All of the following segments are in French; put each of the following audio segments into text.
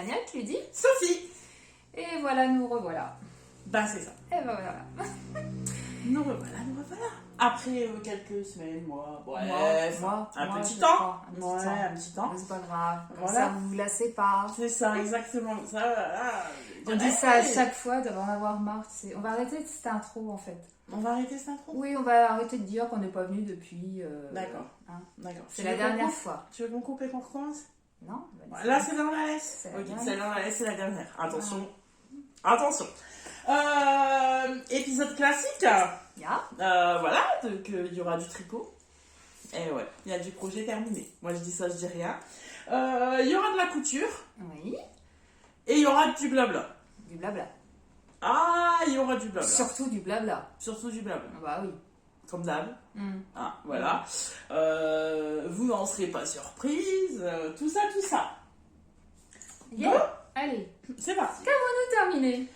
Agnès, tu dis Sophie. Et voilà, nous revoilà. Bah c'est ça. Et ben voilà. Nous revoilà. Après quelques semaines, mois, un petit temps. Un petit temps. Mais c'est pas grave. Comme Voilà. ça, vous vous lassez pas. C'est ça, exactement. Ça, On dit ça à chaque fois, d'en avoir marre. On va arrêter cette intro en fait. On va arrêter cette intro. Oui, on va arrêter de dire qu'on n'est pas venu depuis. D'accord. Hein. D'accord. C'est la dernière fois. Tu veux qu'on coupe et qu'on recommence? Non. Là, c'est dans la laisse. Ok, c'est dans la laisse, c'est la dernière. Attention. Attention. Épisode classique. Voilà, donc il y aura du tricot. Et ouais, il y a du projet terminé. Moi, je dis ça, je dis rien. Il y aura de la couture. Oui. Et il y aura du blabla. Du blabla. Ah, il y aura du blabla. Surtout du blabla. Surtout du blabla. Bah oui. Comme d'hab. Ah, voilà. Vous n'en serez pas surprise. Tout ça. Yeah. Bon, Allez. c'est parti. Qu'avons-nous terminé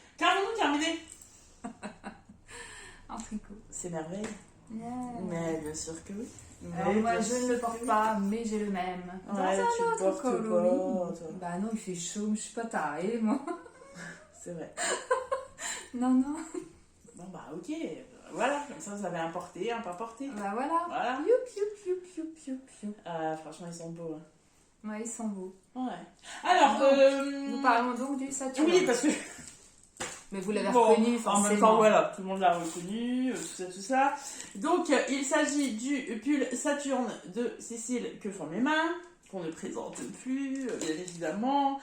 En tricot. C'est merveille. Yeah. Mais bien sûr que oui. Alors moi je ne le porte pas, mais j'ai le même. Ouais, tu le portes pas, toi. Bah non, il fait chaud, je suis pas tarée, moi. C'est vrai. Non. Bon bah ok, voilà, comme ça vous avez un porté, un pas porté. Bah voilà. Youp. Franchement ils sont beaux. Hein. Ouais, ils sont beaux. Ouais. Alors, nous parlons donc du Saturne. Oui, parce que... Mais vous l'avez reconnu forcément. En même temps, voilà, tout le monde l'a reconnu, tout ça. Donc, il s'agit du pull Saturne de Cécile que font mes mains, qu'on ne présente plus, bien évidemment.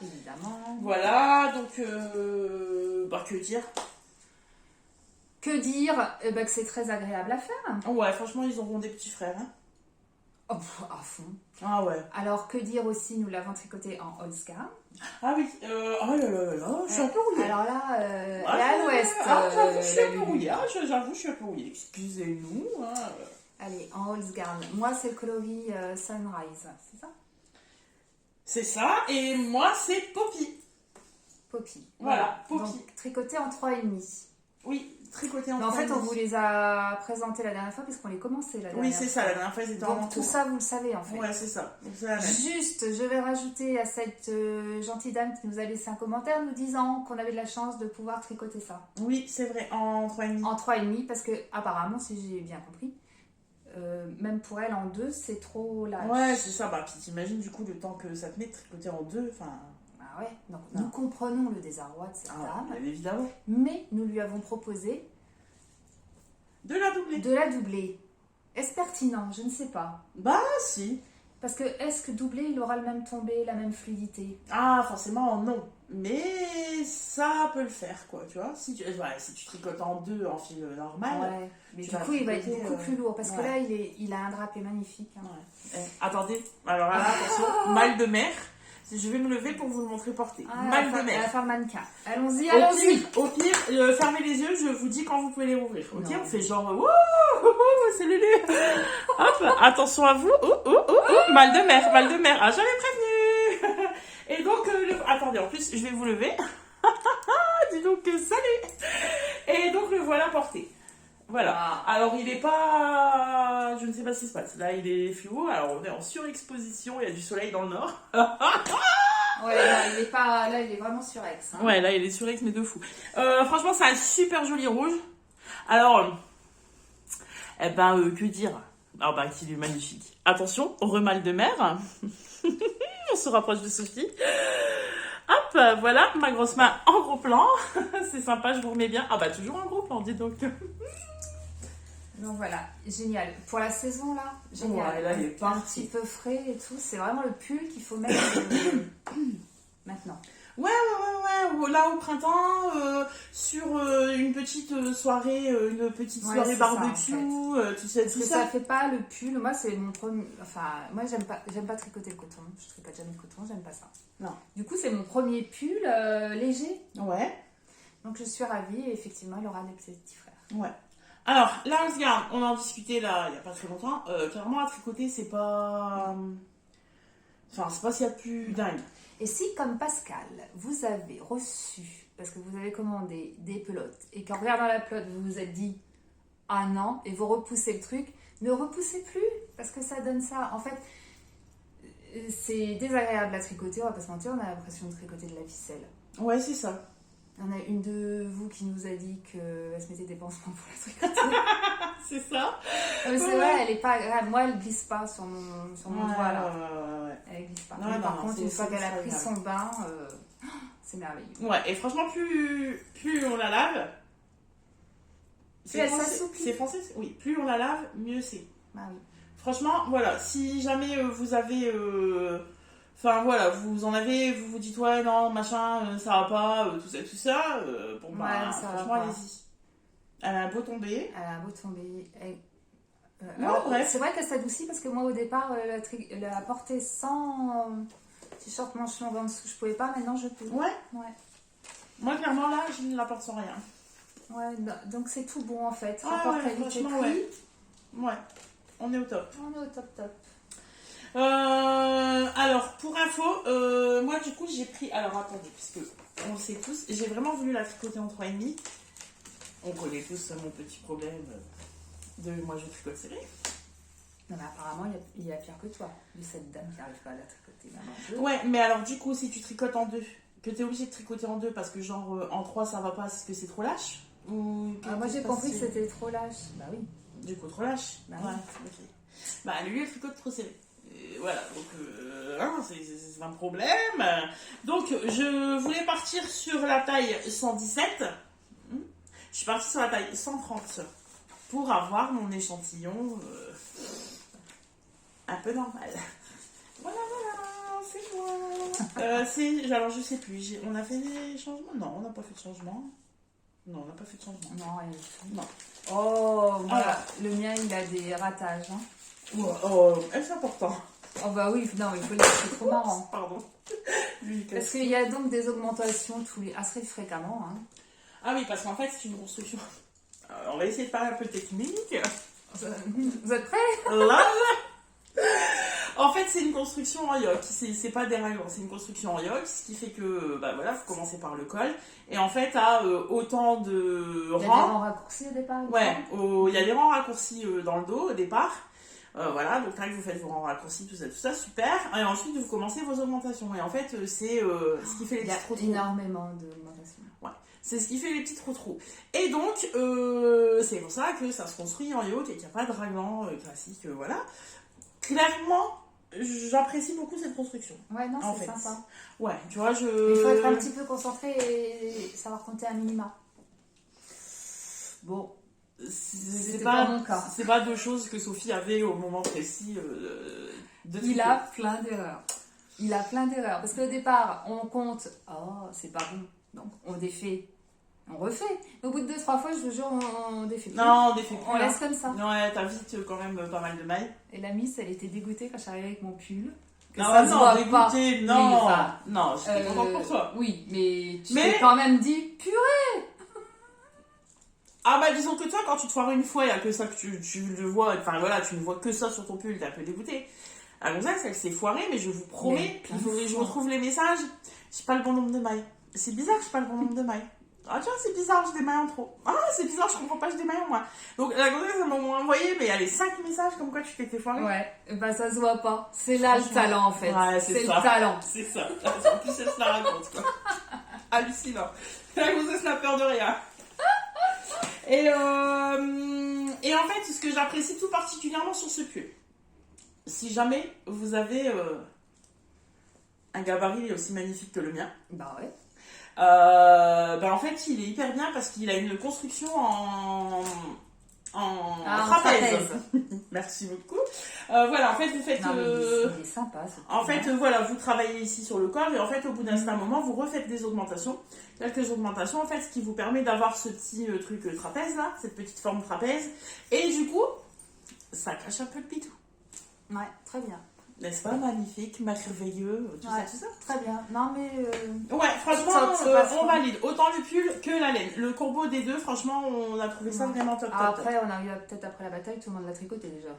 Voilà, donc, que dire que c'est très agréable à faire. Ouais, franchement, ils auront des petits frères. Hein. Oh, à fond. Ah ouais. Alors, que dire aussi, nous l'avons tricoté en Holzgarn. Ah oui, oh là là, je suis un peu rouillée. Alors là, elle est à l'ouest. J'avoue, je suis un peu rouillée. J'avoue, je suis un peu rouillée. Excusez-nous. Hein. Allez, en Holzgarn. Moi, c'est le coloris Sunrise, c'est ça? C'est ça, et moi, c'est Poppy. Voilà, Poppy. Donc, tricoté en 3,5. Oui, tricoté en 3,5. En fait, on vous les a présentés la dernière fois parce qu'on les commençait la dernière fois. Oui, c'est ça, la dernière fois, ils étaient en Donc, tout ça, vous le savez en fait. Ouais, c'est ça. Donc, c'est la même. Juste, je vais rajouter à cette gentille dame qui nous a laissé un commentaire nous disant qu'on avait de la chance de pouvoir tricoter ça. Oui, c'est vrai, en 3,5. En 3,5 parce que, apparemment, si j'ai bien compris, même pour elle en 2, c'est trop lâche. Ouais, c'est ça. Bah, puis t'imagines du coup le temps que ça te met de tricoter en 2. Enfin. Ah ouais, donc nous comprenons le désarroi de cette dame. Bien évidemment. Mais nous lui avons proposé de la doubler. Est-ce pertinent? Je ne sais pas. Bah, si. Parce que est-ce que doublé, il aura le même tombé, la même fluidité? Ah, forcément, non. Mais ça peut le faire, quoi, tu vois. Si tu tricotes en 2 en fil normal. Ouais. Mais du coup, il va être beaucoup plus lourd. Parce que là, il a un drapé magnifique. Hein. Ouais. Attendez. Alors là, attention, mal de mer. Je vais me lever pour vous le montrer porter. Mal de mer. Elle va faire mannequin. Allons-y. Au pire, fermez les yeux, je vous dis quand vous pouvez les rouvrir. Ok, on fait genre, wouh, c'est Lulu. Hop, attention à vous. Mal de mer. Ah, j'avais prévenu. Et donc, attendez, en plus, je vais vous lever. Dis donc, salut. Et donc, le voilà porté. Voilà. Alors, il est pas... Je ne sais pas ce qui se passe. Là, il est fluo. Alors, on est en surexposition. Il y a du soleil dans le nord. Ouais, là, il est pas... Là, il est vraiment surex. Hein. Ouais, là, il est surex, mais de fou. Franchement, c'est un super joli rouge. Alors, que dire? Alors, qu'il est magnifique. Attention, remal de mer. On se rapproche de Sophie. Hop, voilà, ma grosse main en gros plan. C'est sympa, je vous remets bien. Toujours en gros plan, dis donc. Donc voilà, génial. Pour la saison là, génial. Ouais, là, il est un petit peu frais et tout. C'est vraiment le pull qu'il faut mettre maintenant. Ouais. Là au printemps, sur une petite soirée, barbecue, ça, en fait. Tu sais, parce que ça fait pas le pull. Moi, c'est mon premier. Enfin, moi, j'aime pas tricoter le coton. Je tricote jamais le coton, j'aime pas ça. Non. Du coup, c'est mon premier pull léger. Ouais. Donc, je suis ravie et effectivement, il aura des petits frères. Ouais. Alors, là, regarde, on en discutait là, il n'y a pas très longtemps. Clairement, à tricoter, c'est pas... Enfin, c'est pas ce qu'il y a de plus dingue. Et si, comme Pascal, vous avez reçu, parce que vous avez commandé des pelotes, et qu'en regardant la pelote, vous vous êtes dit « Ah non !» et vous repoussez le truc, ne repoussez plus, parce que ça donne ça. En fait, c'est désagréable à tricoter, on va pas se mentir, on a l'impression de tricoter de la ficelle. Ouais, c'est ça. On a une de vous qui nous a dit qu'elle se mettait des pansements pour la tricoter. C'est ça. Mais c'est vrai, elle est pas agréable. Moi, elle glisse pas sur mon doigt là. Ouais. Elle glisse pas. Non, Mais non, par non, contre, c'est- une fois c'est qu'elle a très pris agréable. son bain, c'est merveilleux. Ouais, et franchement, plus on la lave... Plus elle français- s'assouplit. C'est français, oui. Plus on la lave, mieux c'est. Bah oui. Franchement, voilà, si jamais vous avez... Enfin, voilà, vous en avez, vous vous dites, ouais, non, machin, ça va pas, tout ça, bon, bah, Ouais, ça va franchement, pas. allez-y. Elle a un beau tombé. Elle a beau tomber. Non, Alors, bref. c'est vrai qu'elle s'adoucit parce que moi, au départ, la porter sans t-shirt manche longue en dessous, je pouvais pas. Maintenant, je peux. Ouais. Ouais. Moi, clairement, là, je ne la porte sans rien. Ouais, donc c'est tout bon en fait. Ouais, Rapport ouais, qualité-prix, franchement, ouais. Ouais, on est au top. on est au top top. Alors, pour info, moi, du coup, j'ai pris... Alors, attendez, puisque on le sait tous, j'ai vraiment voulu la tricoter en 3,5. On connaît tous mon petit problème de moi, je tricote serré. Non, mais apparemment, il y a pire que toi. De cette dame qui n'arrive pas à la tricoter même en deux. Ouais, mais alors, du coup, si tu tricotes en 2, que tu es obligé de tricoter en 2 parce que, genre, en 3, ça va pas, parce que c'est trop lâche ou Ah, moi, j'ai compris que c'était trop lâche. Bah oui. Du coup, trop lâche. Bah ouais, oui. ok. Bah, lui, il tricote trop serré. Et voilà, donc, c'est un problème. Donc, je voulais partir sur la taille 117. Je suis partie sur la taille 130 pour avoir mon échantillon un peu normal. Voilà, c'est moi. Alors, je sais plus, on a fait des changements? Non, on n'a pas fait de changement. Non, on n'a pas fait de changement. Non, rien du tout. Non. Oh, voilà. Voilà. Le mien, il a des ratages. Hein. Oh, c'est important. Oh, bah oui, non, il faut le dire, c'est trop marrant. Pardon. Lui, il Parce casse. qu'il y a donc des augmentations assez fréquemment. Hein. Ah oui, parce qu'en fait, c'est une construction. On va essayer de parler un peu technique. Vous êtes prêts? Là. En fait, c'est une construction en yoke. C'est pas des rayons, c'est une construction en yoke, ce qui fait que, bah voilà, vous commencez par le col. Et en fait, à autant de Il y a des rangs. rangs raccourcis au départ. il me Ouais, semble. il y a des rangs raccourcis dans le dos au départ. Voilà, donc là, vous faites vos rangs raccourcis, tout ça, super. Et ensuite, vous commencez vos augmentations. Et en fait, c'est ce qui fait les Il y a petits trous. énormément d'augmentations. C'est ce qui fait les petits trous. Et donc, c'est pour ça que ça se construit en yoke et qu'il n'y a pas de raglan classique, voilà. Clairement, j'apprécie beaucoup cette construction. Ouais, non, En c'est fait. sympa. Ouais, tu vois, Il faut être un petit peu concentré et savoir compter un minima. Bon, C'est c'était pas pas mon cas. C'est pas deux choses que Sophie avait au moment précis de Il tricot. a plein d'erreurs. Il a plein d'erreurs. Parce qu'au départ, on compte, oh, c'est pas bon. Donc, on défait, on refait. Au bout de 2-3 fois, je vous jure, on défait plus. Non, on défait plus. On hein. laisse comme ça. Ouais, t'as vite quand même pas mal de mailles. Et la miss, elle était dégoûtée quand j'arrivais avec mon pull. Que Non, ça se voit pas. dégoûté, Oui, non. enfin, Non, j'étais contente pour toi. Oui, mais tu Mais- t'es quand même dit, purée. Ah bah disons que toi, quand tu te foires une fois, il n'y a que ça que tu le vois, enfin voilà, tu ne vois que ça sur ton pull, t'es un peu dégoûté. À Gonzague, elle s'est foirée, mais je vous promets, Mais il faudrait que je retrouve les messages. J'ai pas le bon nombre de mailles. C'est bizarre, j'ai pas le bon nombre de mailles. Ah tiens, c'est bizarre, j'ai des mailles en trop. Ah, c'est bizarre, je comprends pas, j'ai des mailles en moins. Donc la Gonzague, elle m'a envoyé, mais il y avait 5 messages comme quoi tu t'étais foirée. Ouais, bah ça se voit pas. C'est là le Franchement. talent en fait. Ouais, c'est le ça. talent. C'est ça. En plus, elle se la raconte, quoi. Hallucinant. La Gonzague n'a peur de rien. Et en fait, ce que j'apprécie tout particulièrement sur ce pull, si jamais vous avez un gabarit aussi magnifique que le mien, Bah ouais. en fait, il est hyper bien parce qu'il a une construction en En trapèze. Merci beaucoup. Voilà, en fait, vous faites... Non, mais il est sympa. En fait, voilà, vous travaillez ici sur le corps et en fait, au bout d'un certain moment, vous refaites des augmentations. Quelques augmentations, en fait, ce qui vous permet d'avoir ce petit truc trapèze, là, cette petite forme trapèze. Et du coup, ça cache un peu le pitou. Ouais, très bien. N'est-ce pas? Magnifique, merveilleux, tout Ouais, ça. très bien. Non, mais. Ouais, franchement, Top, c'est pas on fou. valide. Autant le pull que la laine. Le combo des deux, franchement, on a trouvé ça Ouais. vraiment top, Ah, top, top. après, on arrive peut-être après la bataille, tout le monde l'a tricoté déjà.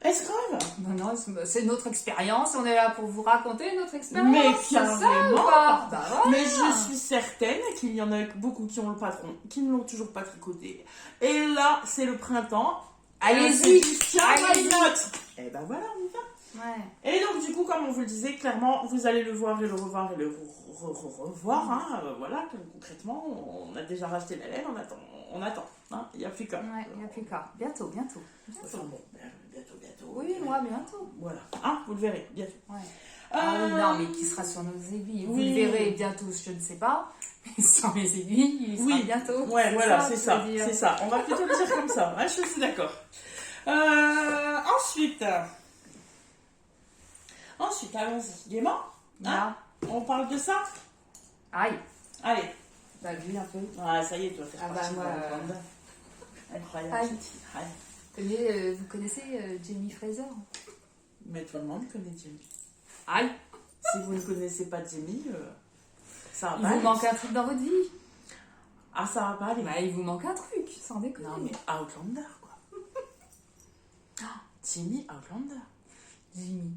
Est-ce grave? Non, non, c'est notre expérience. On est là pour vous raconter notre expérience. Mais c'est ça, carrément. ou pas Bah voilà. Mais je suis certaine qu'il y en a beaucoup qui ont le patron, qui ne l'ont toujours pas tricoté. Et là, c'est le printemps. Allez-y. Tiens, Allez-y. why not? Et ben voilà, on y va. Ouais. Et donc, du coup, comme on vous le disait, clairement, vous allez le voir et le revoir et le revoir. Hein, voilà, concrètement, on a déjà racheté la laine, on attend. Hein, il n'y a plus qu'à. Ouais, il n'y a plus qu'à. Bientôt. Enfin bon, bientôt. Oui, moi, bientôt. Voilà. Hein, vous le verrez, bientôt. Ouais. Ah oui, non, mais qui sera sur nos aiguilles. Vous le verrez bientôt, je ne sais pas. Mais sur mes aiguilles, il sera bientôt. Ouais, voilà, c'est ça. Je veux dire. C'est ça. On va plutôt le dire comme ça. Ouais, je suis d'accord. Ensuite, allons-y. Gaiement, hein, on parle de ça. Aïe. Allez. T'as vu un peu. Ah, ça y est, toi, t'es Ah reparti bah, dans moi, le monde. Incroyable. Aïe. cette fille. Aïe. Mais, vous connaissez Jamie Fraser? Mais tout le monde connaît Jamie. Aïe. Si vous ne connaissez pas Jamie, ça va Il pas vous aller. manque un truc dans votre vie. Ah, ça va pas aller. Bah, il vous manque un truc, sans déconner. Non, mais Outlander, quoi. Jamie Outlander. Jimmy.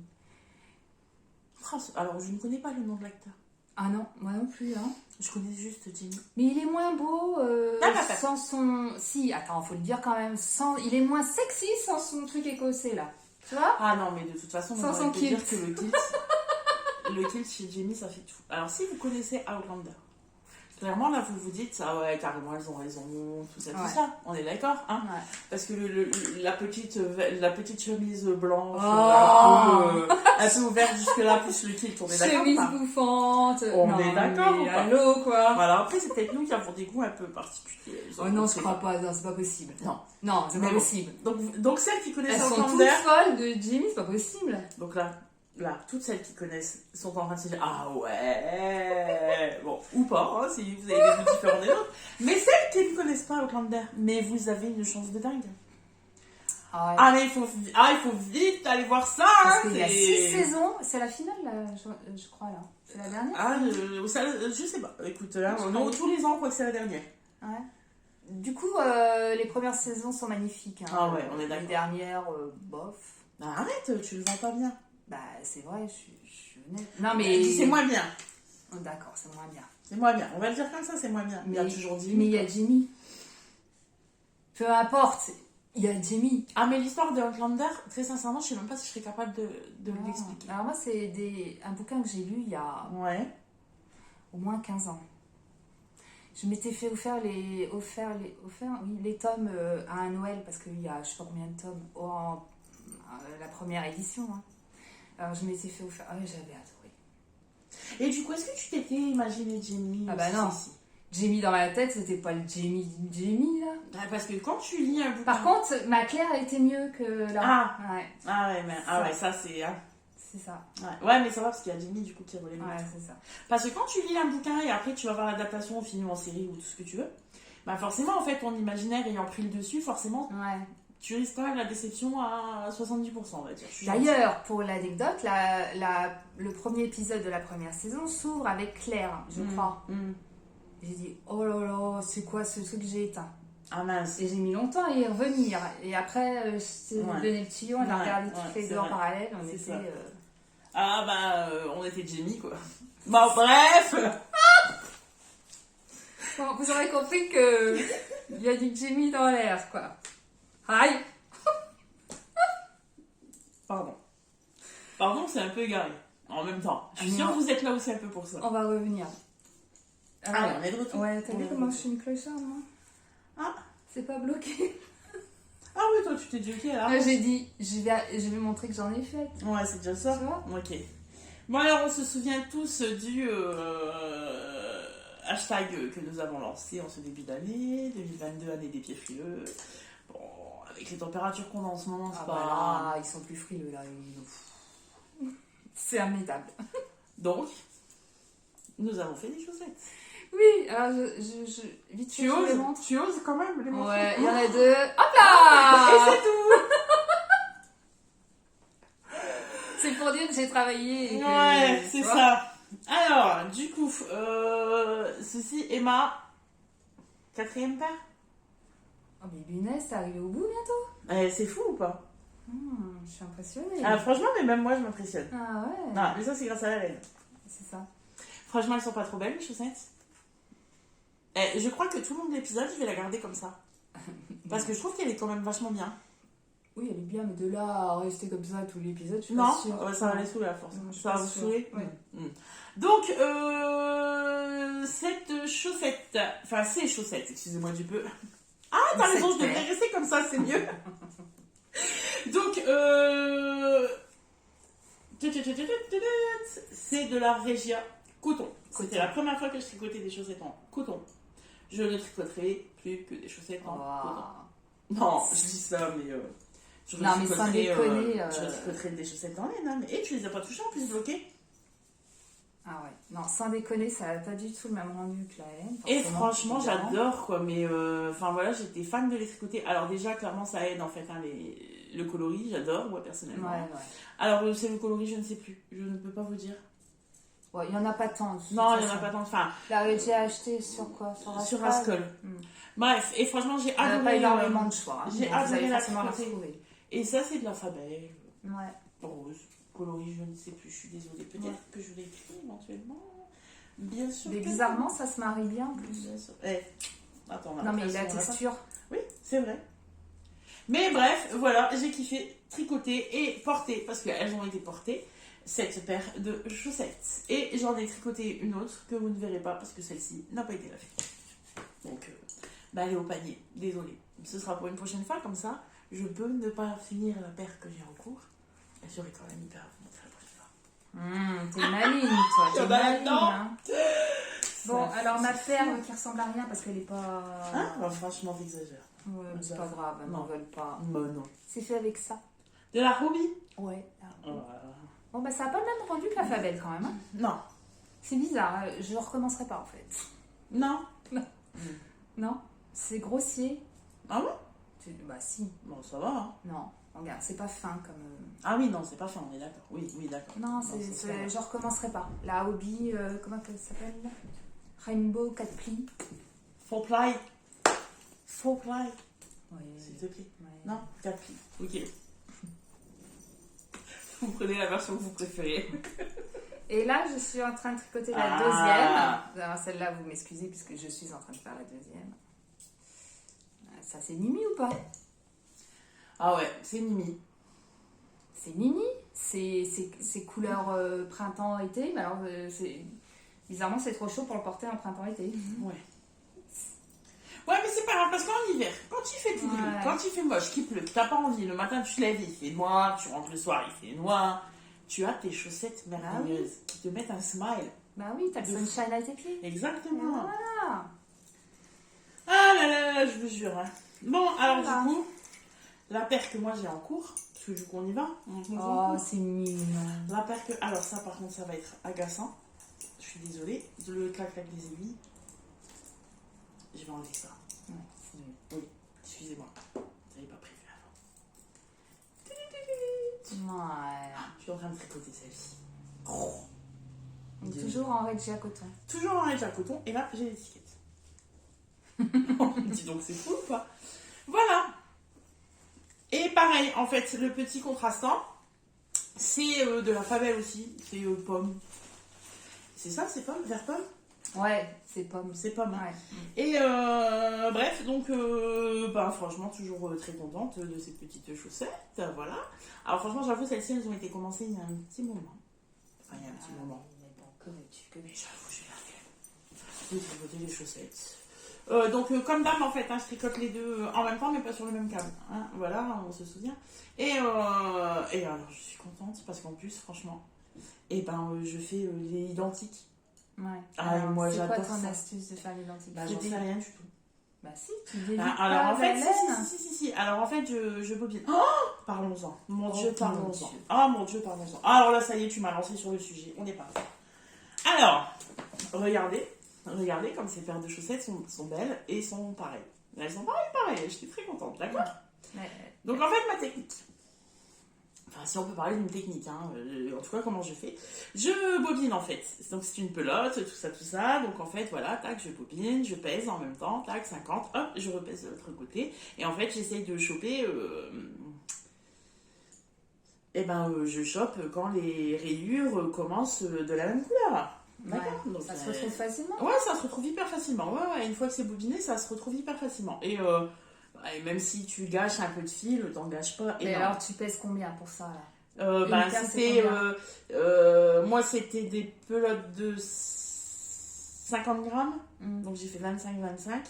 Alors, je ne connais pas le nom de l'acteur. Ah non, moi non plus, hein. Je connais juste Jamie. Mais il est moins beau sans son... Si, attends, faut le dire quand même. Il est moins sexy sans son truc écossais, là. Tu vois? Ah non, mais de toute façon, Sans on son va te dire kilt. que le kilt chez Jamie, ça fait tout. Alors, si vous connaissez Outlander, clairement, là, vous vous dites, ah ouais, carrément, elles ont raison, tout ça, Ouais. tout ça. On est d'accord, hein? Ouais. Parce que la petite chemise blanche, Oh. un peu ouverte jusque-là, plus le kilt, on est d'accord? Chemise pas bouffante. On Non, est d'accord mais ou pas? allô, quoi. Voilà, après, c'est peut-être nous qui avons des goûts un peu particuliers. Oh non, je crois pas. Non, c'est pas possible. Non. Non, c'est Mais pas bon. possible. Donc celles qui Elles connaissent sont toutes Outlander, folles de Jimmy, c'est pas possible. donc là, toutes celles qui connaissent sont en train de se dire ah ouais, bon, ou pas, hein, si vous avez des goûts différents des autres. Mais celles qui ne connaissent pas Outlander, mais vous avez une chance de dingue. Ah ouais. Ah mais il faut vite aller voir ça. Parce hein, qu'il y a c'est- 6 saisons, c'est la finale, là, je crois, là. C'est la dernière. Ah, je sais pas. Écoute, hein, Je non, crois. tous les ans, on croit que c'est la dernière. Ouais. Du coup, les premières saisons sont magnifiques. Hein. Ah ouais, on est d'accord. Les dernières, bof. Ah, arrête, tu le vends pas bien. Bah, c'est vrai, je suis honnête. Non, mais. C'est moins bien. Oh, d'accord, c'est moins bien. C'est moins bien. On va le dire comme ça, c'est moins bien. Il y a Mais- toujours dit. Mais il y a Jimmy. Peu importe, il y a Jimmy. Ah, mais l'histoire de Outlander, très sincèrement, je sais même pas si je serais capable de Ah. l'expliquer. Alors, moi, c'est un bouquin que j'ai lu il y a Ouais. au moins 15 ans. Je m'étais fait offrir les tomes à un Noël, parce qu'il y a je sais pas combien de tomes, la première édition. Hein. Alors, je m'étais fait offrir. Ah oui, j'avais adoré. Et du coup, est-ce que tu t'étais imaginé Jamie Ah bah aussi, non. ici Jamie dans ma tête, c'était pas le Jamie là. Ah, parce que quand tu lis un bouquin... Par contre, ma Claire était mieux que là. Ah. Ouais, Ah ouais, ça c'est... hein. c'est ça. Ouais, mais ça va parce qu'il y a Jamie du coup qui relève. Ouais, c'est ça. Parce que quand tu lis un bouquin et après tu vas voir l'adaptation au film ou en série ou tout ce que tu veux, bah forcément en fait ton imaginaire ayant pris le dessus, forcément Ouais. tu risques quand même la déception à 70%, on va dire. Je suis D'ailleurs, pour l'anecdote, le premier épisode de la première saison s'ouvre avec Claire, je gentille. crois. Mm. J'ai dit, oh là là, c'est quoi ce truc que j'ai éteint? Ah mince. Et j'ai mis longtemps à y revenir. Et après, je t'ai Ouais. donné le tuyau, on a Ouais, regardé ouais, toutes les c'est deux en vrai. parallèle. On C'est était. ça. Ah bah on était Jamie quoi. Bon bref. Bon, vous aurez compris que il y a du Jamie dans l'air, quoi. Aïe! Pardon, c'est un peu égaré. En même temps, je suis Ah, sûre non. que vous êtes là aussi un peu pour ça. On va revenir. Allez, on est de retour. Ouais, t'as On vu est de comment je retour. suis une clocharde, moi? Ah. C'est pas bloqué. Ah oui, toi tu t'es dit ok là. Moi, j'ai dit, je vais montrer que j'en ai fait. Ouais, c'est déjà ça. Tu vois? Ok. Bon alors on se souvient tous du hashtag que nous avons lancé en ce début d'année, 2022, année des pieds frileux. Bon, avec les températures qu'on a en ce moment, c'est Ah pas... bah là, ils sont plus frileux, là. C'est immédiable. Donc, nous avons fait des chaussettes. Oui, alors vite fait, Tu je les montre. oses quand même les montrer. Ouais, il y en a deux. Hop là! Et c'est tout. C'est pour dire que j'ai travaillé. Et que, Ouais, tu c'est vois. ça. Alors, du coup, ceci, Emma, 4e paire. Oh, mais Bunès, c'est arrivé au bout bientôt. C'est fou ou pas? Je suis impressionnée. Ah, franchement, mais même moi, je m'impressionne. Ah ouais. Non, mais ça, c'est grâce à la laine. C'est ça. Franchement, elles sont pas trop belles, les chaussettes. Je crois que tout le long de l'épisode, je vais la garder comme ça. Parce que je trouve qu'elle est quand même vachement bien. Oui, elle est bien, mais de là à rester comme ça tout l'épisode, je suis Non, pas sûre. ça va aller saouler à force. Non, je suis Ça va pas vous sûre. saouler. Ouais. Donc, cette chaussette, enfin ces chaussettes, excusez-moi du peu. Ah, t'as Cette raison, je devrais paire. rester comme ça, c'est mieux. Donc, c'est de la Regia coton. C'était la première fois que je tricotais des chaussettes en coton. Je ne tricoterai plus que des chaussettes en coton. Non, je dis ça, mais je Non, mais sans déconner, je tricoterai des chaussettes en laine. Hein, et tu les as pas touchées en plus bloquées. Ah ouais, non, sans déconner, ça n'a pas du tout le même rendu que la laine. Et forcément, franchement, évidemment. j'adore quoi. Mais enfin voilà, j'étais fan de les tricoter. Alors déjà, clairement, ça aide en fait hein, le coloris. J'adore moi personnellement. Ouais. Alors c'est le coloris, je ne sais plus. Je ne peux pas vous dire. Ouais, il n'y en a pas tant. de toute Non, il n'y en a façon. pas tant. Enfin, J'ai acheté sur quoi? sur Rascol. Bref, et franchement, j'ai On n'a pas adoré. énormément de choix. Hein. j'ai Bon, vous adoré allez la forcément la tricoter. retrouver. Et ça, c'est de la Fabelle. Ouais. Rose. Coloris, je ne sais plus. Je suis désolée. Peut-être que je l'ai écrit éventuellement. Bien sûr. Mais que bizarrement, ça se marie bien en plus. Bien sûr. Eh, attends, Non, mais la texture. Oui, c'est vrai. Mais bref, voilà, j'ai kiffé tricoter et porter, parce qu'elles ont été portées, cette paire de chaussettes. Et j'en ai tricoté une autre que vous ne verrez pas, parce que celle-ci n'a pas été lavée. Donc, elle est au panier, désolée. Ce sera pour une prochaine fois, comme ça, je peux ne pas finir la paire que j'ai en cours. Et j'aurai quand même une paire à vous montrer la prochaine fois. T'es maligne, toi. Il y T'es en a maligne, dedans. hein. Bon, alors ma paire qui ressemble à rien parce qu'elle est pas. Hein bah, franchement, t'exagères. Ouais, mais c'est pas grave, elles n'en veulent pas. Bah non. C'est fait avec ça. De la Ruby. Ouais. Oh. Bon, bah ça n'a pas le même rendu que la Fabelle quand même. Hein. Non. C'est bizarre, je ne recommencerai pas en fait. Non. Non, c'est grossier. Ah bon? Bah si. Bon, ça va. Hein. Non, regarde, c'est pas fin comme. Ah oui, non, c'est pas fin, on est d'accord. Oui, d'accord. Non, pas je recommencerai pas. La Hobby, comment elle s'appelle là? Rainbow 4 plis. Full ply. Full ply. Oui, S'il te plaît. ouais. Non, 4 plis. Ok. Vous prenez la version que vous préférez. Et là, je suis en train de tricoter la Ah. deuxième. Alors, celle-là, vous m'excusez puisque je suis en train de faire la deuxième. Ça, c'est Mimi ou pas? Ah ouais, c'est Mimi. C'est Mimi. C'est couleur printemps-été. Mais alors, bizarrement, c'est trop chaud pour le porter en printemps-été. Ouais. Ouais, mais c'est pas grave, parce qu'en hiver, quand il fait tout gris, Ouais. quand il fait moche, qu'il pleut, que t'as pas envie, le matin tu te lèves, il fait noir, tu rentres le soir, il fait noir, tu as tes chaussettes merveilleuses qui te mettent un smile. Bah oui, t'as le sunshine à tes pieds. Exactement. Voilà. Ah là là, je vous jure. Hein. Bon, alors Voilà. du coup, la paire que moi j'ai en cours, parce que du coup on y va. Oh, c'est mignon. La paire que... Alors ça par contre ça va être agaçant. Je suis désolée. Le clac-clac des aiguilles. Je vais enlever ça. Ouais, c'est nul. Oui, excusez-moi. Vous n'avez pas prévu avant. Ouais. Je suis en train de tricoter celle-ci. Donc, toujours en Regia coton. Toujours en règle à coton. Et là j'ai l'étiquette. Dis donc c'est fou ou pas? Voilà. Et pareil, en fait, le petit contrastant, c'est de la Fabelle aussi. C'est pomme. C'est ça, c'est pomme? Vert pomme? Ouais, c'est pomme. C'est pomme. Hein. Ouais. Et bref, donc franchement, toujours très contente de ces petites chaussettes. Voilà. Alors franchement, j'avoue, celles-ci, elles ont été commencées il y a un petit moment. Enfin, il y a un petit moment. Mais bon, que veux-tu, Mais j'avoue, j'ai la flemme de tricoter les chaussettes. Donc, comme d'hab, en fait, hein, je tricote les deux en même temps, mais pas sur le même câble. Hein. Voilà, on se souvient. Et alors, je suis contente parce qu'en plus, franchement, je fais les identiques. Ouais. Ah, Alors, moi, c'est quoi j'adore ton ça. astuce de faire l'identique? J'en sais rien du tout. Bah si, tu délites Alors, pas en fait, la laine. si. Alors, en fait, je bobine. Oh, parlons-en. Mon Dieu, mon parlons-en. Dieu. Ah, mon Dieu, parlons-en. Alors là, ça y est, tu m'as lancé sur le sujet. On est parti. Alors, regardez comme ces paires de chaussettes sont belles et sont pareilles. Elles sont pareilles. Je suis très contente, d'accord? Ouais. Donc, en fait, ma technique. Enfin, si on peut parler d'une technique, hein. En tout cas, comment je fais? Je bobine, en fait. Donc, c'est une pelote, tout ça. Donc, en fait, voilà, tac, je bobine, je pèse en même temps, tac, 50, hop, je repèse de l'autre côté. Et en fait, j'essaye de choper... je chope quand les rayures commencent de la même couleur. D'accord? Ouais. Donc, Ça se retrouve facilement. Ouais, ça se retrouve hyper facilement. Ouais, une fois que c'est bobiné, ça se retrouve hyper facilement. Et Et même si tu gâches un peu de fil, t'en gâches pas. Et alors, tu pèses combien pour ça, là? C'était moi c'était des pelotes de 50 grammes, donc j'ai fait 25.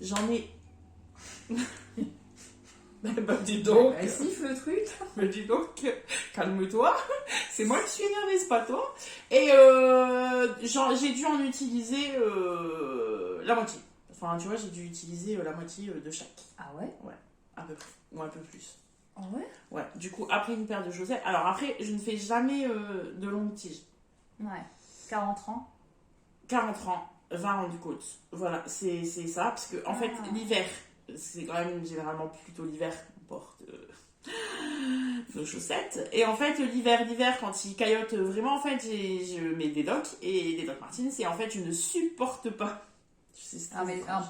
J'en ai dis donc siffle le truc. dis donc, calme-toi, c'est moi qui suis énervée, c'est pas toi. Et j'ai dû en utiliser la moitié. Enfin tu vois, j'ai dû utiliser la moitié de chaque. Ah ouais? Ouais, à peu près, ou un peu plus. Ah ouais? Ouais, du coup, après une paire de chaussettes. Alors après, je ne fais jamais de longues tiges. Ouais. 40 ans. 40 ans, 20 ans du côte. Voilà, c'est ça. Parce que, en fait, l'hiver, c'est quand même généralement plutôt l'hiver qu'on porte nos chaussettes. Et en fait, l'hiver, quand il caillote vraiment, en fait, je mets des Doc et des Doc Martens. Et en fait, je ne supporte pas.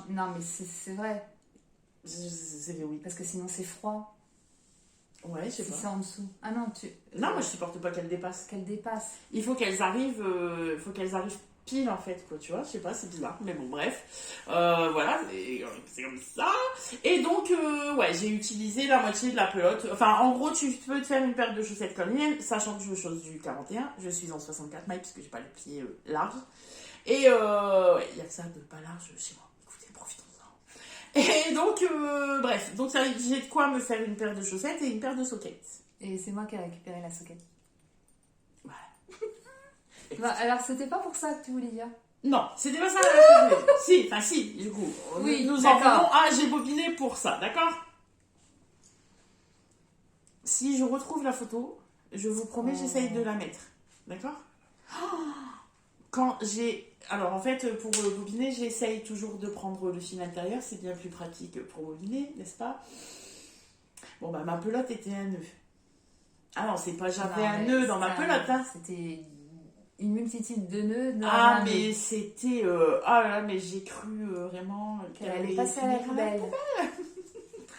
Non, mais c'est vrai. C'est oui. Parce que sinon, c'est froid. Ouais, je sais pas. Si c'est en dessous. Ah non, Non, moi je supporte pas qu'elles dépassent. Qu'elles dépassent. Il faut qu'elles arrivent pile en fait, quoi, tu vois, je sais pas, c'est bizarre, mais bon, bref. Voilà, c'est comme ça. Et donc, ouais, j'ai utilisé la moitié de la pelote. Enfin, en gros, tu peux te faire une paire de chaussettes comme mienne, sachant que je chausse du 41. Je suis en 64 mailles, puisque j'ai pas les pieds larges. Et ouais, il y a que ça de pas large chez moi. Écoutez, profitons-en. Et donc, bref, donc j'ai de quoi me faire une paire de chaussettes et une paire de sockets. Et c'est moi qui ai récupéré la socket. Ouais. Bah, alors, c'était pas pour ça que tu voulais dire? Non, c'était pas ça la que je voulais. Si, du coup. Oui, nous en venons à j'ai bobiné pour ça, d'accord? Si je retrouve la photo, je vous promets, j'essaye de la mettre. D'accord? Quand j'ai... Alors en fait, pour bobiner, j'essaye toujours de prendre le fil intérieur, c'est bien plus pratique pour bobiner, n'est-ce pas? Bon bah ma pelote était un nœud. Ah non, c'est pas j'avais un nœud dans ma pelote, hein. C'était une multitude de nœuds. Ah mais c'était... Ah là là, mais j'ai cru vraiment qu'elle allait passer à la poubelle.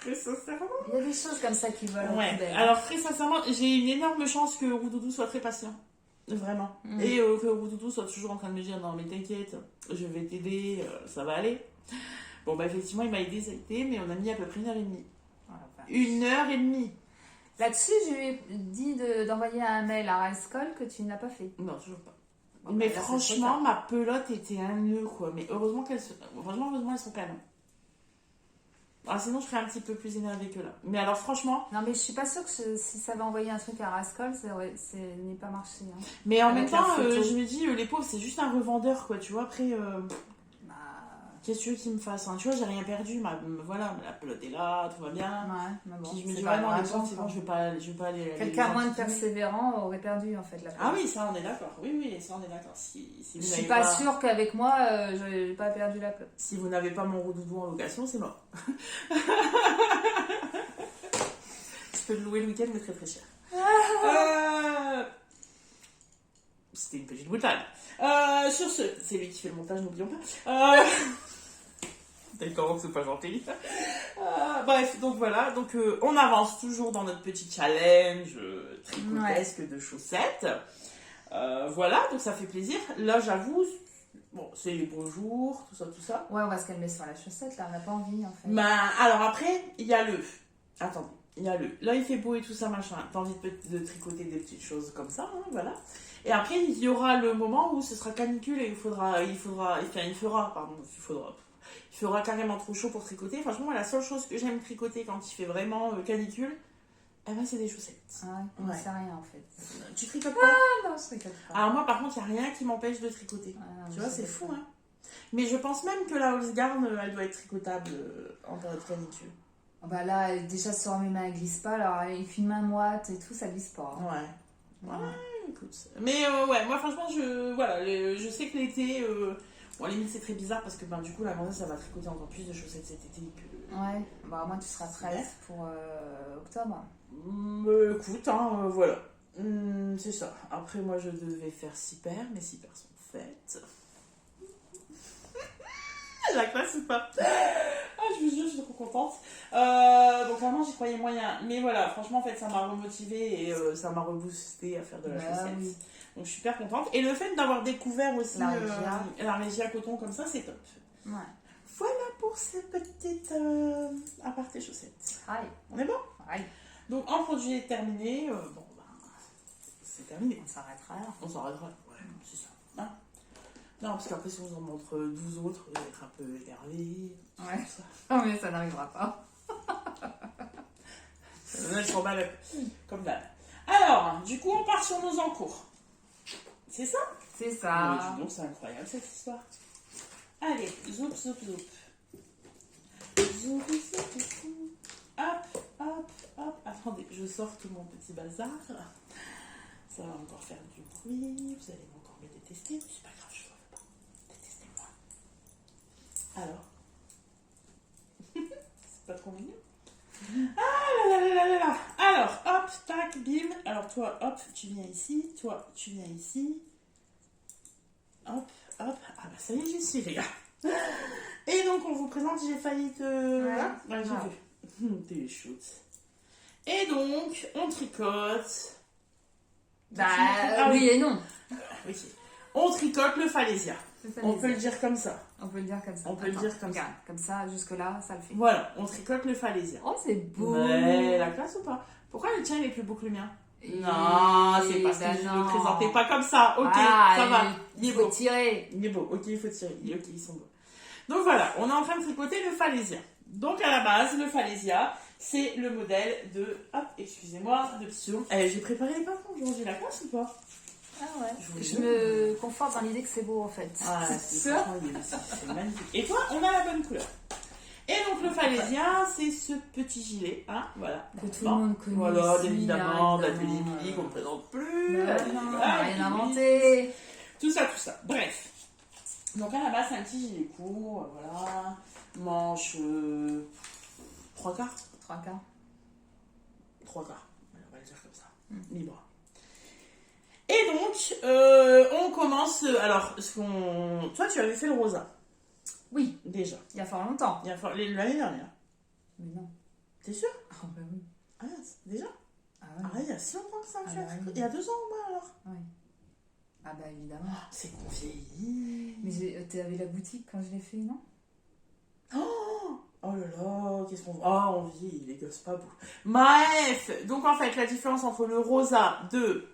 Très sincèrement. Il y a des choses comme ça qui volent en poubelle. Alors très sincèrement, j'ai une énorme chance que Roudoudou soit très patient. Vraiment. Et que Roudoudou soit toujours en train de me dire non mais t'inquiète, je vais t'aider, ça va aller. Bon bah effectivement il m'a aidé, ça a été, mais on a mis à peu près 1h30. Voilà. 1h30. Là-dessus, je lui ai dit d'envoyer un mail à Rascol que tu ne l'as pas fait. Non, toujours pas. Bon, mais là, franchement, ma pelote était un nœud, quoi. Mais heureusement elles sont calmes. Ah, sinon, je serais un petit peu plus énervée que là. Mais alors, franchement... Non, mais je suis pas sûre que si ça avait envoyé un truc à Rascol, ça n'est pas marché. Hein. Mais en même temps, je me dis, les pauvres, c'est juste un revendeur, quoi. Tu vois, après... Qu'est-ce que tu veux qu'il me fasse, hein? Tu vois, j'ai rien perdu. Voilà, la pelote est là, tout va bien. Ouais, mais bon, puis je me dis, vraiment, les pauvres, c'est bon, je vais pas aller... Quelqu'un moins de persévérant aurait perdu, en fait, la pelote. Ah oui, ça, on est d'accord. Oui, ça, on est d'accord. Si je suis pas sûre qu'avec moi, je n'ai pas perdu la pelote. Si vous n'avez pas mon Roudoudou en location, c'est mort. Je peux le louer le week-end, mais très très cher. C'était une petite boutade. Sur ce, c'est lui qui fait le montage, n'oublions pas. D'accord, c'est pas gentil. Bref, donc voilà. Donc on avance toujours dans notre petit challenge tricotesque de chaussettes. Voilà, donc ça fait plaisir. Là, j'avoue, bon, c'est les beaux jours, tout ça. Ouais, on va se calmer sur la chaussette, là, on n'a pas envie, en fait. Alors après, il y a le... Attendez. Là, il fait beau et tout ça, machin. T'as envie de tricoter des petites choses comme ça, hein, voilà. Et après, il y aura le moment où ce sera canicule et il fera carrément trop chaud pour tricoter. Franchement, la seule chose que j'aime tricoter quand il fait vraiment canicule, c'est des chaussettes. Ah ouais, ouais. C'est rien en fait. Tu tricotes pas? Ah non, je tricote pas. Alors moi, par contre, il n'y a rien qui m'empêche de tricoter. Ah, tu vois, c'est fou, hein. Mais je pense même que la Holzgarn, elle doit être tricotable en période canicule. Bah là, déjà sur mes mains, elle glisse pas. Alors avec une main moite et tout, ça glisse pas. Hein. Ouais. Écoute. Mais ouais, moi franchement, je sais que l'été, bon, limite c'est très bizarre parce que du coup, la gonzesse, ça va tricoter encore plus de chaussettes cet été que... Ouais, bah moi tu seras prête pour octobre. Écoute, hein, voilà. C'est ça. Après, moi je devais faire 6 paires, mais 6 paires sont faites. La classe ou pas? Je vous jure, je suis trop contente. Donc vraiment, j'y croyais moyen. Mais voilà, franchement, en fait, ça m'a remotivée et ça m'a reboosté à faire de la chaussette. Oui. Donc je suis super contente. Et le fait d'avoir découvert aussi la Regia coton comme ça, c'est top. Ouais. Voilà pour pour ces petites apartés chaussettes. Aïe. On est bon? Aïe. Donc, un produit est terminé. Bon, ben, c'est terminé. On s'arrêtera là. On s'arrêtera. Ouais, c'est ça. Hein, non, parce qu'après, si on vous en montre 12 autres, vous allez être un peu énervé. Ouais. Ça. Non, mais ça n'arrivera pas. Elles sont mal comme d'hab. Alors, du coup, on part sur nos encours. C'est ça? C'est ça. Donc, c'est incroyable cette histoire. Allez, zoup, zoup, zoup. Zoup, zoup, zoup. Hop, hop, hop. Attendez, je sors tout mon petit bazar. Ça va encore faire du bruit. Vous allez encore me détester. C'est pas grave, je ne veux pas. Détestez-moi. Alors? C'est pas trop mignon? Ah là là là là là. Alors, hop, tac, bim. Alors, toi, hop, tu viens ici. Toi, tu viens ici. Hop, hop. Ah bah ça y est, j'y suis, les gars. Et donc, on vous présente, j'ai failli te... Voilà. Ouais, j'ai vu. T'es chouette. Et donc, on tricote. Bah, Ah oui et non. Oui. On tricote le Falaisia. C'est ça, On les peut le ailes. dire comme ça. On peut le dire comme ça. On peut le Attends, dire comme regarde, comme ça, jusque-là, ça le fait. Voilà, on tricote le Falaisia. Oh, c'est beau. Ouais, la classe ou pas? Pourquoi le tien il est plus beau que le mien? Et- Non, c'est parce bah que je ne non. le présentais pas comme ça. Ok, Ah, ça va. Il faut tirer. Il est beau. Ok, il faut tirer. Ok, ils sont beaux. Donc voilà, on est en train de tricoter le Falaisia. Donc à la base, le Falaisia, c'est le modèle de... Hop, excusez-moi, de Psyum. J'ai préparé les patrons aujourd'hui, la classe ou pas? Ah ouais. Je Je me conforte dans l'idée que c'est beau en fait. Ah, c'est magnifique. Et toi, on a la bonne couleur. Et donc le Falaisia, c'est ce petit gilet, hein, voilà. Que tout le monde connaît. Voilà, ici, bien évidemment, là, d'atelier évidemment, Billy qu'on ne présente plus. Bah Atelier non, on Billy, n'a rien inventé. tout ça, tout ça. Bref. Donc à la base, c'est un petit gilet court, voilà. Manche 3 quarts. 3 quarts. 3 quarts. On va le dire comme ça. Mm. Libre. Et donc, on commence. Alors, toi, tu avais fait le rosa. Oui, Déjà. il y a fort longtemps. L'année dernière. Mais non. T'es sûr? Ah bah oui. Ah, déjà? Ah Ah, ouais. il y a si longtemps que ça, Ah tu as bah tricoté. oui. Il y a 2 ans au moins alors. Oui. Ah bah évidemment. C'est qu'on vieillit. Mais t'avais la boutique quand je l'ai fait, non? Oh là là, qu'est-ce qu'on... Ah, on vieillit, les gosses, pas beau. Bref, donc en fait, la différence entre le rosa de...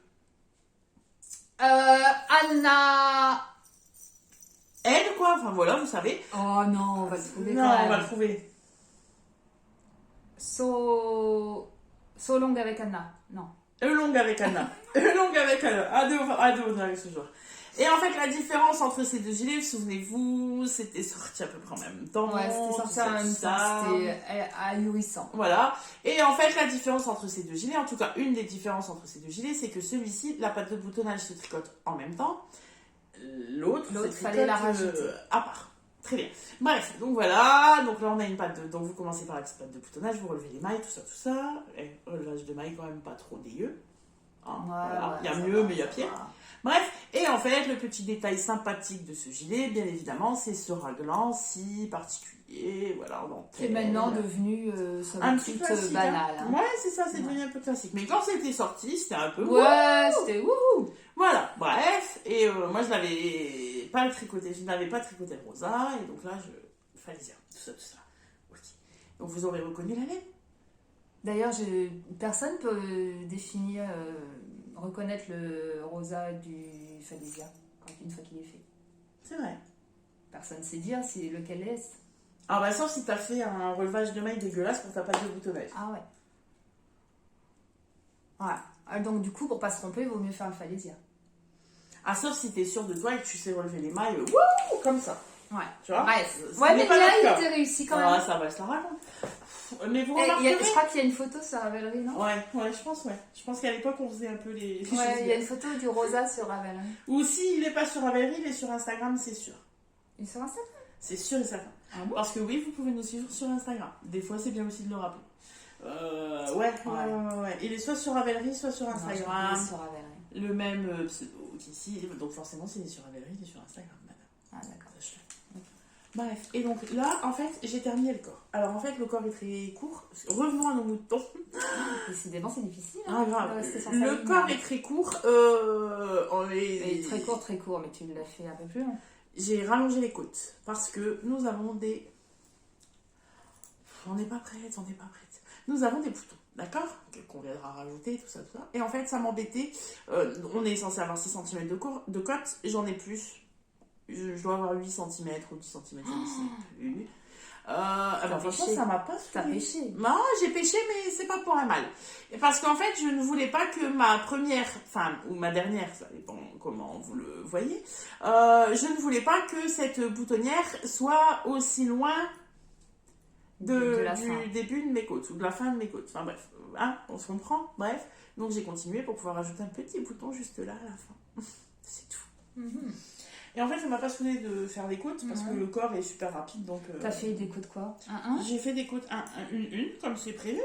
Anna. Elle, quoi, enfin voilà, vous savez. Oh non, on va le trouver Non, quand on même. va le trouver. So long avec Anna. Non. Longue avec Anna. Longue avec Anna. À deux, on arrive ce jour. Et en fait, la différence entre ces deux gilets, souvenez-vous, c'était sorti à peu près en même temps. Ouais, c'était sorti en même temps. C'était ahurissant. Voilà. Et en fait, la différence entre ces deux gilets, en tout cas, une des différences entre ces deux gilets, c'est que celui-ci, la pâte de boutonnage se tricote en même temps. L'autre, fallait la rajouter. À part. Très bien. Bref, donc voilà. Donc là, on a une pâte de... Donc vous commencez par la petite pâte de boutonnage, vous relevez les mailles, tout ça, tout ça. Et relevage de mailles quand même pas trop dégueu. Hein, Ouais, voilà. ouais, Il y a ça mieux, va, mais il y a ça pire. va. Bref, et en fait, le petit détail sympathique de ce gilet, bien évidemment, c'est ce raglan si particulier, voilà, en dentelle. C'est maintenant devenu un petit petite classique, banal. hein. Hein. Ouais, c'est ça, c'est devenu un peu classique. Mais quand c'était sorti, c'était un peu... Ouais, c'était wouhou. Voilà, bref, et moi je n'avais pas tricoté le rosa, et donc là, Falaisia, tout ça, tout ça. Ok. Donc vous aurez reconnu la laine. D'ailleurs, personne peut définir, reconnaître le rosa du Falaisia une fois qu'il est fait. C'est vrai. Personne ne sait dire lequel est. Ah bah sauf si t'as fait un relevage de mailles dégueulasse pour ta pâte de boutonnage. Ah ouais. Voilà. Donc du coup, pour pas se tromper, il vaut mieux faire le Falaisia. Ah sauf si t'es sûr de toi et que tu sais relever les mailles, wouh, comme ça. Ouais. Tu vois. Bref. Ce Ouais, n'est mais pas là, notre il cas. était réussi quand même. Ah ça va, je te la raconte. Mais vous Et remarquerez... je crois qu'il y a une photo sur Ravelry, non? Ouais, je pense, ouais. Je pense qu'à l'époque, on faisait un peu les choses Ouais, il y a bien. une photo du rosa sur Ravelry. Ou s'il n'est pas sur Ravelry, il est sur Instagram, c'est sûr. Et sur Instagram? C'est sûr et certain. Ah bon? Parce que oui, vous pouvez nous suivre sur Instagram. Des fois, c'est bien aussi de le rappeler. Ouais. Il est soit sur Ravelry, soit sur Instagram. Non, sur Ravelry. Le même pseudo qu'ici. Donc forcément, s'il est sur Ravelry, il est sur Instagram, madame. Ah d'accord. Sache-le. Bref, et donc là, en fait, j'ai terminé le corps. Alors en fait, le corps est très court. Revenons à nos moutons. Décidément, c'est difficile. Ah, grave. de rester sur sa Le ligne, corps hein. est très court. Et très court, mais tu l'as fait un peu plus long. J'ai rallongé les côtes parce que nous avons des On n'est pas prête, on n'est pas prête. Nous avons des boutons, d'accord? Qu'on viendra rajouter, tout ça, tout ça. Et en fait, ça m'embêtait. On est censé avoir 6 cm de côte, j'en ai plus. Je dois avoir 8 cm ou 10 cm, je ne sais plus. Alors franchement, ça m'a pas T'as saoulé. pêché. Non, j'ai pêché, mais c'est pas pour un mal. Et parce qu'en fait, je ne voulais pas que ma première, enfin, ou ma dernière, ça dépend comment vous le voyez, je ne voulais pas que cette boutonnière soit aussi loin De la du fin. début de mes côtes, ou de la fin de mes côtes. Enfin bref, hein, on se comprend, bref. Donc j'ai continué pour pouvoir ajouter un petit bouton juste là à la fin. C'est tout. Mhm. Et en fait, ça m'a pas saoulé de faire des côtes parce que Ouais. le corps est super rapide. Donc T'as fait des coups de quoi? Un? j'ai fait des côtes une, comme c'est prévu.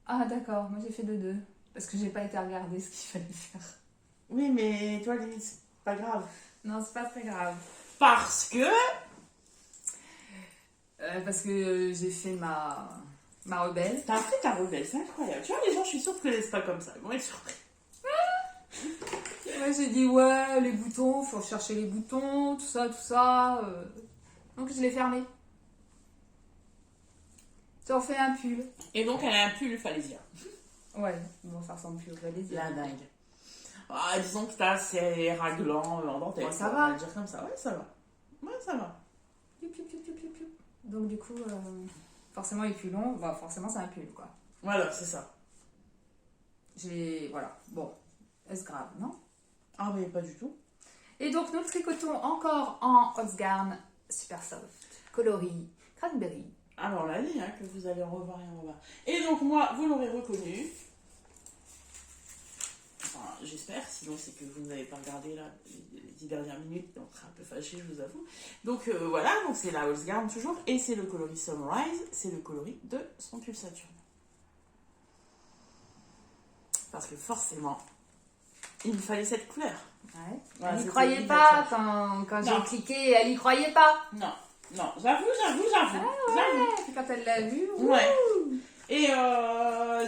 Ah d'accord, moi j'ai fait 2. Parce que j'ai pas été regarder ce qu'il fallait faire. Oui, mais toi, limite, c'est pas grave. Non, c'est pas très grave. Parce que. Parce que j'ai fait ma rebelle. T'as fait ta rebelle, c'est incroyable. Tu vois, les gens, je suis sûre, te connaissent pas comme ça. Ils vont être surpris. Ouais, j'ai dit ouais, les boutons, faut chercher les boutons, tout ça, tout ça. Donc je l'ai fermé. Tu en fais un pull. Et donc, elle a un pull Falaisia. Ouais, bon, ça ressemble plus au valise. La dingue. Ah, disons que t'as ces raglan en dentelle. Ouais, ça quoi, va. On va le dire comme ça. Ouais, ça va. Ouais, ça va. Piou, piou, piou, piou, piou, piou. Donc du coup, forcément il est plus long. Bah, forcément c'est un pull quoi. Voilà, c'est ça. Voilà. Bon, est-ce grave, non? Ah, mais pas du tout. Et donc nous le tricotons encore en Oxgarn Super Soft, coloris cranberry. Alors, la ligne que vous allez revoir et revoir. Et donc, moi, vous l'aurez reconnu. Enfin, j'espère, sinon c'est que vous n'avez pas regardé là, les 10 dernières minutes, donc c'est un peu fâché, je vous avoue. Donc voilà, donc c'est la Holzgarn toujours, et c'est le coloris Sunrise, c'est le coloris de son pull Saturne. Parce que forcément, il me fallait cette couleur. Ouais. Voilà, Elle n'y c'était croyait pas obligatoire. quand Non. j'ai cliqué, elle n'y croyait pas. Non, non, j'avoue. Ouais, quand elle l'a vu, Ouais. Et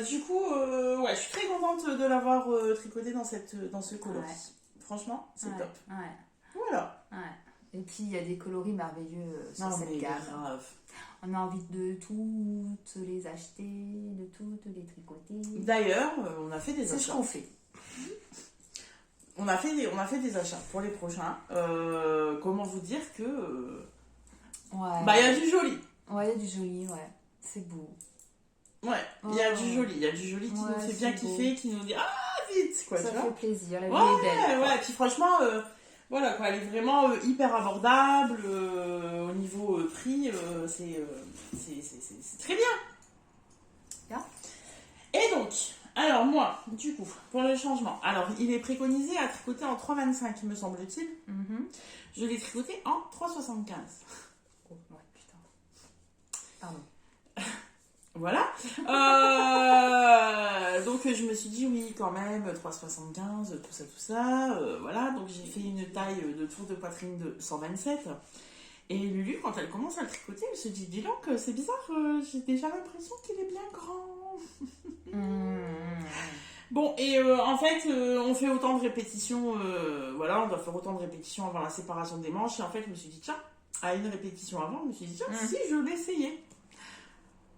du coup, ouais, je suis très contente de l'avoir tricoté dans ce coloris. Ouais. Franchement, c'est ouais, top. Ouais, Voilà. ouais. Et puis il y a des coloris merveilleux sur Non, cette mais gamme. grave. On a envie de toutes les acheter, de toutes les tricoter. D'ailleurs, on a fait des C'est ce achats. qu'on fait. On a fait des achats pour les prochains. Comment vous dire que... Ouais. Bah, il y a du joli. Ouais, il y a du joli, ouais. C'est beau. Ouais, il y a Oh. du joli. Il y a du joli qui Ouais, nous fait bien c'est beau. kiffer, qui nous dit « Ah, vite !» quoi, Ça tu vois. fait plaisir, la vie Ouais, est belle. ouais. Puis franchement, voilà, quoi, elle est vraiment hyper abordable. Au niveau prix, c'est très bien. Bien. Et donc, alors moi, du coup, pour le changement, alors il est préconisé à tricoter en 3,25 me semble-t-il. Mhm. Je l'ai tricoté en 3,75. Oh, ouais, putain. Pardon. Voilà. Donc je me suis dit oui quand même 3,75 tout ça voilà, donc j'ai fait une taille de tour de poitrine de 127 et Lulu quand elle commence à le tricoter elle se dit dis donc c'est bizarre, j'ai déjà l'impression qu'il est bien grand. Bon et en fait on fait autant de répétitions, voilà, on doit faire autant de répétitions avant la séparation des manches et en fait je me suis dit tiens, à une répétition avant je me suis dit tiens si je l'essayais.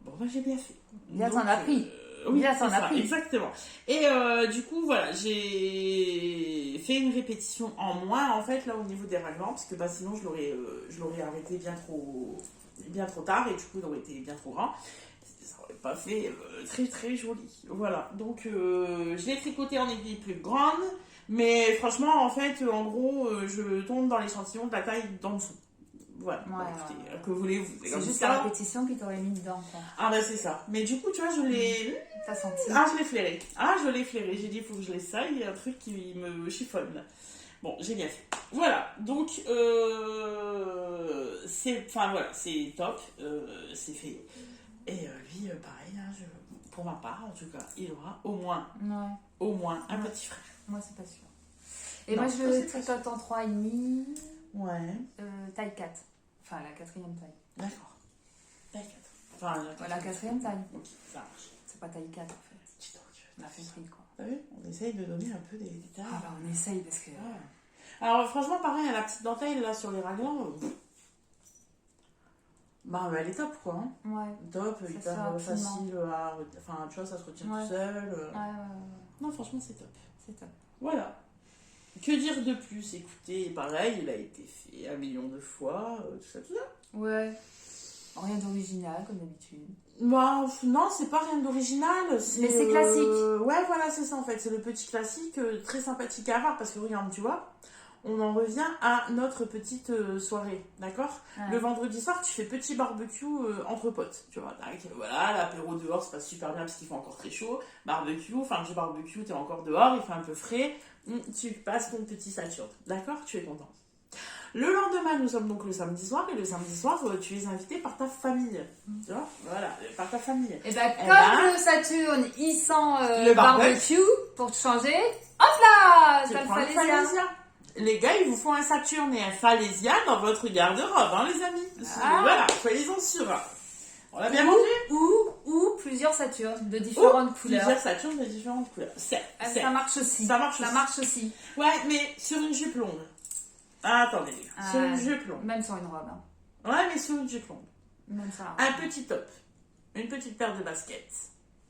Bon, bah j'ai bien fait. Bien, Donc, t'en as pris. Oui, Bien, c'est t'en as ça, pris. exactement. Et du coup, voilà, j'ai fait une répétition en moins, en fait, là, au niveau des raglans, parce que bah, sinon, je l'aurais arrêté bien trop tard, et du coup, il aurait été bien trop grand. Ça aurait pas fait très, très joli. Voilà, donc, je l'ai tricoté en aiguille plus grande, mais franchement, en fait, en gros, je tombe dans l'échantillon de la taille d'en dessous. Voilà, Ouais, bah, écoutez, ouais. que voulez-vous, C'est comme juste ça. la répétition qui t'aurait mis dedans, quoi. Ah bah c'est ça. Mais du coup, tu vois, je l'ai... T'as senti. Ah, je l'ai flairé. J'ai dit, il faut que je l'essaye. Il y a un truc qui me chiffonne. Bon, j'ai bien fait. Voilà. Donc, c'est top. C'est fait. Et lui, pareil, hein, pour ma part, en tout cas, il aura au moins un Ouais. petit frère. Moi, c'est pas sûr. Et Non, moi, ça, je c'est le pas tricote en 3,5, Ouais, taille 4. Enfin, la 4e taille. d'accord. Taille 4. Enfin, La 4e taille. Ok, ça marche. C'est pas taille 4, en fait. Dis donc, T'as compris, quoi. T'as vu? On essaye de donner un peu des détails. Ah bah, on essaye, parce que... Alors franchement pareil, à la petite dentelle là sur les raglans, Bah, elle est top, quoi. Hein. Ouais. Top, Ça se fait hyper rapidement. facile à... Enfin, tu vois, ça se retient Ouais. tout seul. Ouais. Non, franchement, c'est top. C'est top. Voilà. Que dire de plus? Écoutez, pareil, il a été fait 1 million de fois, tout ça, tout ça. Ouais. Rien d'original, comme d'habitude. Bah, non, c'est pas rien d'original. Mais c'est classique. Ouais, voilà, c'est ça en fait. C'est le petit classique très sympathique à voir parce que regarde, tu vois, on en revient à notre petite soirée, d'accord? Ouais. Le vendredi soir, tu fais petit barbecue entre potes, tu vois. Tac, voilà, l'apéro dehors se passe super bien parce qu'il fait encore très chaud. Barbecue, fin du barbecue, t'es encore dehors, il fait un peu frais. Tu passes ton petit Saturne, d'accord? Tu es content. Le lendemain, nous sommes donc le samedi soir, et le samedi soir, tu es invité par ta famille. Tu vois, voilà, par ta famille. Et ben, comme le Saturne, il sent le barbecue, pour te changer, hop là, tu t'as le prends le Falaisia. Falaisia. Les gars, ils vous font un Saturne et un Falaisia dans votre garde-robe, hein, les amis. Ah. Voilà, soyez-en sûrs. On l'a bien vendu. Ou plusieurs Saturnes de différentes couleurs. Plusieurs Saturnes de différentes couleurs. Ça marche aussi. Ça marche Ça marche aussi. Ouais, mais sur une jupe longue. Ah, attendez, sur une jupe longue. Même sur une robe. Hein. Ouais, mais sur une jupe longue. Même ça. Un petit top. Une petite paire de baskets.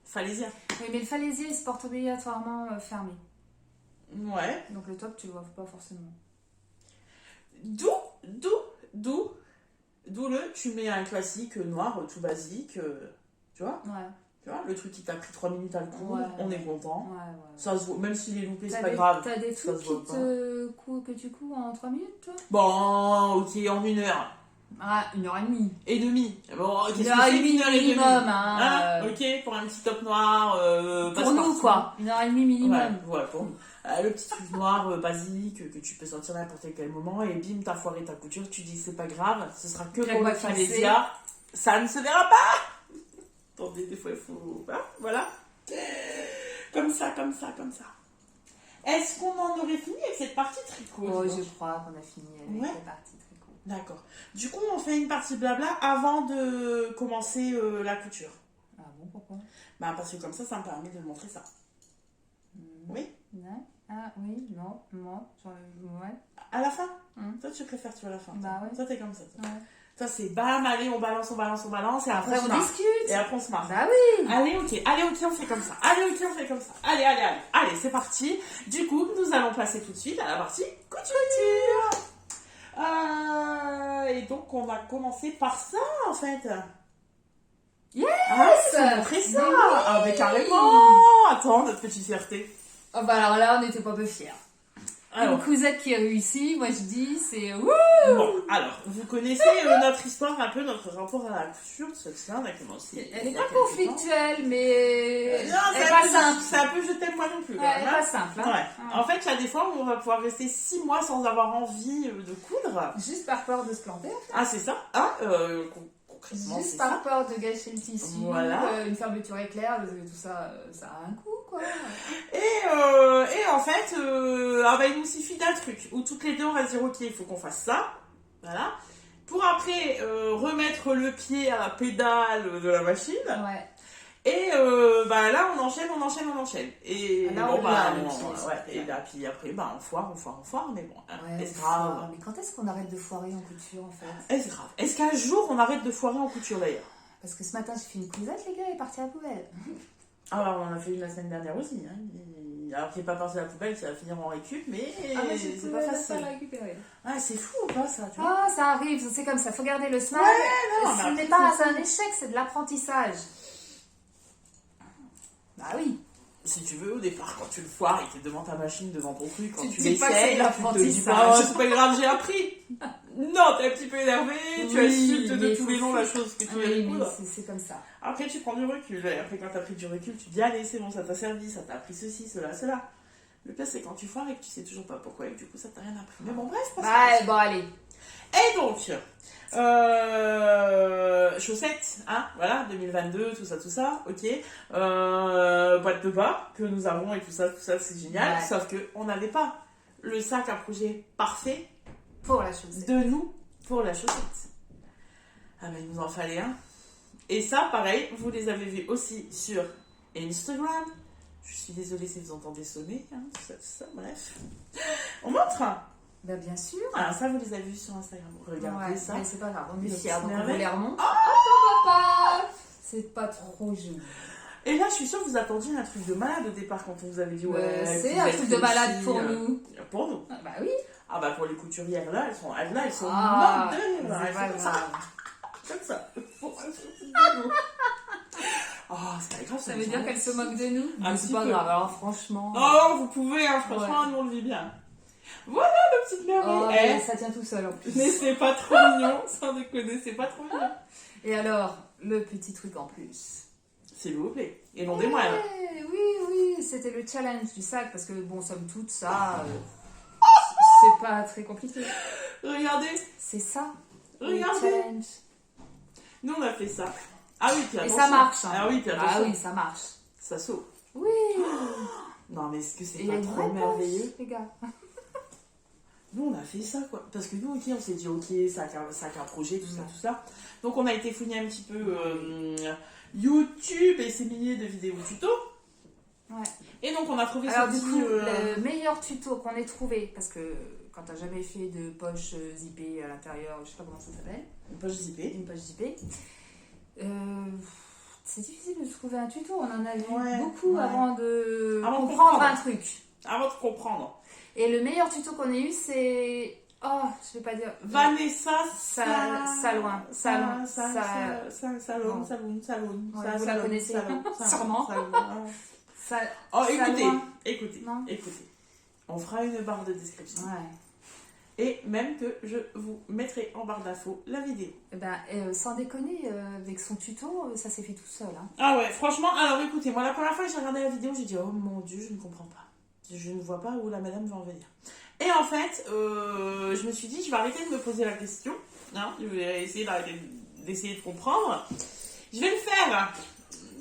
Falaisia. Oui, mais le Falaisia, il se porte obligatoirement fermé. Ouais. Donc le top, tu le vois pas forcément. D'où le tu mets un classique noir tout basique, tu vois? Ouais. Tu vois, le truc qui t'a pris 3 minutes à le coudre, Ouais. on est content. Ouais. Ça se voit, même s'il est loupé, c'est T'as pas des, grave. T'as des Ça trucs se voit que tu couds en 3 minutes, toi? Bon, ok, en 1 heure. Ah, 1h30. Et demie. Bon, qu'est-ce que 1h30 c'est qu'une heure et demie? minimum, hein. Ok, pour un petit top noir, Pour nous, quoi. 1h30 minimum. Ouais, pour nous. Le petit truc noir basique que tu peux sortir à n'importe quel moment et bim, t'as foiré ta couture, tu dis c'est pas grave, ce sera que pour le Falaisia, ça ne se verra pas. Attendez, des fois il faut... Ah, voilà. Comme ça. Est-ce qu'on en aurait fini avec cette partie tricot? Oh, je crois qu'on a fini avec Ouais. la partie tricot. D'accord. Du coup, on fait une partie blabla avant de commencer la couture. Ah bon, pourquoi? Bah, parce que comme ça me permet de montrer ça. Oui. Ouais. Ah oui, non, ouais. À la fin. Toi, tu préfères, tu vois, à la fin. Bah ouais. Toi, t'es comme ça. Ouais. Toi, c'est bam, allez, on balance, et après, on discute. Et après, on se marre. Bah oui. Allez, ok, on fait comme ça. Allez, c'est parti. Du coup, nous allons passer tout de suite à la partie couture. Et donc, on va commencer par ça, en fait. Yes. Ah, c'est montrer ça. Mais oui. Ah, mais carrément. Attends, notre petite fierté. Oh, bah alors là, on n'était pas peu fiers. Alors, Une cousette qui réussit, moi je dis, c'est wouh. bon, alors, vous connaissez notre histoire, un peu notre rapport à la couture, tout ça, on a commencé. Elle n'est pas conflictuelle, mais Non, elle est pas simple. C'est un peu je t'aime moi non plus. Ouais, elle est pas simple. Hein. Ouais. En fait, il y a des fois où on va pouvoir rester 6 mois sans avoir envie de coudre. Juste par peur de se planter. Ah, c'est ça. Hein, concrètement, Juste c'est par ça. peur de gâcher le tissu. Voilà. Une fermeture éclair, parce que tout ça, ça a un coût, quoi. Et en fait, il nous suffit d'un truc où toutes les deux on va se dire ok, il faut qu'on fasse ça. Voilà. Pour après remettre le pied à la pédale de la machine. Ouais. Et là, on enchaîne. Et là, bon, on l'a, le pied, et là, puis après, on foire, mais bon, Ouais, c'est grave. Mais quand est-ce qu'on arrête de foirer en couture, en fait? C'est grave. Est-ce qu'un jour, on arrête de foirer en couture, d'ailleurs? Parce que ce matin, j'ai fait une cousette, les gars, elle est partie à la poubelle. Alors, on en a fait une la semaine dernière aussi. Hein. Alors qu'il n'est pas parti à la poubelle, ça va finir en récup, mais c'est pas facile. Pas récupérer. Ah, c'est fou ou pas, ça, tu vois? Ah, ça arrive, c'est comme ça, faut garder le smile. Ouais, non, Ce mais n'est après, pas un échec, c'est de l'apprentissage. Bah oui. Si tu veux, au départ, quand tu le foires et que tu es devant ta machine, devant ton truc, quand tu dis pas que c'est l'essayes, de tu te dis pas, l'apprentissage. c'est pas grave, j'ai appris. Non, t'es un petit peu énervé, tu insultes de mais tous les noms la chose que tu viens de coudre. C'est comme ça. Après, tu prends du recul. Et après, quand t'as pris du recul, tu te dis, allez, c'est bon, ça t'a servi, ça t'a appris ceci, cela. Le pire, c'est quand tu foires et que tu sais toujours pas pourquoi et que du coup, ça t'a rien appris. Mais bon, bref, Ouais, bon, allez. Et donc, chaussettes, hein, voilà, 2022, tout ça, ok. Boîte de bas que nous avons et tout ça, c'est génial. Ouais. Sauf qu'on n'avait pas le sac à projet parfait Pour la chaussette. de nous pour la chaussette. Ah ben, il nous en fallait un. Et ça, pareil, vous les avez vus aussi sur Instagram. Je suis désolée si vous entendez sonner, hein, tout ça, bref. On montre. Bah, bien sûr. Alors ça, vous les avez vus sur Instagram. Regardez Ouais, ça. mais c'est pas grave, on est Le fiers, petit donc on merveille. vous les remonte. Oh, papa, c'est pas trop joli. Et là, je suis sûre que vous attendiez un truc de malade au départ quand on vous avait dit ouais. C'est vous un êtes truc de malade réussi, pour nous. Pour nous. Ah, bah oui. Ah bah pour les couturières là, elles sont mortes de rire. C'est Elles pas font comme ça. grave. Comme ça. Oh, c'est pas grave. Ça veut dire qu'elle se moque de nous? Un C'est petit pas peu. grave, alors franchement. Oh, vous pouvez, hein, franchement, Ouais. nous on le vit bien. Voilà le petit merveille. Oh, Eh, mais ça tient tout seul en plus. mais c'est pas trop mignon, sans déconner, c'est pas trop mignon. Et alors, le petit truc en plus. S'il vous plaît. Et non des moindres. Ouais, oui, c'était le challenge du sac, parce que bon, somme toute, ça, c'est pas très compliqué. Regardez, C'est ça, le regardez. challenge. Nous on a fait ça. Ah oui, puis Et attention. ça marche. Hein. Ah oui, puis attention. Ah oui, ça marche. Ça saute. Oui. Non mais est-ce que c'est Et pas une trop vraie merveilleux? poche, les gars. Nous, on a fait ça, quoi. Parce que nous, ok, on s'est dit, ok, ça a un projet, tout ça, tout ça. Donc, on a été fouiller un petit peu YouTube et ses milliers de vidéos tuto. Ouais. Et donc, on a trouvé Alors, ce du petit... coup, le meilleur tuto qu'on ait trouvé, parce que quand t'as jamais fait de poche zippée à l'intérieur, je sais pas comment ça s'appelle, Une poche zippée. une poche zippée, c'est difficile de trouver un tuto. On en a vu Ouais, beaucoup ouais. avant de Avant de comprendre comprendre. un truc. Avant de comprendre. Et le meilleur tuto qu'on ait eu, c'est... Oh, je vais pas dire... Vanessa Salon. Salon. Ouais, vous la connaissez, sûrement. Ça, Oh, écoutez, Salon. écoutez, Non. écoutez. On fera une barre de description. Ouais. Et même que je vous mettrai en barre d'infos la vidéo. Eh ben, sans déconner, avec son tuto, ça s'est fait tout seul. Hein. Ah ouais, franchement, alors écoutez, moi la première fois que j'ai regardé la vidéo, j'ai dit, oh mon dieu, je ne comprends pas. Je ne vois pas où la madame va en venir. Et en fait, je me suis dit, je vais arrêter de me poser la question. Hein, je vais essayer d'essayer de comprendre. Je vais le faire.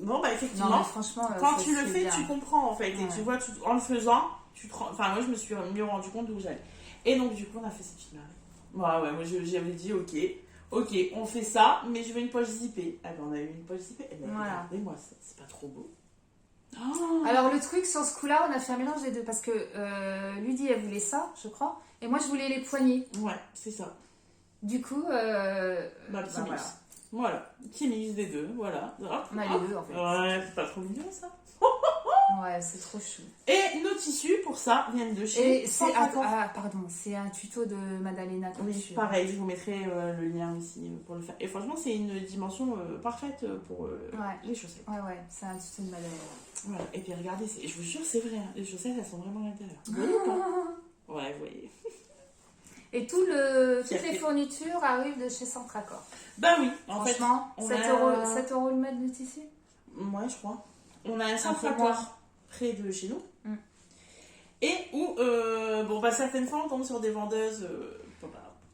Bon, bah effectivement, Non, mais franchement, quand ça tu le se fait fais, bien. tu comprends en fait. Et Ouais. tu vois, en le faisant, enfin moi je me suis mieux rendu compte d'où j'allais. Et donc du coup, on a fait cette petite merveille. Ouais, moi j'avais dit, ok, on fait ça, mais je veux une poche zippée. Ah ben on a eu une poche zippée. Eh ben, Voilà. regardez-moi, c'est pas trop beau. Oh. Alors, le truc, sur ce coup-là, on a fait un mélange des deux. Parce que Ludie, elle voulait ça, je crois. Et moi, je voulais les poignées. Ouais, c'est ça. Du coup, Petit mix. Voilà, petit mix des deux, voilà. Hop, on a hop. les deux, en fait. Ouais, c'est pas trop mignon ça. Ouais, c'est trop chou. Et nos tissus pour ça viennent de chez Et c'est... Centracor. pardon, c'est un tuto de Madalena. Oui, pareil, je vous mettrai le lien ici pour le faire. Et franchement, c'est une dimension parfaite pour Ouais. les chaussettes. Ouais, c'est un tuto de Madalena. Voilà. Et puis regardez, je vous jure, c'est vrai, hein, les chaussettes elles sont vraiment à l'intérieur. Vous voyez ou pas? Ouais, vous voyez. Et toutes les Fierté. fournitures arrivent de chez Centracor. Bah oui, en fait. Franchement, on 7 a- euros, 7 euros le mètre de tissu. Ouais, je crois. On a un peu Centracor moins. près de chez nous. Mm. Et où, bon, bah certaines fois, on tombe sur des vendeuses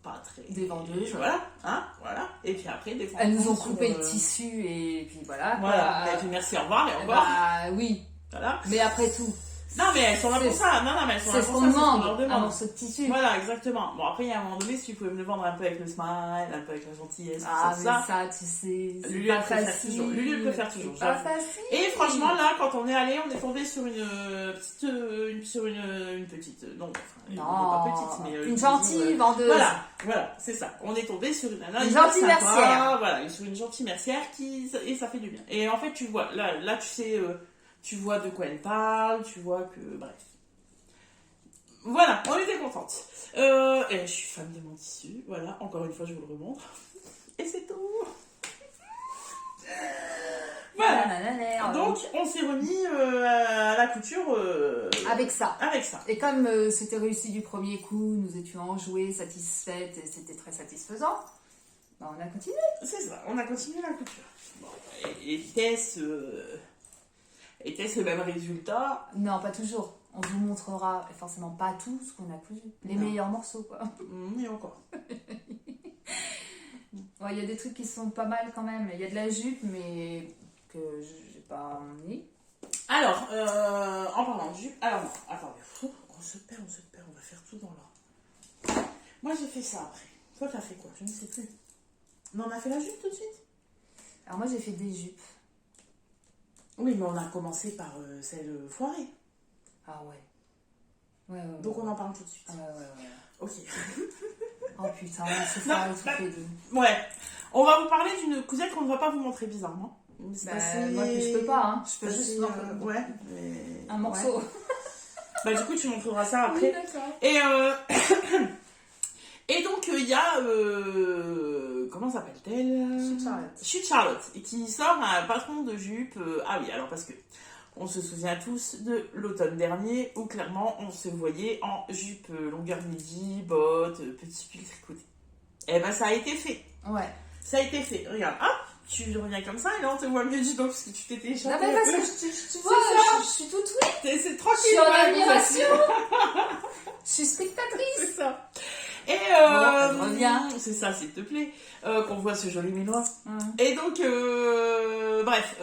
pas très. Des vendeuses. Voilà, hein, voilà. Et puis après, des fois. Elles on nous ont tombe coupé sur, le tissu et puis voilà. Voilà, quoi. et puis merci, au revoir et au revoir. Bah oui, Voilà. mais après tout, Non, mais elles sont là pour C'est- ça. Non, mais elles sont c'est là ce pour qu'on ça, c'est ce qu'on leur demande, un demande. morceau de tissu. Voilà, exactement. Bon, après, il y a un moment donné, si tu pouvais me le vendre un peu avec le smile, un peu avec la gentillesse, Ah, tout mais ça. ça, tu sais, c'est Lulu, pas elle préfère facile. toujours. Lulu, elle préfère toujours, C'est pas j'avoue. facile. Et franchement, là, quand on est allé, on est tombé sur une petite. Sur une petite. Non, enfin, Non, pas petite, mais. je une veux gentille dire, vendeuse. voilà, c'est ça. On est tombé sur une nana Une hyper gentille sympa, mercière. Voilà, sur une gentille mercière et ça fait du bien. Et en fait, tu vois, là tu sais, tu vois de quoi elle parle, tu vois que. Bref. Voilà, on était contente. Et je suis fan de mon tissu, voilà, encore une fois, je vous le remontre. Et c'est tout. Voilà. Nanana, Donc, on s'est remis à la couture avec ça. avec ça. Et comme c'était réussi du premier coup, nous étions enjouées, satisfaites, et c'était très satisfaisant, bah, on a continué. C'est ça, on a continué la couture. Bon, et était-ce le même résultat? Non, pas toujours. On vous montrera forcément pas tout ce qu'on a cousu. Les Non. meilleurs morceaux, quoi. Mais encore. Ouais, il y a des trucs qui sont pas mal quand même. Il y a de la jupe, mais que j'ai pas emmené. Alors, en parlant de jupe, alors non, attendez, on se perd, on va faire tout dans l'ordre. Moi j'ai fait ça après. Toi t'as fait quoi? Je ne sais plus. Mais on a fait la jupe tout de suite? Alors moi, j'ai fait des jupes. Oui, mais on a commencé par celle foirée. Ah ouais. Donc on en parle tout de suite. Ouais. Ok. Oh putain, c'est ça, toutes les deux. Ouais. On va vous parler d'une cousette qu'on ne va pas vous montrer bizarrement. Moi, je peux pas, hein. Je peux juste... ouais. Mais... Un morceau. Ouais. Bah du coup, tu montreras ça après. Oui, d'accord. Et donc, il y a... comment s'appelle-t-elle? Chute Charlotte. Et qui sort un patron de jupe. Ah oui, alors parce que... On se souvient tous de l'automne dernier où clairement on se voyait en jupe longueur midi, bottes, petit pull tricoté. Et ben ça a été fait. Ouais. Ça a été fait. Regarde, hop, tu reviens comme ça et là on te voit mieux du dos parce que tu t'étais échappé. Non mais parce que tu vois, je suis toute oui. C'est tranquille. Je suis en voilà, admiration. Je suis spectatrice. C'est ça. Et reviens. c'est ça, s'il te plaît, qu'on voit ce joli mélois. Mmh. Et donc, bref,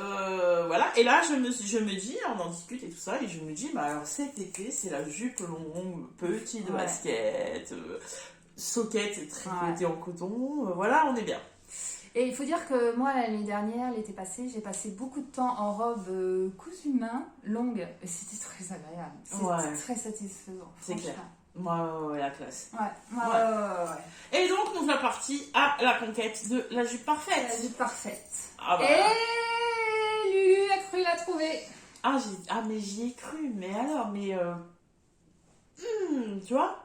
voilà. Et là, je me dis, on en discute et tout ça, et je me dis, bah alors cet été, c'est la jupe longue, petite basket, soquette tricotée en coton, voilà, on est bien. Et il faut dire que moi, l'année dernière, l'été passé, j'ai passé beaucoup de temps en robe cousue main, longue, et c'était très agréable. C'était très satisfaisant. C'est clair. Ouais, la classe. Ouais. Et donc, nous voilà partis à la conquête de la jupe parfaite. La jupe parfaite. Ah bah. Et Lulu a cru la trouver. Mais j'y ai cru. Mais alors, tu vois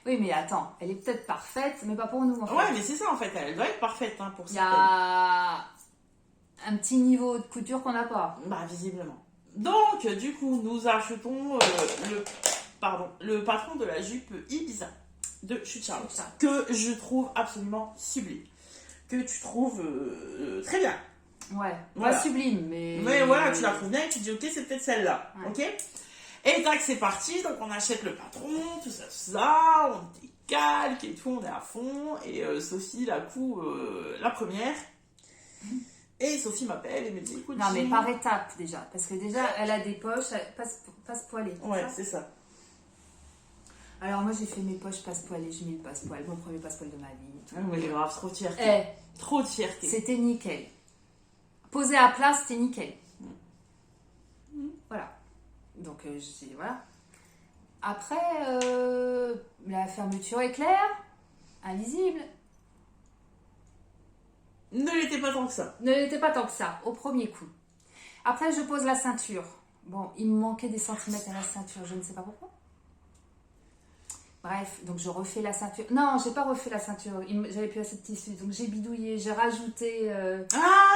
Oui, mais attends, elle est peut-être parfaite, mais pas pour nous. En fait. Ouais, mais c'est ça en fait. Elle doit être parfaite pour ça. Il y a un petit niveau de couture qu'on n'a pas. Bah, visiblement. Donc, du coup, nous achetons le patron de la jupe Ibiza de Chute Charlotte, que je trouve absolument sublime, que tu trouves très bien. Ouais, voilà. Pas sublime, mais... Mais voilà, tu la trouves bien et tu dis, ok, c'est peut-être celle-là, ouais. Ok. Et tac, c'est parti, donc on achète le patron, tout ça, on décalque et tout, on est à fond, et Sophie la coud la première. Et Sophie m'appelle et me dit, écoute... Non, mais par étapes, déjà. Parce que déjà, elle a des poches, passe-poilées. Ouais, c'est ça. Alors, moi, j'ai fait mes poches passe-poilées. J'ai mis le passe-poil, mon premier passe-poil de ma vie. Oui, mais grave, trop de fierté. Trop de fierté. C'était nickel. Posé à plat, c'était nickel. Voilà. Donc, voilà. Après, la fermeture est claire, invisible. Ne l'était pas tant que ça. Ne l'était pas tant que ça, au premier coup. Après, je pose la ceinture. Bon, il me manquait des centimètres à la ceinture, je ne sais pas pourquoi. Bref, donc je refais la ceinture. Non, j'ai pas refait la ceinture, j'avais plus assez de tissu. Donc j'ai bidouillé, j'ai rajouté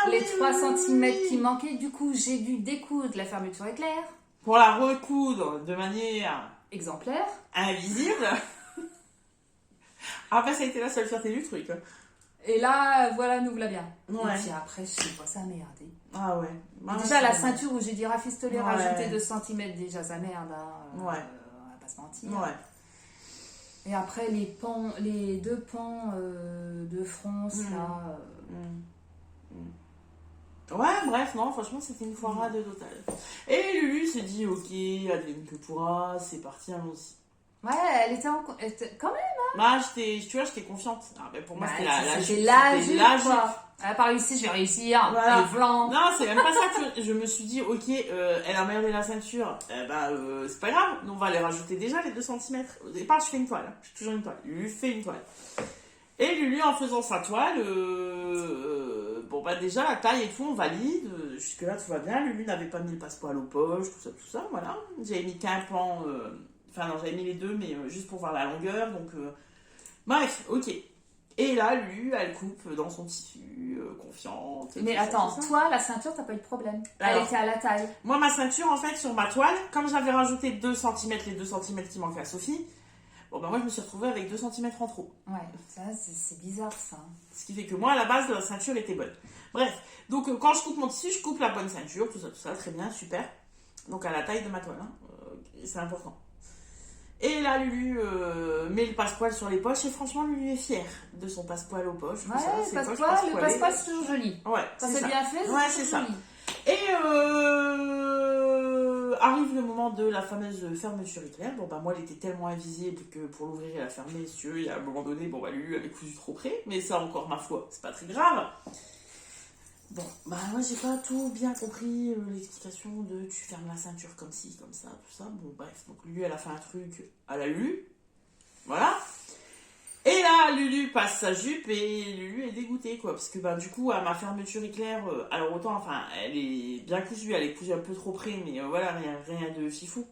les 3 cm qui manquaient. Du coup, j'ai dû découdre la fermeture éclair. Pour la recoudre de manière... exemplaire. Invisible. Après, ça a été la seule fierté du truc. Et là, voilà, nous voilà bien. Ouais. Et puis après, je vois ça merder. Ah ouais. Déjà, la ceinture où j'ai dit rafistoler, rajouter 2 cm, déjà ça merde. On va pas se mentir. Ouais. Et après, les 2 pans de fronce, là. Ouais, bref, non, franchement, c'était une foirade totale. Et Lulu s'est dit, ok, advienne que pourra, c'est parti, allons-y. Ouais, elle était quand même. Bah, j'étais confiante. Ah, bah, pour moi, c'était la jupe, quoi. Elle a pas réussi, je vais réussir. Voilà. Le blanc. Non, c'est même pas ça que je me suis dit, ok, elle a merdé la ceinture. C'est pas grave, nous on va les rajouter déjà les 2 cm. Au départ, je fais une toile. Je fais toujours une toile. Lulu fait une toile. Et Lulu, en faisant sa toile, déjà la taille et tout, on valide. Jusque-là, tout va bien. Lulu n'avait pas mis le passe-poil aux poches, tout ça, voilà. J'avais mis qu'un pan. Enfin, non, j'avais mis les 2, mais juste pour voir la longueur. Donc, bref, ok. Et là, Lulu, elle coupe dans son tissu, confiante. Mais attends, toi, la ceinture, t'as pas eu de problème. Alors, elle était à la taille. Moi, ma ceinture, en fait, sur ma toile, comme j'avais rajouté 2 cm, les 2 cm qui manquaient à Sophie, moi, je me suis retrouvée avec 2 cm en trop. Ouais, ça, c'est bizarre, ça. Ce qui fait que moi, à la base, la ceinture était bonne. Bref, donc quand je coupe mon tissu, je coupe la bonne ceinture, tout ça, très bien, super. Donc à la taille de ma toile, c'est important. Et là, Lulu met le passe-poil sur les poches et franchement, Lulu est fière de son passe-poil aux poches. Ouais, le passe-poil, c'est toujours joli. Ouais, quand c'est bien fait, c'est ça. Et arrive le moment de la fameuse fermeture éclair. Moi, elle était tellement invisible que pour l'ouvrir et la fermer, il y a un moment donné, Lulu avait cousu trop près. Mais ça, encore, ma foi, c'est pas très grave. Bon, bah moi j'ai pas tout bien compris, l'explication de tu fermes la ceinture comme ci, comme ça, tout ça. Bon bref, donc Lulu elle a fait un truc à la Lulu, voilà. Et là Lulu passe sa jupe et Lulu est dégoûtée quoi, parce que bah du coup à ma fermeture éclair, alors autant enfin elle est bien cousue, elle est cousue un peu trop près, mais voilà, rien de fifou.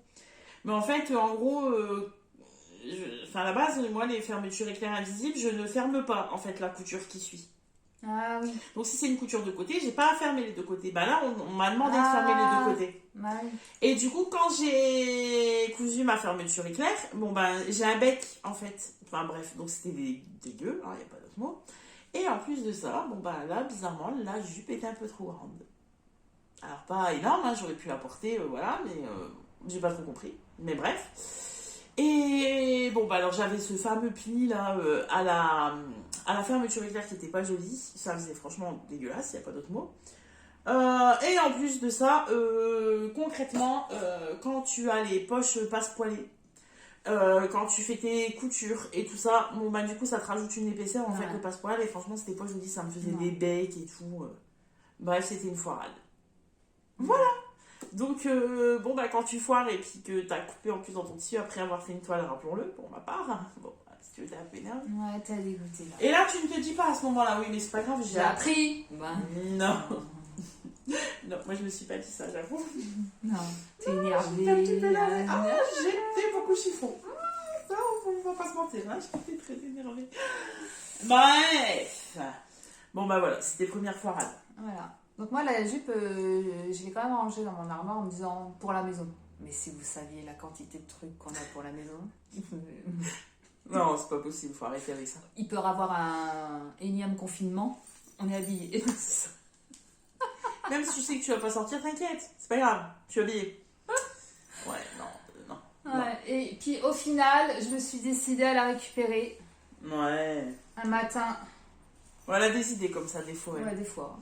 Mais en fait en gros, à la base moi les fermetures éclair invisibles, je ne ferme pas en fait la couture qui suit. Ah oui. Donc si c'est une couture de côté, j'ai pas à fermer les deux côtés. Bah là, on m'a demandé de fermer les deux côtés. Ah oui. Et du coup, quand j'ai cousu ma fermeture éclair, bon ben j'ai un bec en fait. Enfin bref, donc c'était dégueu, il n'y a pas d'autre mot. Et en plus de ça, bon ben là, bizarrement, la jupe était un peu trop grande. Alors pas énorme, hein, j'aurais pu la porter, voilà, mais j'ai pas trop compris. Mais bref. Et bon, bah alors j'avais ce fameux pli là à la fermeture éclair qui était pas joli. Ça faisait franchement dégueulasse, il n'y a pas d'autre mot. Et en plus de ça, concrètement, quand tu as les poches passe-poilées, quand tu fais tes coutures et tout ça, bon bah du coup ça te rajoute une épaisseur en fait le passe-poil. Et franchement, c'était pas joli, ça me faisait des becs et tout. Bref, c'était une foirade. Voilà! Donc, bon, bah, quand tu foires et puis que t'as coupé en plus dans ton tissu après avoir fait une toile, rappelons-le, pour ma part, bon, si tu veux, t'es un peu énervé. Ouais, t'as dégoûté là. Et là, tu ne te dis pas à ce moment-là, oui, mais c'est pas grave, j'ai appris. Bah. Non. Non, moi je me suis pas dit ça, j'avoue. Non, t'es énervée. J'étais un petit peu énervée. Ah, j'étais beaucoup chiffon. Ça, on va pas se mentir, hein, j'étais très énervée. Bref. Bon, bah voilà, c'était première foirade. Voilà. Donc moi, la jupe, je l'ai quand même rangée dans mon armoire en me disant pour la maison. Mais si vous saviez la quantité de trucs qu'on a pour la maison... Non, c'est pas possible, faut arrêter avec ça. Il peut y avoir un énième confinement, on est habillé. C'est ça. Même si tu sais que tu vas pas sortir, t'inquiète, c'est pas grave, tu es habillé. Ouais, non. Ouais, et puis au final, je me suis décidée à la récupérer. Ouais. Un matin. Voilà des idées comme ça, des fois. Ouais, des fois.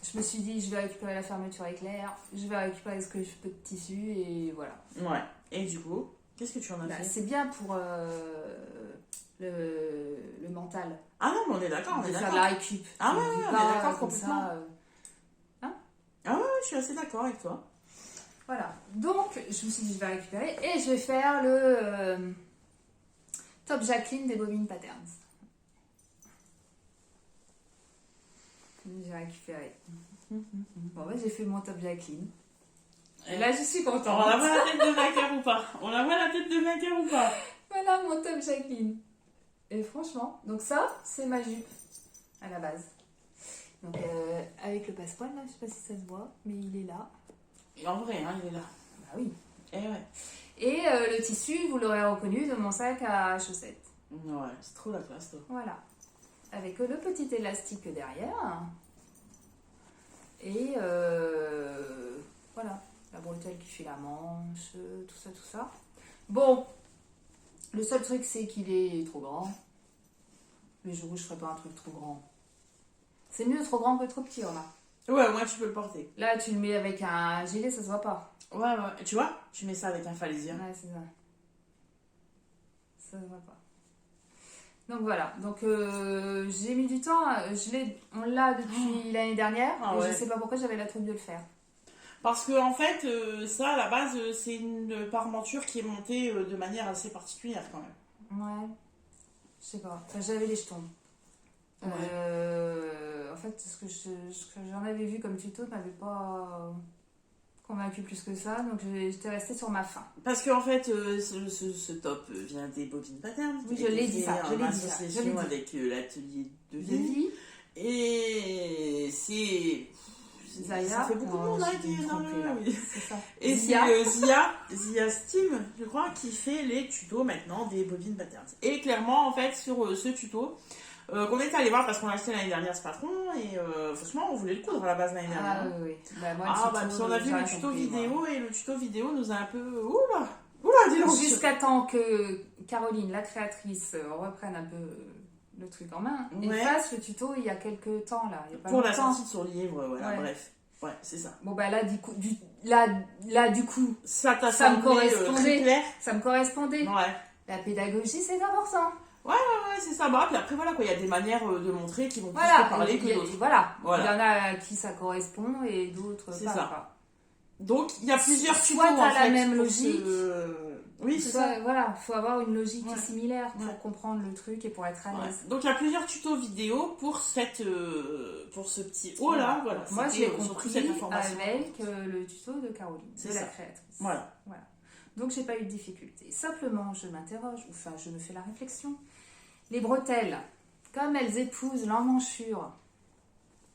Je me suis dit, je vais récupérer la fermeture éclair, je vais récupérer ce que je peux de tissu et voilà. Ouais. Et du coup, qu'est-ce que tu en as fait? C'est bien pour le mental. Ah non, mais on est d'accord, on est d'accord. Faire de la récup. Ah ouais, on est d'accord comme complètement. ça. Ah ouais, je suis assez d'accord avec toi. Voilà. Donc, je me suis dit, je vais récupérer et je vais faire le Top Jacqueline des Bobines Patterns. J'ai récupéré. Bon, bah, j'ai fait mon Top Jacqueline. Et là, je suis contente. On la voit la tête de vainqueur ou pas? On la voit la tête de vainqueur ou pas? Voilà mon Top Jacqueline. Et franchement, donc ça, c'est ma jupe à la base. Donc, avec le passepoil, là, je sais pas si ça se voit, mais il est là. Et en vrai, hein, il est là. Bah oui. Et ouais. Et le tissu, vous l'aurez reconnu de mon sac à chaussettes. Ouais, c'est trop la classe, toi. Voilà. Avec le petit élastique derrière. Et voilà. La bretelle qui fait la manche, tout ça. Bon. Le seul truc, c'est qu'il est trop grand. Le jour où je ferai pas un truc trop grand. C'est mieux trop grand que trop petit, on a. Ouais, moi tu peux le porter. Là, tu le mets avec un gilet, ça se voit pas. Ouais. Et tu vois, tu mets ça avec un falaisien. Ouais, c'est ça. Ça se voit pas. Donc voilà. Donc j'ai mis du temps. On l'a depuis l'année dernière. Ah et ouais. je sais pas pourquoi j'avais la trouille de le faire. Parce que en fait, ça à la base, c'est une parmenture qui est montée de manière assez particulière quand même. Ouais. Je sais pas. Enfin, j'avais les jetons. Ouais. En fait, ce que j'en avais vu comme tuto ne m'avait pas convaincu plus que ça. Donc j'étais restée sur ma faim. Parce qu'en fait, ce top vient des Bobines Patterns. Oui, je l'ai dit ça. Je l'ai dit ça. Association avec l'atelier de De vie. vie. Et c'est... Zaya. Ça fait beaucoup de monde hein, qui est dans le... Oui. C'est ça. Et Zia. c'est Zia Steam, je crois, qui fait les tutos maintenant des Bobines Patterns. Et clairement, en fait, sur ce tuto, qu'on était allé voir parce qu'on l'a acheté l'année dernière ce patron, et franchement, on voulait le coudre à la base l'année dernière. Ah oui. Bah, moi, Puis on a vu le tuto compris, vidéo, moi. et le tuto vidéo nous a un peu... Oula, dis donc. Jusqu'à temps que Caroline, la créatrice, reprenne un peu le truc en main et Ouais. fasse le tuto il y a quelques temps là. Il y a pas Pour la longtemps. sortie de son livre, voilà, Ouais. bref. Ouais, c'est ça. Bon bah là du coup Ça t'a Ça me semblé correspondait. très clair? ça me correspondait. Ouais. La pédagogie c'est important. Ouais, c'est ça. Bah, puis après, voilà, quoi, il y a des manières de montrer qui vont plus Voilà, te parler que il y a- d'autres. voilà. Voilà. Il y en a à qui ça correspond et d'autres C'est pas. ça. Quoi. Donc, il y a plusieurs tutos, Soit t'as en la fait, même pour logique. Oui, c'est ça. Voilà, faut avoir une logique Ouais. similaire pour Ouais. comprendre le truc et pour être à Ouais. l'aise. Donc, il y a plusieurs tutos vidéo pour ce petit haut là. Voilà. Moi, je C'était, l'ai surtout compris cette information. avec le tuto de Caroline, C'est de la ça. créatrice. Voilà. Donc, j'ai pas eu de difficulté. Simplement, je m'interroge, enfin, je me fais la réflexion. Les bretelles, comme elles épousent l'emmanchure,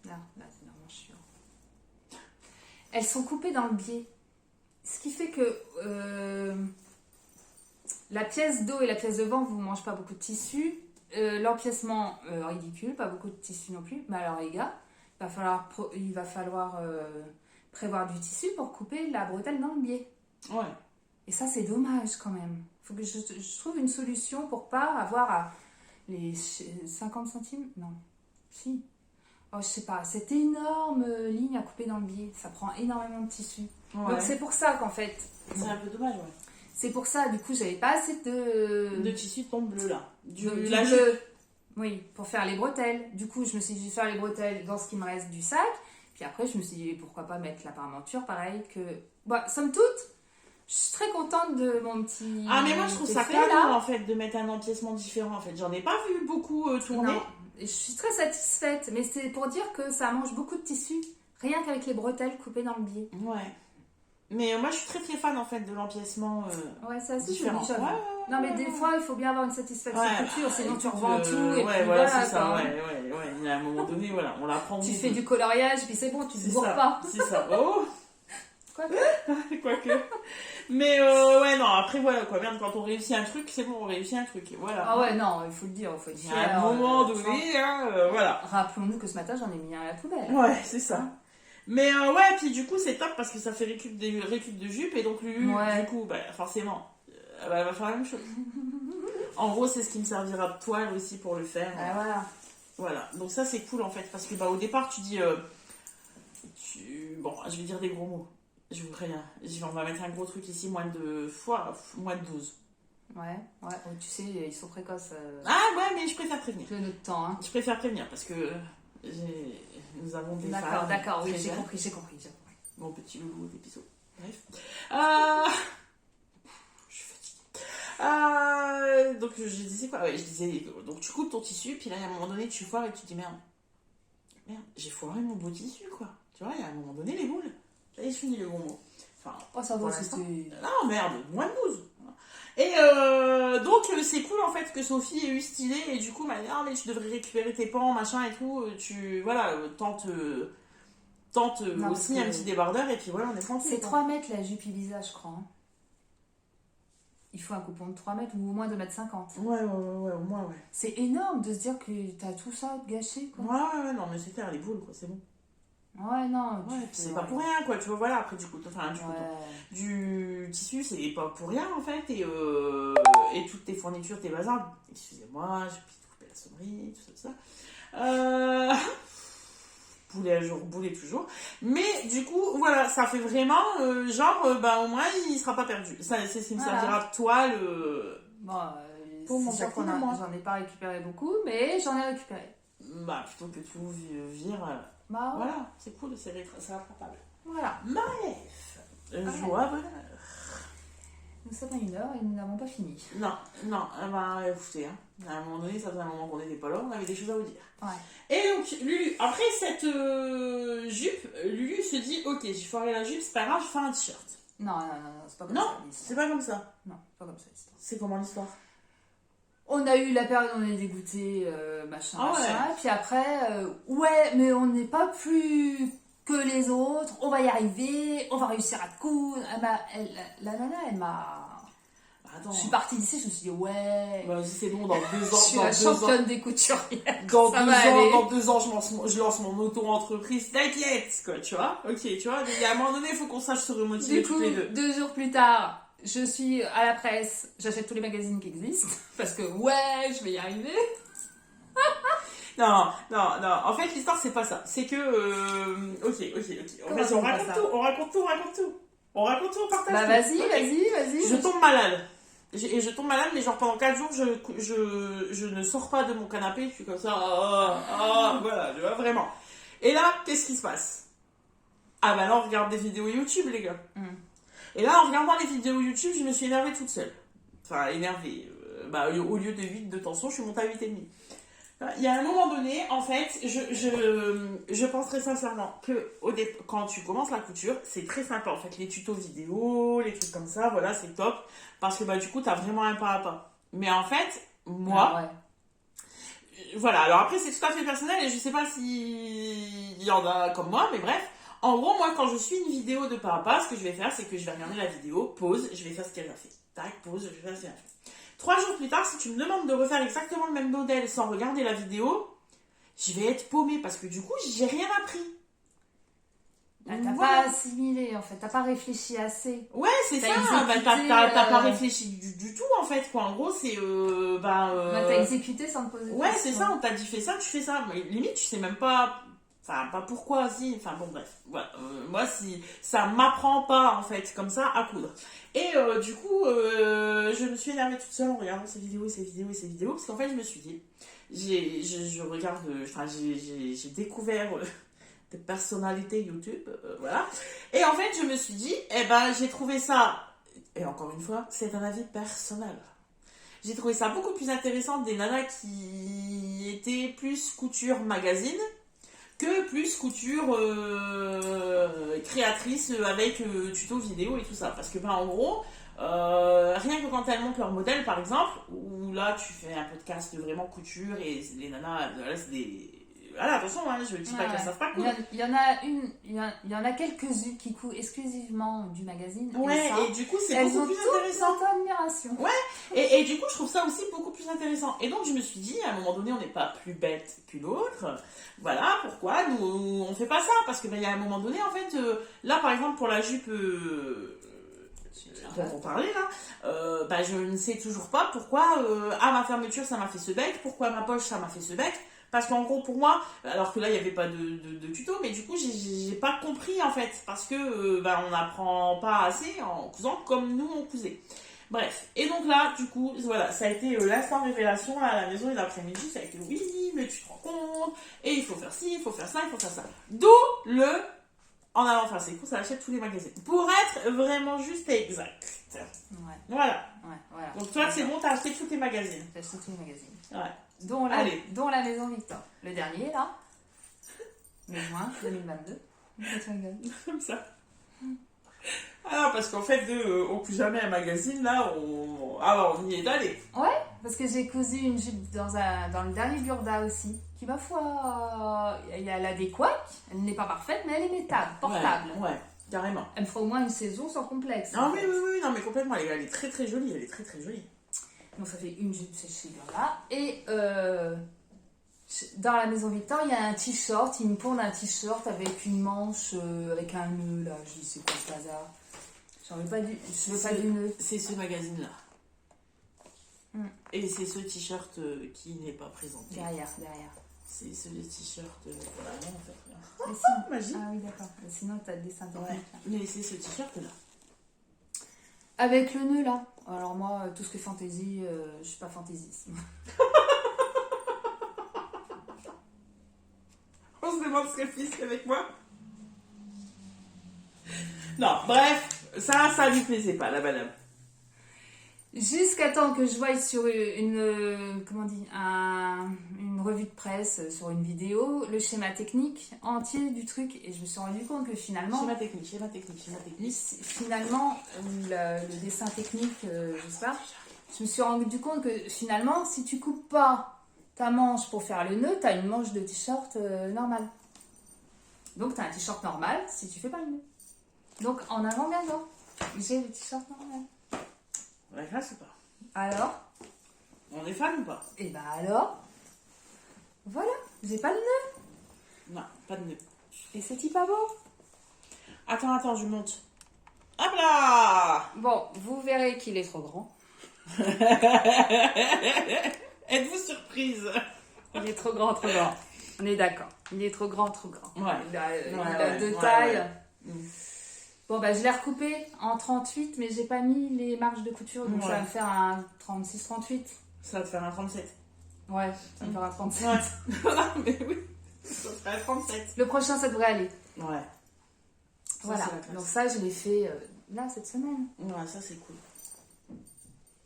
là, c'est l'emmanchure, elles sont coupées dans le biais. Ce qui fait que la pièce d'eau et la pièce de vent ne vous mangent pas beaucoup de tissu. L'empiècement, ridicule, pas beaucoup de tissu non plus. Mais alors les gars, il va falloir prévoir du tissu pour couper la bretelle dans le biais. Ouais. Et ça, c'est dommage quand même. Il faut que je trouve une solution pour pas avoir les 50 centimes. Non, si. Oh, je sais pas, cette énorme ligne à couper dans le biais, ça prend énormément de tissu. Ouais. Donc c'est pour ça qu'en fait, C'est un peu dommage, ouais. c'est pour ça, du coup, j'avais pas assez De tissu de ton bleu là. du La jupe. bleu. Oui, pour faire les bretelles. Du coup, je me suis dit, je vais faire les bretelles dans ce qui me reste du sac. Puis après, je me suis dit, pourquoi pas mettre la parmenture, pareil que... Bah, somme toute, je suis très contente de mon petit... Ah, mais moi je trouve ça effet, canon là. en fait de mettre un empiècement différent en fait. J'en ai pas vu beaucoup tourner. Non, et je suis très satisfaite. Mais c'est pour dire que ça mange beaucoup de tissu. Rien qu'avec les bretelles coupées dans le biais. Ouais. Mais moi je suis très très fan en fait de l'empiècement Ouais, c'est assez différent. joli, j'avoue. Non, mais des fois, il faut bien avoir une satisfaction Ouais, couture, sinon tu écoute, revends tout. Et ouais, puis voilà, voilà, c'est ça. quoi. Ouais. Il y a un moment donné, voilà, on l'apprend. Tu fais du coloriage, puis c'est bon, tu te bourres pas. C'est ça. Oh. Quoi Quoique. Mais ouais, non, après voilà quoi, merde, quand on réussit un truc, c'est bon, on réussit un truc. Voilà. Ah ouais, non, il faut le dire, il faut être Il y fier. a un moment donné, voilà. Rappelons-nous que ce matin, j'en ai mis un à la poubelle. Ouais, c'est ça. Mais ouais, puis du coup, c'est top parce que ça fait récup de jupe et donc Lulu, Ouais. du coup, bah, forcément, elle va faire la même chose. En gros, c'est ce qui me servira de toile aussi pour le faire. Ah, voilà. Voilà, donc ça c'est cool en fait parce que bah, au départ, tu dis. Bon, je vais dire des gros mots. Je vous préviens. On va mettre un gros truc ici, moins de 12. Ouais, oh, tu sais, ils sont précoces. Ah ouais, mais je préfère prévenir. Le notre temps, hein. Je préfère prévenir parce que nous avons des femmes. D'accord, oui, très j'ai jeunes. compris. Mon petit loulou des bisous. Bref. Je suis fatiguée. Donc je disais quoi? Ouais, je disais. Donc tu coupes ton tissu, puis là, à un moment donné, tu foires et tu te dis merde, j'ai foiré mon beau tissu, quoi. Tu vois, il y a un moment donné, les boules. J'avais fini le bon mot. Enfin, Oh, ça pour va, l'instant. c'était... Non, merde, moins de 12. Et donc, c'est cool en fait que Sophie ait eu cette idée et du coup, m'a dit ah, mais tu devrais récupérer tes pans, machin et tout. Tente Non, aussi parce un que- petit débardeur et puis voilà, on est tranquille. C'est quoi. 3 mètres la jupe Ibiza, je crois. Hein. Il faut un coupon de 3 mètres ou au moins 2,50 m. Ouais, au moins, ouais. C'est énorme de se dire que t'as tout ça gâché, quoi. Ouais, non, mais c'est clair, les boules, quoi, c'est bon. Ouais, non. Ouais, puis c'est pas pour rien, quoi, tu vois, voilà, après, du coup, Ouais. du tissu, c'est pas pour rien, en fait, et toutes tes fournitures, tes bazars, excusez-moi, j'ai coupé la sonnerie, tout ça. Boulet à jour, boulet toujours. Mais, du coup, voilà, ça fait vraiment, au moins, il sera pas perdu. Ça, c'est ce qui me Voilà. servira de toile, Bon, Pour mon c'est sûr petit moi. j'en ai pas récupéré beaucoup, mais j'en ai récupéré. plutôt que tout vire. Bah, Voilà, c'est cool, c'est rattrapable. voilà. Bref, Ouais. joie, bonheur. Nous sommes à 1h et nous n'avons pas fini. Non, écoutez, hein, à un moment donné, ça faisait un moment qu'on n'était pas là, on avait des choses à vous dire. Ouais. Et donc, Lulu, après cette jupe, Lulu se dit, ok, j'ai foiré la jupe, c'est pas grave, je fais un t-shirt. Non, c'est pas comme Non, ça. l'histoire. c'est pas comme ça. Non, c'est pas comme ça l'histoire. C'est comment l'histoire? On a eu la période où on est dégoûté, machin, Ah ouais. machin. Puis après, ouais, mais on n'est pas plus que les autres. On va y arriver, on va réussir à te coudre. La nana, elle m'a... Attends, Je suis partie d'ici, je me suis dit, ouais, bah, c'est bon, dans 2 ans, je suis la championne des couturières. Dans Ça 2 va aller. ans, je lance mon auto-entreprise, t'inquiète, quoi, tu vois. Ok, tu vois, il y a un moment donné, il faut qu'on sache se remotiver Du coup, toutes les deux. 2 jours plus tard, je suis à la presse, j'achète tous les magazines qui existent, parce que ouais, je vais y arriver. Non. En fait, l'histoire, c'est pas ça. C'est que. Ok. Comment ça, On raconte tout, on partage Bah tout. vas-y, Ok. vas-y. Je tombe malade. Et je tombe malade, mais genre pendant 4 jours, je ne sors pas de mon canapé, je suis comme ça, voilà, tu vois, vraiment. Et là, qu'est-ce qui se passe? Ah bah là, on regarde des vidéos YouTube, les gars. Et là, en regardant les vidéos YouTube, je me suis énervée toute seule. Enfin, énervée. Au lieu de 8 de tension, je suis montée à 8,5. Il y a un moment donné, en fait, je pense très sincèrement que quand tu commences la couture, c'est très sympa. En fait, les tutos vidéo, les trucs comme ça, voilà, c'est top. Parce que du coup, tu as vraiment un pas à pas. Mais en fait, moi, voilà. Alors après, c'est tout à fait personnel et je sais pas s'il y en a comme moi, mais bref. En gros, moi, quand je suis une vidéo de pas à pas, ce que je vais faire, c'est que je vais regarder la vidéo, pause, je vais faire ce qu'elle a fait. Tac, pause, je vais faire ce qu'elle a fait. 3 jours plus tard, si tu me demandes de refaire exactement le même modèle sans regarder la vidéo, je vais être paumée parce que du coup, j'ai rien appris. T'as pas assimilé en fait, t'as pas réfléchi assez. Ouais, c'est ça, t'as pas réfléchi du tout en fait, quoi. En gros, c'est. T'as exécuté sans te poser de questions. Ouais, c'est ça, on t'a dit fais ça, tu fais ça. Mais limite, tu sais même pas. Enfin, pas pourquoi, si. Enfin, bon, bref. Voilà. Moi, si ça m'apprend pas, en fait, comme ça, à coudre. Et du coup, je me suis énervée toute seule en regardant ces vidéos, parce qu'en fait, je me suis dit, je regarde, j'ai découvert des personnalités YouTube, voilà. Et en fait, je me suis dit, j'ai trouvé ça, et encore une fois, c'est un avis personnel. J'ai trouvé ça beaucoup plus intéressant des nanas qui étaient plus couture magazine que plus couture créatrice avec tuto vidéo et tout ça. Parce que, en gros, rien que quand elles montent leur modèle, par exemple, où là, tu fais un podcast de vraiment couture et les nanas, là, c'est des... Voilà, attention, hein, je ne dis pas qu'elles savent pas coudre. Il y en a quelques-unes qui coudent exclusivement du magazine. Ouais, et du coup, c'est beaucoup plus intéressant. Elles ont admiration. Ouais, et du coup, je trouve ça aussi beaucoup plus intéressant. Et donc, je me suis dit, à un moment donné, on n'est pas plus bête qu'une autre. Voilà, pourquoi nous, on fait pas ça? Parce que, il y a un moment donné, en fait, là, par exemple, pour la jupe... dont on parlait là, je ne sais toujours pas pourquoi à ma fermeture ça m'a fait ce bec, pourquoi à ma poche ça m'a fait ce bec, parce qu'en gros pour moi, alors que là il n'y avait pas de tuto, mais du coup j'ai pas compris en fait, parce que on n'apprend pas assez en cousant comme nous on cousait. Bref, et donc là du coup voilà, ça a été l'instant révélation là, à la maison et l'après-midi, ça a été oui mais tu te rends compte, et il faut faire ci, il faut faire ça, il faut faire ça. D'où le... En allant faire ses courses, elle achète tous les magazines. Pour être vraiment juste et exact. Ouais. Voilà. Ouais, voilà. Donc toi, c'est bon, t'as acheté tous tes magazines. J'ai acheté tous les magazines. Ouais. Dont la Maison Victor. Le dernier, là. Le juin 2022. Comme ça. Ah, parce qu'en fait, au plus jamais un magazine, là, on y est allé. Ouais, parce que j'ai cousu une jupe dans le dernier Burda aussi. Qui, ma foi, elle a des couacs. Elle n'est pas parfaite, mais elle est métable, portable. Ouais, carrément. Elle me fera au moins une saison sans complexe. Ah oui, non, mais complètement, elle est très très jolie, Donc ça fait une jupe chez Burda. Et dans la Maison Victor, il y a un t-shirt, il me pond un t-shirt avec une manche, avec un nœud, là. Je dis, c'est quoi ce bazar? Je veux pas du nœud. C'est ce magazine-là. Et c'est ce t-shirt qui n'est pas présenté. Derrière. C'est ce t-shirt, voilà, non, en fait. Mais sinon, magie. Ah oui, d'accord. Sinon, t'as le dessin technique. Ouais. Mais c'est ce t-shirt-là. Avec le nœud, là. Alors moi, tout ce que fantaisie, je suis pas fantaisiste. On se demande ce qu'elle fait avec moi. Non, bref, ça lui plaisait pas, la madame. Jusqu'à temps que je voie sur une revue de presse, sur une vidéo, le schéma technique entier du truc. Et je me suis rendu compte que finalement... Schéma technique. Finalement, le dessin technique, je sais pas, je me suis rendu compte que finalement, si tu coupes pas ta manche pour faire le nœud, t'as une manche de t-shirt normale. Donc t'as un t-shirt normal si tu fais pas le nœud. Donc en avant-gagnant, j'ai le t-shirt normal. Ouais, grâce ou pas? Alors? On est fan ou pas? Et bah alors? Voilà, j'ai pas de nœud. Non, pas de nœud. Et c'est-il pas beau? Attends, je monte. Hop là! Bon, vous verrez qu'il est trop grand. Êtes-vous surprise? Il est trop grand. On est d'accord. Il est trop grand. Ouais. Il a deux tailles. Ouais. Bon, bah, je l'ai recoupé en 38, mais j'ai pas mis les marges de couture, donc Ouais. ça va me faire un 36-38. Ça va te faire un 37. Ouais, ça me fera un 37. Ouais. mais oui. Ça te ferait un 37. Le prochain, ça devrait aller. Ouais. Ça, Voilà, c'est la classe. donc ça, je l'ai fait là, cette semaine. Ouais, ça c'est cool.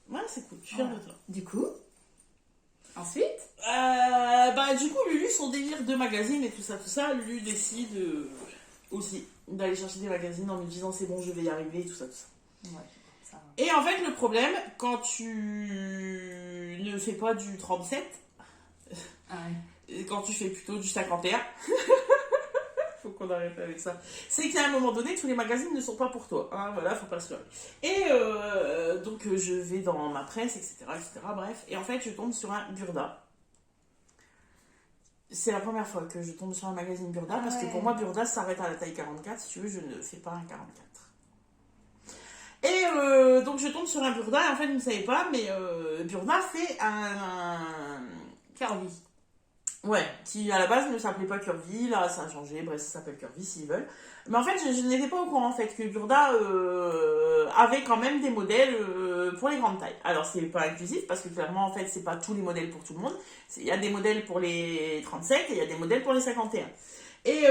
Ouais, c'est cool. Je suis fière de toi. Du coup, ensuite, Bah, du coup, Lulu, son délire de magazine et tout ça, Lulu décide aussi d'aller chercher des magazines en me disant c'est bon, je vais y arriver, tout ça. ouais, ça... Et en fait, le problème, quand tu ne fais pas du 37, Ah ouais. quand tu fais plutôt du 51, faut qu'on arrête avec ça, c'est qu'à un moment donné, tous les magazines ne sont pas pour toi. Hein, voilà, faut pas se leurrer. Et donc, je vais dans ma presse, etc., bref. Et en fait, je tombe sur un Burda. C'est la première fois que je tombe sur un magazine Burda, parce que pour moi, Burda s'arrête à la taille 44. Si tu veux, je ne fais pas un 44. Et donc, je tombe sur un Burda, et en fait, vous ne savez pas, mais Burda fait un... Curvy. Ouais, qui à la base ne s'appelait pas Curvy, là ça a changé, bref ça s'appelle Curvy s'ils veulent. Mais en fait je n'étais pas au courant en fait que Burda avait quand même des modèles pour les grandes tailles. Alors c'est pas inclusif parce que clairement en fait c'est pas tous les modèles pour tout le monde. Il y a des modèles pour les 37 et il y a des modèles pour les 51. Et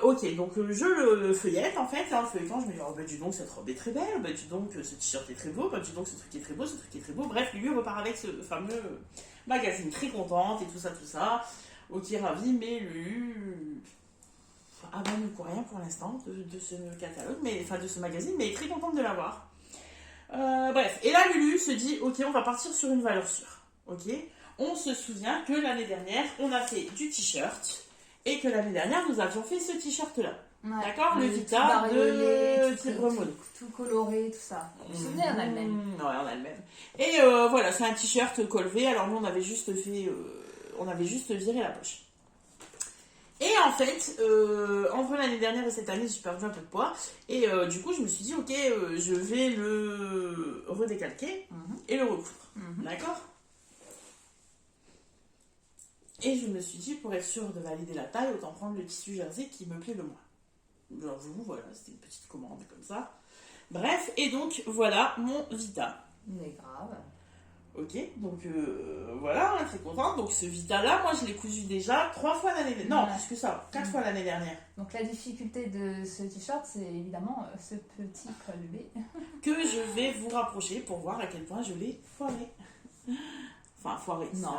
ok, donc je le feuillette en fait, le feuilletant, je me dis oh bah dis donc cette robe est très belle, bah dis donc ce t-shirt est très beau, bah dis donc ce truc est très beau, ce truc est très beau. Bref, lui repart avec ce fameux magazine, très contente et tout ça. Ok, ravie, mais Lulu ah ben ne quoi rien pour l'instant de ce catalogue, enfin de ce magazine, mais très contente de l'avoir. Bref, et là Lulu se dit ok, on va partir sur une valeur sûre. Ok, on se souvient que l'année dernière on a fait du t-shirt et que l'année dernière nous avions fait ce t-shirt là. Ouais. D'accord, le Vita de Fibre Mode. Tout coloré, tout ça. Vous vous souvenez, on a le même. Ouais, on a le même. Et voilà, c'est un t-shirt col V. Alors nous, on avait juste viré la poche. Et en fait, entre l'année dernière et cette année, j'ai perdu un peu de poids. Et du coup, je me suis dit, ok, je vais le redécalquer et le recoudre. D'accord ? Et je me suis dit, pour être sûre de valider la taille, autant prendre le tissu jersey qui me plaît le moins. Genre vous, voilà, c'était une petite commande comme ça. Bref, et donc voilà mon Vita. Mais grave. Ok, donc voilà, très contente. Donc ce Vita-là, moi je l'ai cousu déjà 3 fois l'année dernière. Non, plus que ça, 4 fois l'année dernière. Donc la difficulté de ce t-shirt, c'est évidemment ce petit col V. Que je vais vous rapprocher pour voir à quel point je l'ai foiré. Enfin, foiré. Non,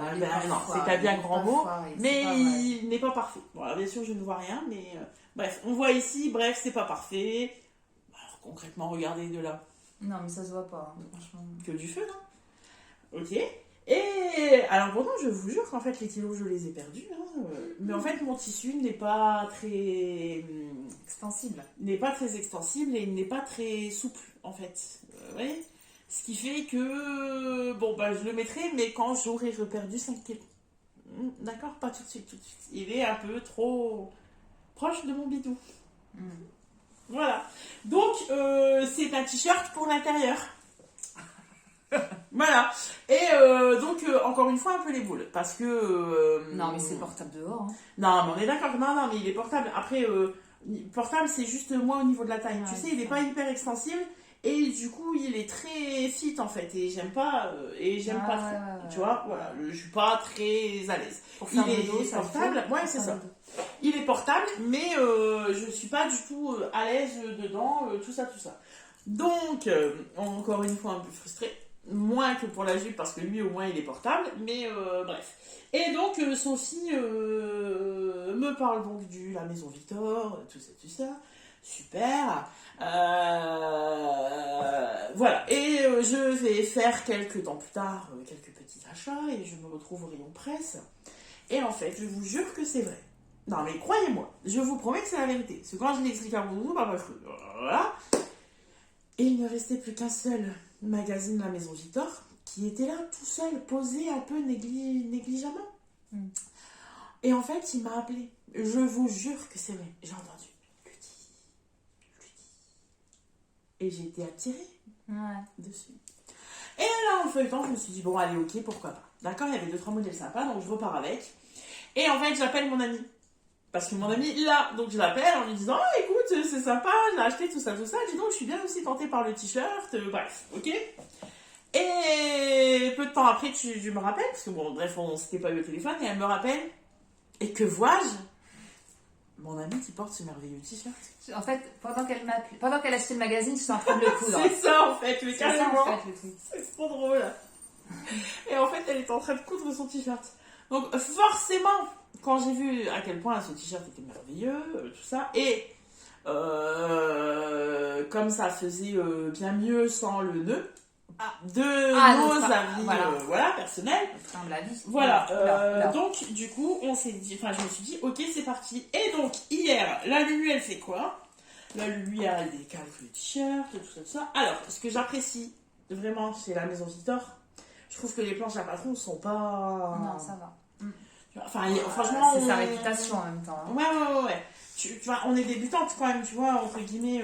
c'est un bien grand mot, foiré, mais il n'est pas parfait. Bon, alors, bien sûr, je ne vois rien, mais bref, on voit ici, bref, c'est pas parfait. Alors, concrètement, regardez de là. Non, mais ça se voit pas, franchement. Que du feu, non ? Ok. Et alors, pourtant, je vous jure qu'en fait, les kilos, je les ai perdus. Mais en fait, mon tissu n'est pas très extensible. N'est pas très extensible et il n'est pas très souple, en fait. Vous voyez ? Ce qui fait que, bon, bah, je le mettrai, mais quand j'aurai reperdu 5 kilos. D'accord ? Pas tout de suite. Il est un peu trop proche de mon bidou. Voilà. Donc, c'est un t-shirt pour l'intérieur. Voilà. Et donc, encore une fois, un peu les boules. Parce que... non, mais c'est portable dehors. Hein. Non, mais on est d'accord. Non, mais il est portable. Après, portable, c'est juste moi au niveau de la taille. Tu sais, il n'est pas hyper extensible. Et du coup, il est très fit en fait. Et j'aime pas, pas trop. Tu vois, voilà. Je suis pas très à l'aise. Il est portable. Ouais, c'est ça. Il est portable, mais je suis pas du tout à l'aise dedans. Tout ça. Donc, encore une fois, un peu frustrée. Moins que pour la jupe, parce que lui, au moins, il est portable. Mais bref. Et donc, Sophie me parle donc de la Maison Victor, tout ça. Super. Voilà. Et je vais faire quelques temps plus tard quelques petits achats et je me retrouve au rayon presse. Et en fait, je vous jure que c'est vrai. Non mais croyez-moi, je vous promets que c'est la vérité. Parce que quand je l'explique à vous, bah pas cru. Voilà. Et il ne restait plus qu'un seul magazine La Maison Victor qui était là tout seul, posé un peu négligemment. Et en fait, il m'a appelé. Je vous jure que c'est vrai. J'ai entendu. Et j'ai été attirée dessus. Et là, en feuilletant, je me suis dit, bon, allez, ok, pourquoi pas. D'accord, il y avait 2-3 modèles sympas, donc je repars avec. Et en fait, j'appelle mon ami. Parce que mon ami, là, donc je l'appelle en lui disant, oh, écoute, écoute, c'est sympa, j'ai acheté tout ça. Dis donc, je suis bien aussi tentée par le t-shirt, bref, ok. Et peu de temps après, tu me rappelles, parce que bon, bref, on s'était pas eu au téléphone, et elle me rappelle, et que vois-je? Mon amie qui porte ce merveilleux t-shirt. En fait, pendant qu'elle achetait le magazine, je suis en train de le coudre. C'est ça en fait, mais C'est ça carrément. en fait le truc. C'est trop drôle. Et en fait, elle était en train de coudre son t-shirt. Donc forcément, quand j'ai vu à quel point ce t-shirt était merveilleux, tout ça, et comme ça faisait bien mieux sans le nœud, de nos avis voilà, personnels. Notre humble avis. Voilà, Là. donc du coup, je me suis dit, ok, c'est parti. Et donc, hier, la Lulu, elle fait quoi? La Lulu, elle décalque le t-shirt, tout ça. Alors, ce que j'apprécie vraiment chez la Maison Victor, je trouve que les planches à patron sont pas... Non, ça va. Enfin, franchement... C'est sa réputation en même temps. Hein. Ouais. Tu vois, on est débutante quand même, tu vois, entre guillemets,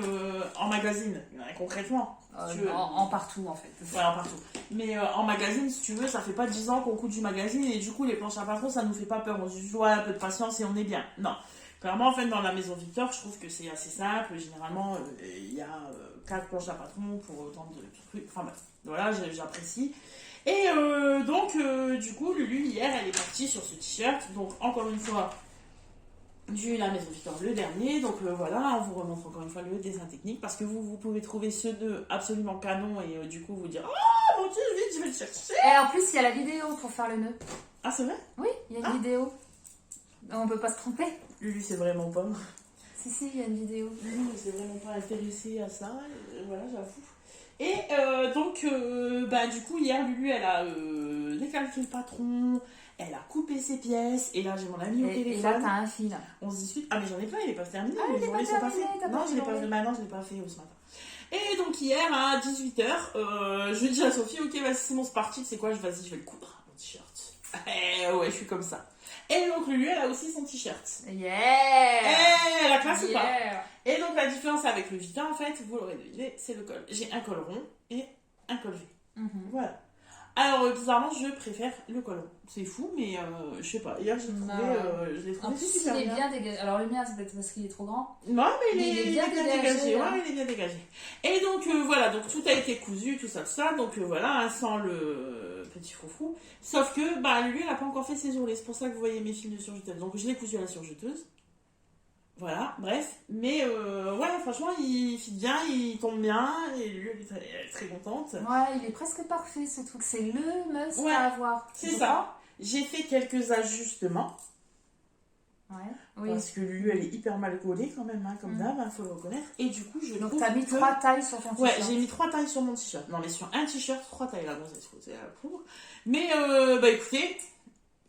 en magazine, concrètement. Si tu veux. En partout, en fait. Ouais, en partout. Mais en magazine, si tu veux, ça fait pas 10 ans qu'on coud du magazine et du coup, les planches à patron, ça nous fait pas peur. On se dit, ouais, un peu de patience et on est bien. Non. Clairement, en fait, dans la Maison Victor, je trouve que c'est assez simple. Généralement, il y a 4 planches à patron pour autant de trucs. Enfin, bref. Voilà, j'apprécie. Et donc, du coup, Lulu, hier, elle est partie sur ce t-shirt. Donc, encore une fois, du La Maison Victor, le dernier. Donc voilà, on vous remontre encore une fois le dessin technique parce que vous pouvez trouver ceux de absolument canon et du coup vous dire oh mon dieu, vite, je vais le chercher. Et en plus, il y a la vidéo pour faire le nœud. Ah, c'est vrai? Oui, il y a une vidéo. On peut pas se tromper. Lulu, c'est vraiment pas. Si, il y a une vidéo. Lulu, c'est vraiment pas intéressée à ça. Voilà, j'avoue. Et donc, du coup, hier, Lulu, elle a décalqué le patron. Elle a coupé ses pièces, et là j'ai mon ami au téléphone. Et là t'as un fil. On se dispute. Ah, mais j'en ai plein, il est pas terminé. Ah, les journées sont pas faites. Non, je l'ai pas fait maintenant, je l'ai pas fait ce matin. Et donc hier à 18h, je dis à Sophie, ok, vas-y, c'est bon, c'est parti, c'est quoi, vas-y, je vais le coudre, mon t-shirt. Ouais, je suis comme ça. Et donc Lulu, elle a aussi son t-shirt. Yeah. La classe ou pas? Et donc la différence avec le Vita, en fait, vous l'aurez deviné, c'est le col. J'ai un col rond et un col V. Voilà. Alors, bizarrement, je préfère le col rond. C'est fou, mais je sais pas. Hier, je l'ai trouvé en plus, super il est bien dégagé. Alors, le mien, c'est peut-être parce qu'il est trop grand. Non, mais il est bien dégagé. Hein. Ouais, il est bien dégagé. Et donc, voilà. Donc, tout a été cousu, tout ça. Donc, voilà, sans le petit froufrou. Sauf que, lui, il n'a pas encore fait ses ourlets. C'est pour ça que vous voyez mes films de surjeteuse. Donc, je l'ai cousu à la surjeteuse. Voilà, bref. Mais ouais, franchement, il fit bien, il tombe bien, et lui, elle est très contente. Ouais, il est presque parfait ce truc, c'est le must à avoir. C'est ça. J'ai fait quelques ajustements. Ouais, oui. Parce que Lulu, elle est hyper mal collée quand même, hein, comme d'hab, faut le reconnaître. Et du coup, je donc, t'as mis 3 tailles sur ton t-shirt. Ouais, j'ai mis 3 tailles sur mon t-shirt. Non, mais sur un t-shirt, 3 tailles, là, bon, c'est la poudre. Mais, écoutez,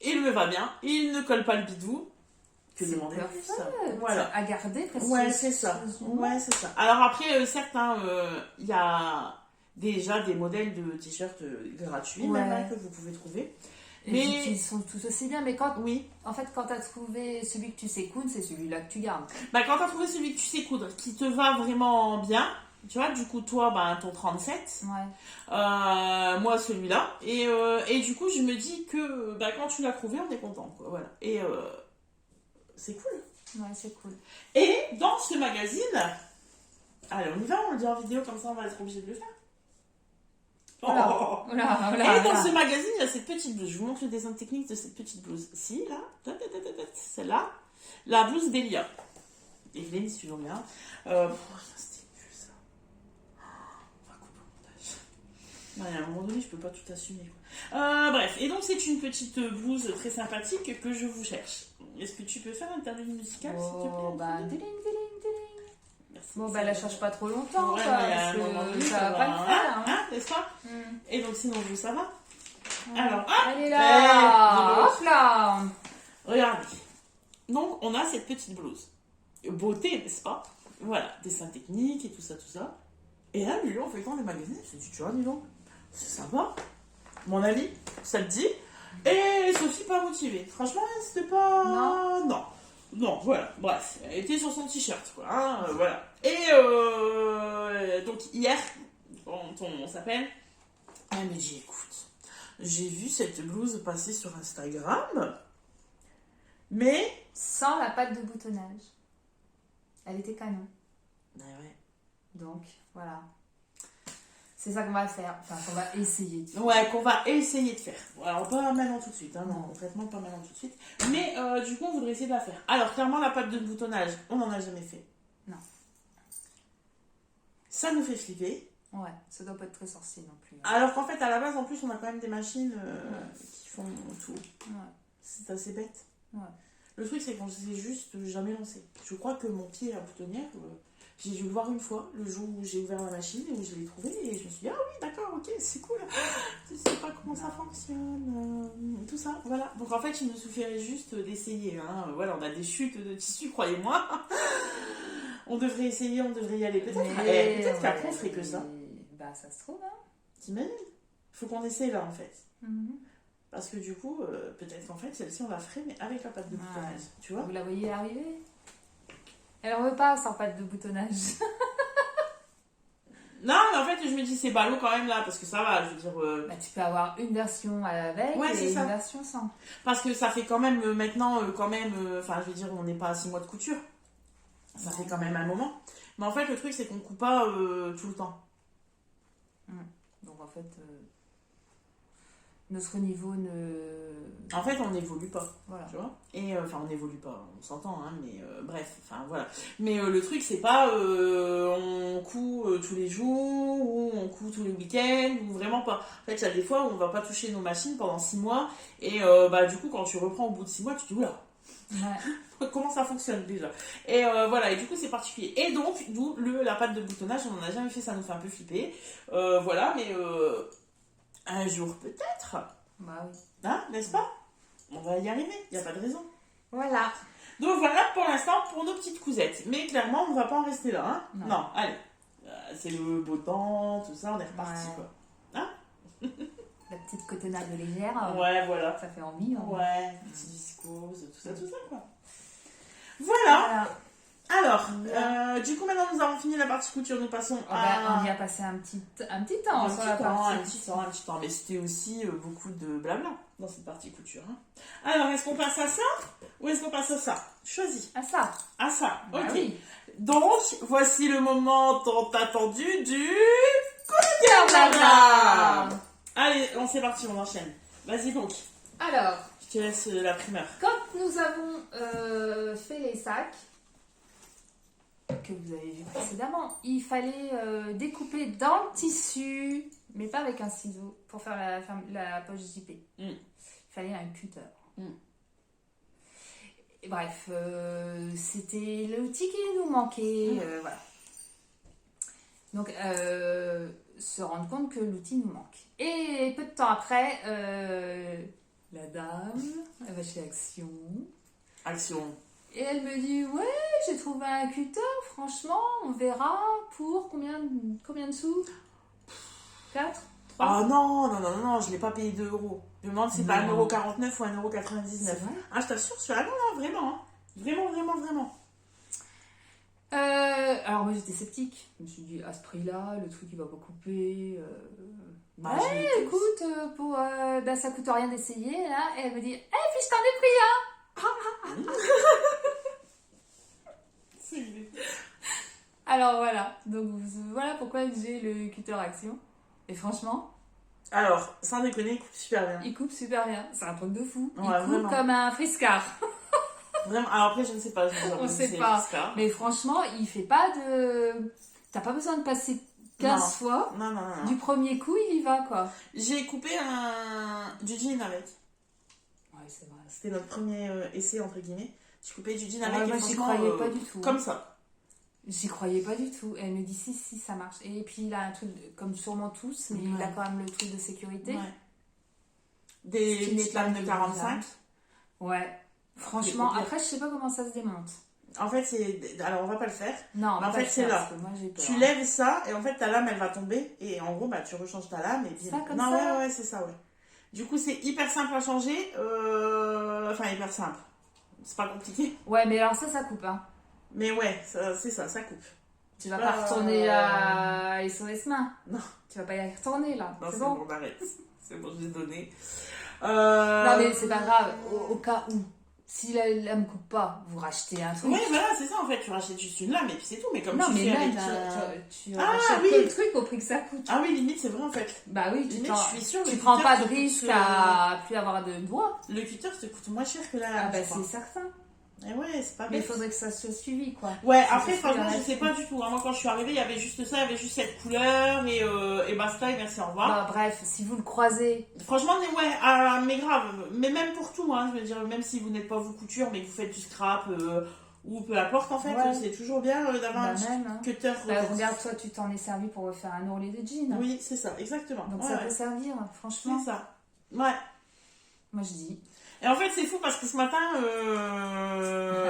il me va bien, il ne colle pas le bidou. Que demander plus, ça. Voilà. À garder presque. Ouais, c'est ça. Alors après, certes, il y a déjà des modèles de t-shirts gratuits même, que vous pouvez trouver. Mais qui sont tout aussi bien. Mais quand, en fait, quand tu as trouvé celui que tu sais coudre, c'est celui-là que tu gardes. Quand tu as trouvé celui que tu sais coudre, qui te va vraiment bien, tu vois, du coup, toi, ton 37. Ouais. Moi, celui-là. Et du coup, je me dis que quand tu l'as trouvé, on est content, quoi. Voilà. Et c'est cool. Ouais, c'est cool. Et dans ce magazine, allez, on y va, on le dit en vidéo, comme ça on va être obligé de le faire. Et dans ce magazine, il y a cette petite blouse. Je vous montre le dessin technique de cette petite blouse. Si, là, celle-là, la blouse d'Elia. Evelyne, si tu veux bien. C'était nul ça. On va couper au montage. Non, à un moment donné, je peux pas tout assumer. Bref, et donc c'est une petite blouse très sympathique que je vous cherche. Est-ce que tu peux faire un interlude musical, s'il te plaît? Merci. Bon, elle cherche pas trop longtemps, ouais, parce que ça va pas le faire. N'est-ce pas? Et donc sinon, vous, ça va? Alors, elle est là. Hop là. Regardez. Donc, on a cette petite blouse. Beauté, n'est-ce pas? Voilà, dessin technique et tout ça. Et là, lui, en feuilletant les magazines, je me suis dit, tu vois, dis donc, c'est sympa. Mon avis, ça te dit? Et Sophie, pas motivée. Franchement, c'était pas... Non, voilà. Bref, elle était sur son t-shirt, quoi. Voilà. Et donc, hier, quand on s'appelle, elle me dit, écoute, j'ai vu cette blouse passer sur Instagram, mais... Sans la patte de boutonnage. Elle était canon. Ouais. Donc, voilà. C'est ça qu'on va faire, enfin qu'on va essayer de faire. Ouais, qu'on va essayer de faire. Alors, pas maintenant tout de suite, hein, non, Non. concrètement, pas maintenant tout de suite. Mais du coup, on voudrait essayer de la faire. Alors, clairement, la pâte de boutonnage, on n'en a jamais fait. Non. Ça nous fait flipper. Ouais, ça doit pas être très sorcier non plus. Alors qu'en fait, à la base, en plus, on a quand même des machines qui font tout. Ouais. C'est assez bête. Ouais. Le truc, c'est qu'on s'est juste jamais lancé. Je crois que mon pied à boutonnière, j'ai dû le voir une fois, le jour où j'ai ouvert la machine et où je l'ai trouvé. Et je me suis dit, ah oui, d'accord, ok, c'est cool. Je sais pas comment ça fonctionne. Tout ça, voilà. Donc en fait, il nous suffirait juste d'essayer. Hein. Voilà, on a des chutes de tissu, croyez-moi. On devrait essayer, on devrait y aller. Peut-être peut-être qu'après, on ferait que ça. Bah, ça se trouve, hein. T'imagines? Faut qu'on essaye là, en fait. Mhm. Parce que du coup, peut-être qu'en fait, celle-ci, on la ferait, mais avec la pâte de boutonnage. Tu vois? Vous la voyez arriver? Elle en veut pas sans pâte de boutonnage. Non, mais en fait, je me dis, c'est ballot quand même là, parce que ça va, je veux dire. Bah, tu peux avoir une version avec Ouais, c'est et ça. une version sans. Parce que ça fait quand même maintenant, enfin, je veux dire, on n'est pas à 6 mois de couture. Ça fait quand même un moment. Mais en fait, le truc, c'est qu'on coupe pas tout le temps. Donc en fait, notre niveau ne. En fait, on n'évolue pas. Voilà. Tu vois? Et enfin, on n'évolue pas, on s'entend, hein, mais bref, enfin voilà. Mais le truc, c'est pas on coud tous les jours, ou on coud tous les week-ends, ou vraiment pas. En fait, il y a des fois où on va pas toucher nos machines pendant 6 mois, et bah, du coup, quand tu reprends au bout de 6 mois, tu te dis, oula, Ouais. comment ça fonctionne déjà? Et voilà, et du coup, c'est particulier. Et donc, d'où la pâte de boutonnage, on en a jamais fait, ça nous fait un peu flipper. Voilà, mais un jour peut-être, Bah oui. hein, n'est-ce pas? On va y arriver, il n'y a pas de raison. Voilà. Donc voilà pour l'instant pour nos petites cousettes. Mais clairement, on ne va pas en rester là. Hein. Non. Allez. C'est le beau temps, tout ça, on est reparti Ouais. quoi. Hein? La petite cotonnade légère. Ouais, voilà. Ça fait envie. Hein. Ouais, petite viscose, tout ça quoi. Voilà. Alors, du coup maintenant nous avons fini la partie couture, nous passons à... On y a passé un petit temps sur la partie. Un petit temps, mais c'était aussi beaucoup de blabla dans cette partie couture. Hein. Alors, est-ce qu'on passe à ça ou est-ce qu'on passe à ça? Choisis. À ça. À ça, Bah ok. oui. Donc, voici le moment tant attendu du coup de cœur Blabla. blabla. Allez, c'est parti, on enchaîne. Vas-y donc, Alors, je te laisse la primeur. quand nous avons fait les sacs que vous avez vu précédemment, il fallait découper dans le tissu, mais pas avec un ciseau, pour faire la poche JP. Il fallait un cutter. Et bref, c'était l'outil qui nous manquait. Voilà. Donc, se rendre compte que l'outil nous manque. Et peu de temps après, la dame, elle va chez Action. Action. Et elle me dit, ouais, j'ai trouvé un cutter, franchement, on verra pour combien de sous? 4? 3? Ah non, je l'ai pas payé 2 €. Je me demande si c'est pas Non. 1,49 € ou 1,99 €. C'est vrai? Ah, je t'assure, je suis là, non, vraiment. Hein. Vraiment. Alors moi j'étais sceptique. Je me suis dit, à ce prix-là, le truc il va pas couper. Bah, Ouais, je l'ai été aussi. écoute, bah, ça coûte rien d'essayer. Là. Et elle me dit, puis je t'en ai pris un. Alors voilà, donc voilà pourquoi j'ai le cutter Action. Et franchement, Alors, sans déconner, il coupe super bien. il coupe super bien. C'est un truc de fou. Il Ouais, coupe vraiment. comme un friscard. Vraiment. Alors après, je ne sais pas. On sait pas. Mais franchement, il fait pas de... T'as pas besoin de passer 15 fois. Non. Du premier coup, il y va, quoi. J'ai coupé du jean avec. Ouais, c'est vrai. C'était notre premier essai, entre guillemets. J'ai coupé du jean Ah, avec moi, et j'y franchement, croyais pas du tout. comme ça. J'y croyais pas du tout. Elle me dit si, ça marche. Et puis il a un truc, comme sûrement tous, mais il a quand même le truc de sécurité. Ouais. Ce Des qui n'est petites pas lames de 45. négligeable. Ouais. Franchement, Des paupières. après, je sais pas comment ça se démonte. En fait, c'est... Alors, on va pas le faire. Non, Mais en on va fait, pas c'est le faire, là. parce que moi, j'ai peur. Tu lèves ça et en fait, ta lame, elle va tomber. Et en gros, bah, tu rechanges ta lame. Et puis... Ça, comme non, ça ouais, c'est ça, ouais. Du coup, c'est hyper simple à changer. Enfin, hyper simple. C'est pas compliqué. Ouais, mais alors ça coupe, hein. Mais ouais, c'est ça coupe. Tu vas pas retourner à SOS main. Non. Tu vas pas y retourner, là. Non, c'est c'est bon. bon, arrête. C'est bon, j'ai donné. Non, mais c'est pas grave. Au cas où. Si la lame coupe pas, vous rachetez un truc. Oui, voilà, c'est ça en fait. Tu rachètes juste une lame et puis c'est tout. Mais comme non, tu mais fais même, avec. tu Ah, rachètes oui. que le truc au prix que ça coûte. Ah oui, limite, c'est vrai en fait. Bah oui, Limite, je suis sûre. tu le prends cutter pas de te coûte, risque à plus avoir de doigts. Le cutter te coûte moins cher que la Ah lame. bah je crois. c'est certain. Et ouais, c'est pas Mais il bête. faudrait que ça soit suivi, quoi. Ouais, Ça après, se fait franchement, dans la je sais vie. pas du tout. Hein. Moi, quand je suis arrivée, il y avait juste ça, il y avait juste cette couleur et basta, et merci, au revoir. Bah, bref, si vous le croisez, Franchement, ouais, mais grave. Mais même pour tout, hein, je veux dire, même si vous n'êtes pas vous couture, mais que vous faites du scrap ou peu importe, en fait, Ouais. c'est toujours bien d'avoir un bah petit même. Hein. cutter. Bah, regarde, toi, tu t'en es servi pour refaire un ourlet de jean. Oui, c'est ça, exactement. Donc Ouais, ça ouais. peut servir, franchement. C'est ça. Ouais. Moi, je dis. Et en fait, c'est fou parce que ce matin,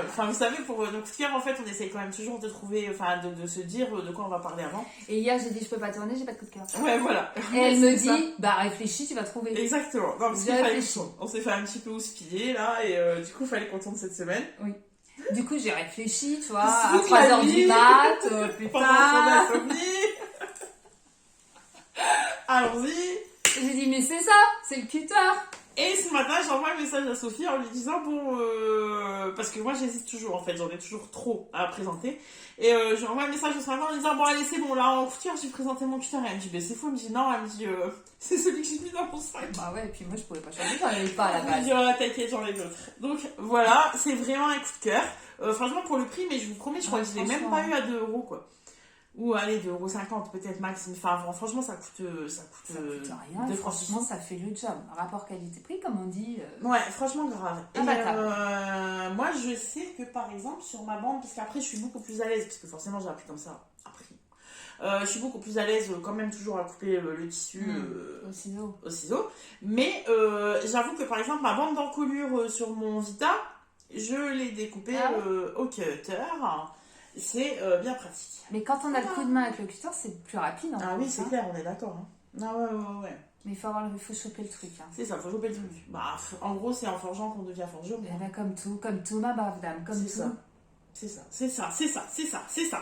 enfin, vous savez, pour nos coups de cœur, en fait, on essaye quand même toujours de trouver, enfin, de se dire de quoi on va parler avant. Et hier, j'ai dit, je peux pas tourner, j'ai pas de coup de cœur. Ouais, voilà. Et elle me C'est ça. dit, bah réfléchis, tu vas trouver. Exactement. Non, parce J'ai qu'il fallait réfléchi. on s'est fait un petit peu houspiller, là, et du coup, il fallait qu'on tourne cette semaine. Oui. Du coup, j'ai réfléchi, tu vois, à Toute la 3h nuit. du mat, Pendant son putain. insomnie. Allons-y. J'ai dit, mais c'est ça, c'est le cutter. Et ce matin, j'envoie un message à Sophie en lui disant, bon, parce que moi j'hésite toujours en fait, j'en ai toujours trop à présenter. Et je lui envoie un message ce matin en lui disant, bon allez c'est bon, là en couture j'ai présenté mon cutter. Et elle me dit, ben c'est fou, elle me dit non, elle me dit, c'est celui que j'ai mis dans mon sac. Bah ouais, et puis moi, je pouvais pas changer, j'en avais pas à la Elle me base. dit, oh t'inquiète, j'en ai d'autres. Donc voilà, c'est vraiment un coup de cœur. Franchement pour le prix, mais je vous promets, je crois Ouais, que je l'ai même franchement. pas eu à 2€ quoi. Ou allez, 2,50€ peut-être max. Enfin, franchement, ça coûte Ça coûte rien, deux et francs franchement, ça fait le job. Rapport qualité-prix, comme on dit. Ouais, franchement grave. Et Imbattable. moi, je sais que par exemple, sur ma bande, parce qu'après, je suis beaucoup plus à l'aise, parce que forcément, j'ai appris comme ça, après. Je suis beaucoup plus à l'aise, quand même, toujours à couper le tissu Au ciseau. au ciseau. Mais j'avoue que par exemple, ma bande d'encolure sur mon Vita, je l'ai découpée Ah ouais. au cutter. C'est bien pratique. Mais quand on a le coup de main avec le cutter, c'est plus rapide. En Ah plus, oui, c'est hein. clair, on est d'accord. Hein. Ah ouais. Mais il faut choper le truc. Hein. C'est ça, faut choper le truc. Bah, en gros, c'est en forgeant qu'on devient forgeron. Eh ben, comme tout, ma brave dame, comme C'est tout. ça.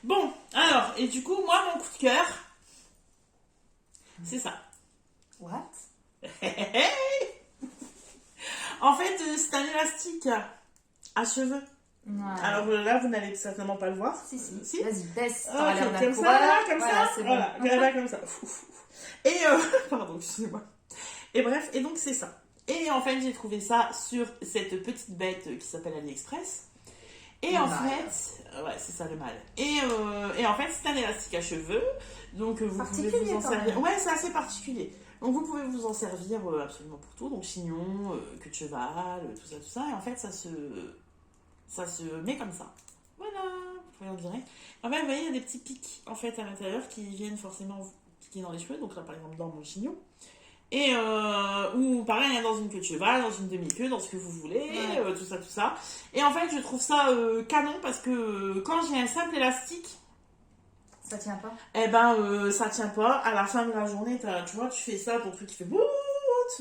Bon, alors, et du coup, moi, mon coup de cœur, c'est ça. What? En fait, c'est un élastique à cheveux. Ouais. Alors là, vous n'allez certainement pas le voir. Si. Vas-y, baisse. Ah, T'auras l'air d'un comme ça, coureur. là, comme Voilà, ça. c'est Voilà, bon. là, comme ça. Et, pardon, excusez-moi. Et bref, et donc c'est ça. Et en fait, j'ai trouvé ça sur cette petite bête qui s'appelle AliExpress. Et Le en mal. fait, ouais, c'est ça le mal. Et en fait, c'est un élastique à cheveux. Donc, vous pouvez Particulier, vous en quand servir. même. Ouais, c'est assez particulier. Donc, vous pouvez vous en servir absolument pour tout. Donc, chignon, queue de cheval, tout ça. Et en fait, ça se met comme ça. Voilà, vous pouvez en direct. En fait, vous voyez, il y a des petits pics en fait à l'intérieur qui viennent forcément piquer dans les cheveux. Donc là, par exemple, dans mon chignon. Et ou pareil, hein, dans une queue de cheval, dans une demi-queue, dans ce que vous voulez, Ouais. tout ça. Et en fait, je trouve ça canon parce que quand j'ai un simple élastique, Ça tient pas? eh ben, ça tient pas. À la fin de la journée, tu vois, tu fais ça, ton truc qui fait bouh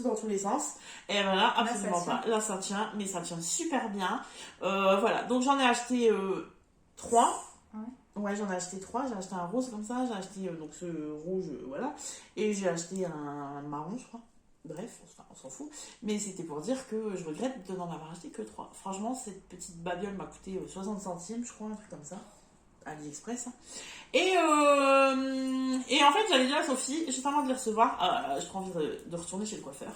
dans tous les sens. Et ben là, absolument ça tient. pas. Là, ça tient, mais ça tient super bien. Voilà, donc j'en ai acheté 3. Ouais, j'en ai acheté 3. J'ai acheté un rose comme ça, j'ai acheté donc ce rouge, voilà. Et j'ai acheté un marron, je crois. Bref, on s'en fout. Mais c'était pour dire que je regrette de n'en avoir acheté que 3. Franchement, cette petite babiole m'a coûté 60 centimes, je crois, un truc comme ça. AliExpress. Et en fait, j'allais dire à Sophie, juste avant de les recevoir, j'ai trop envie de retourner chez le coiffeur.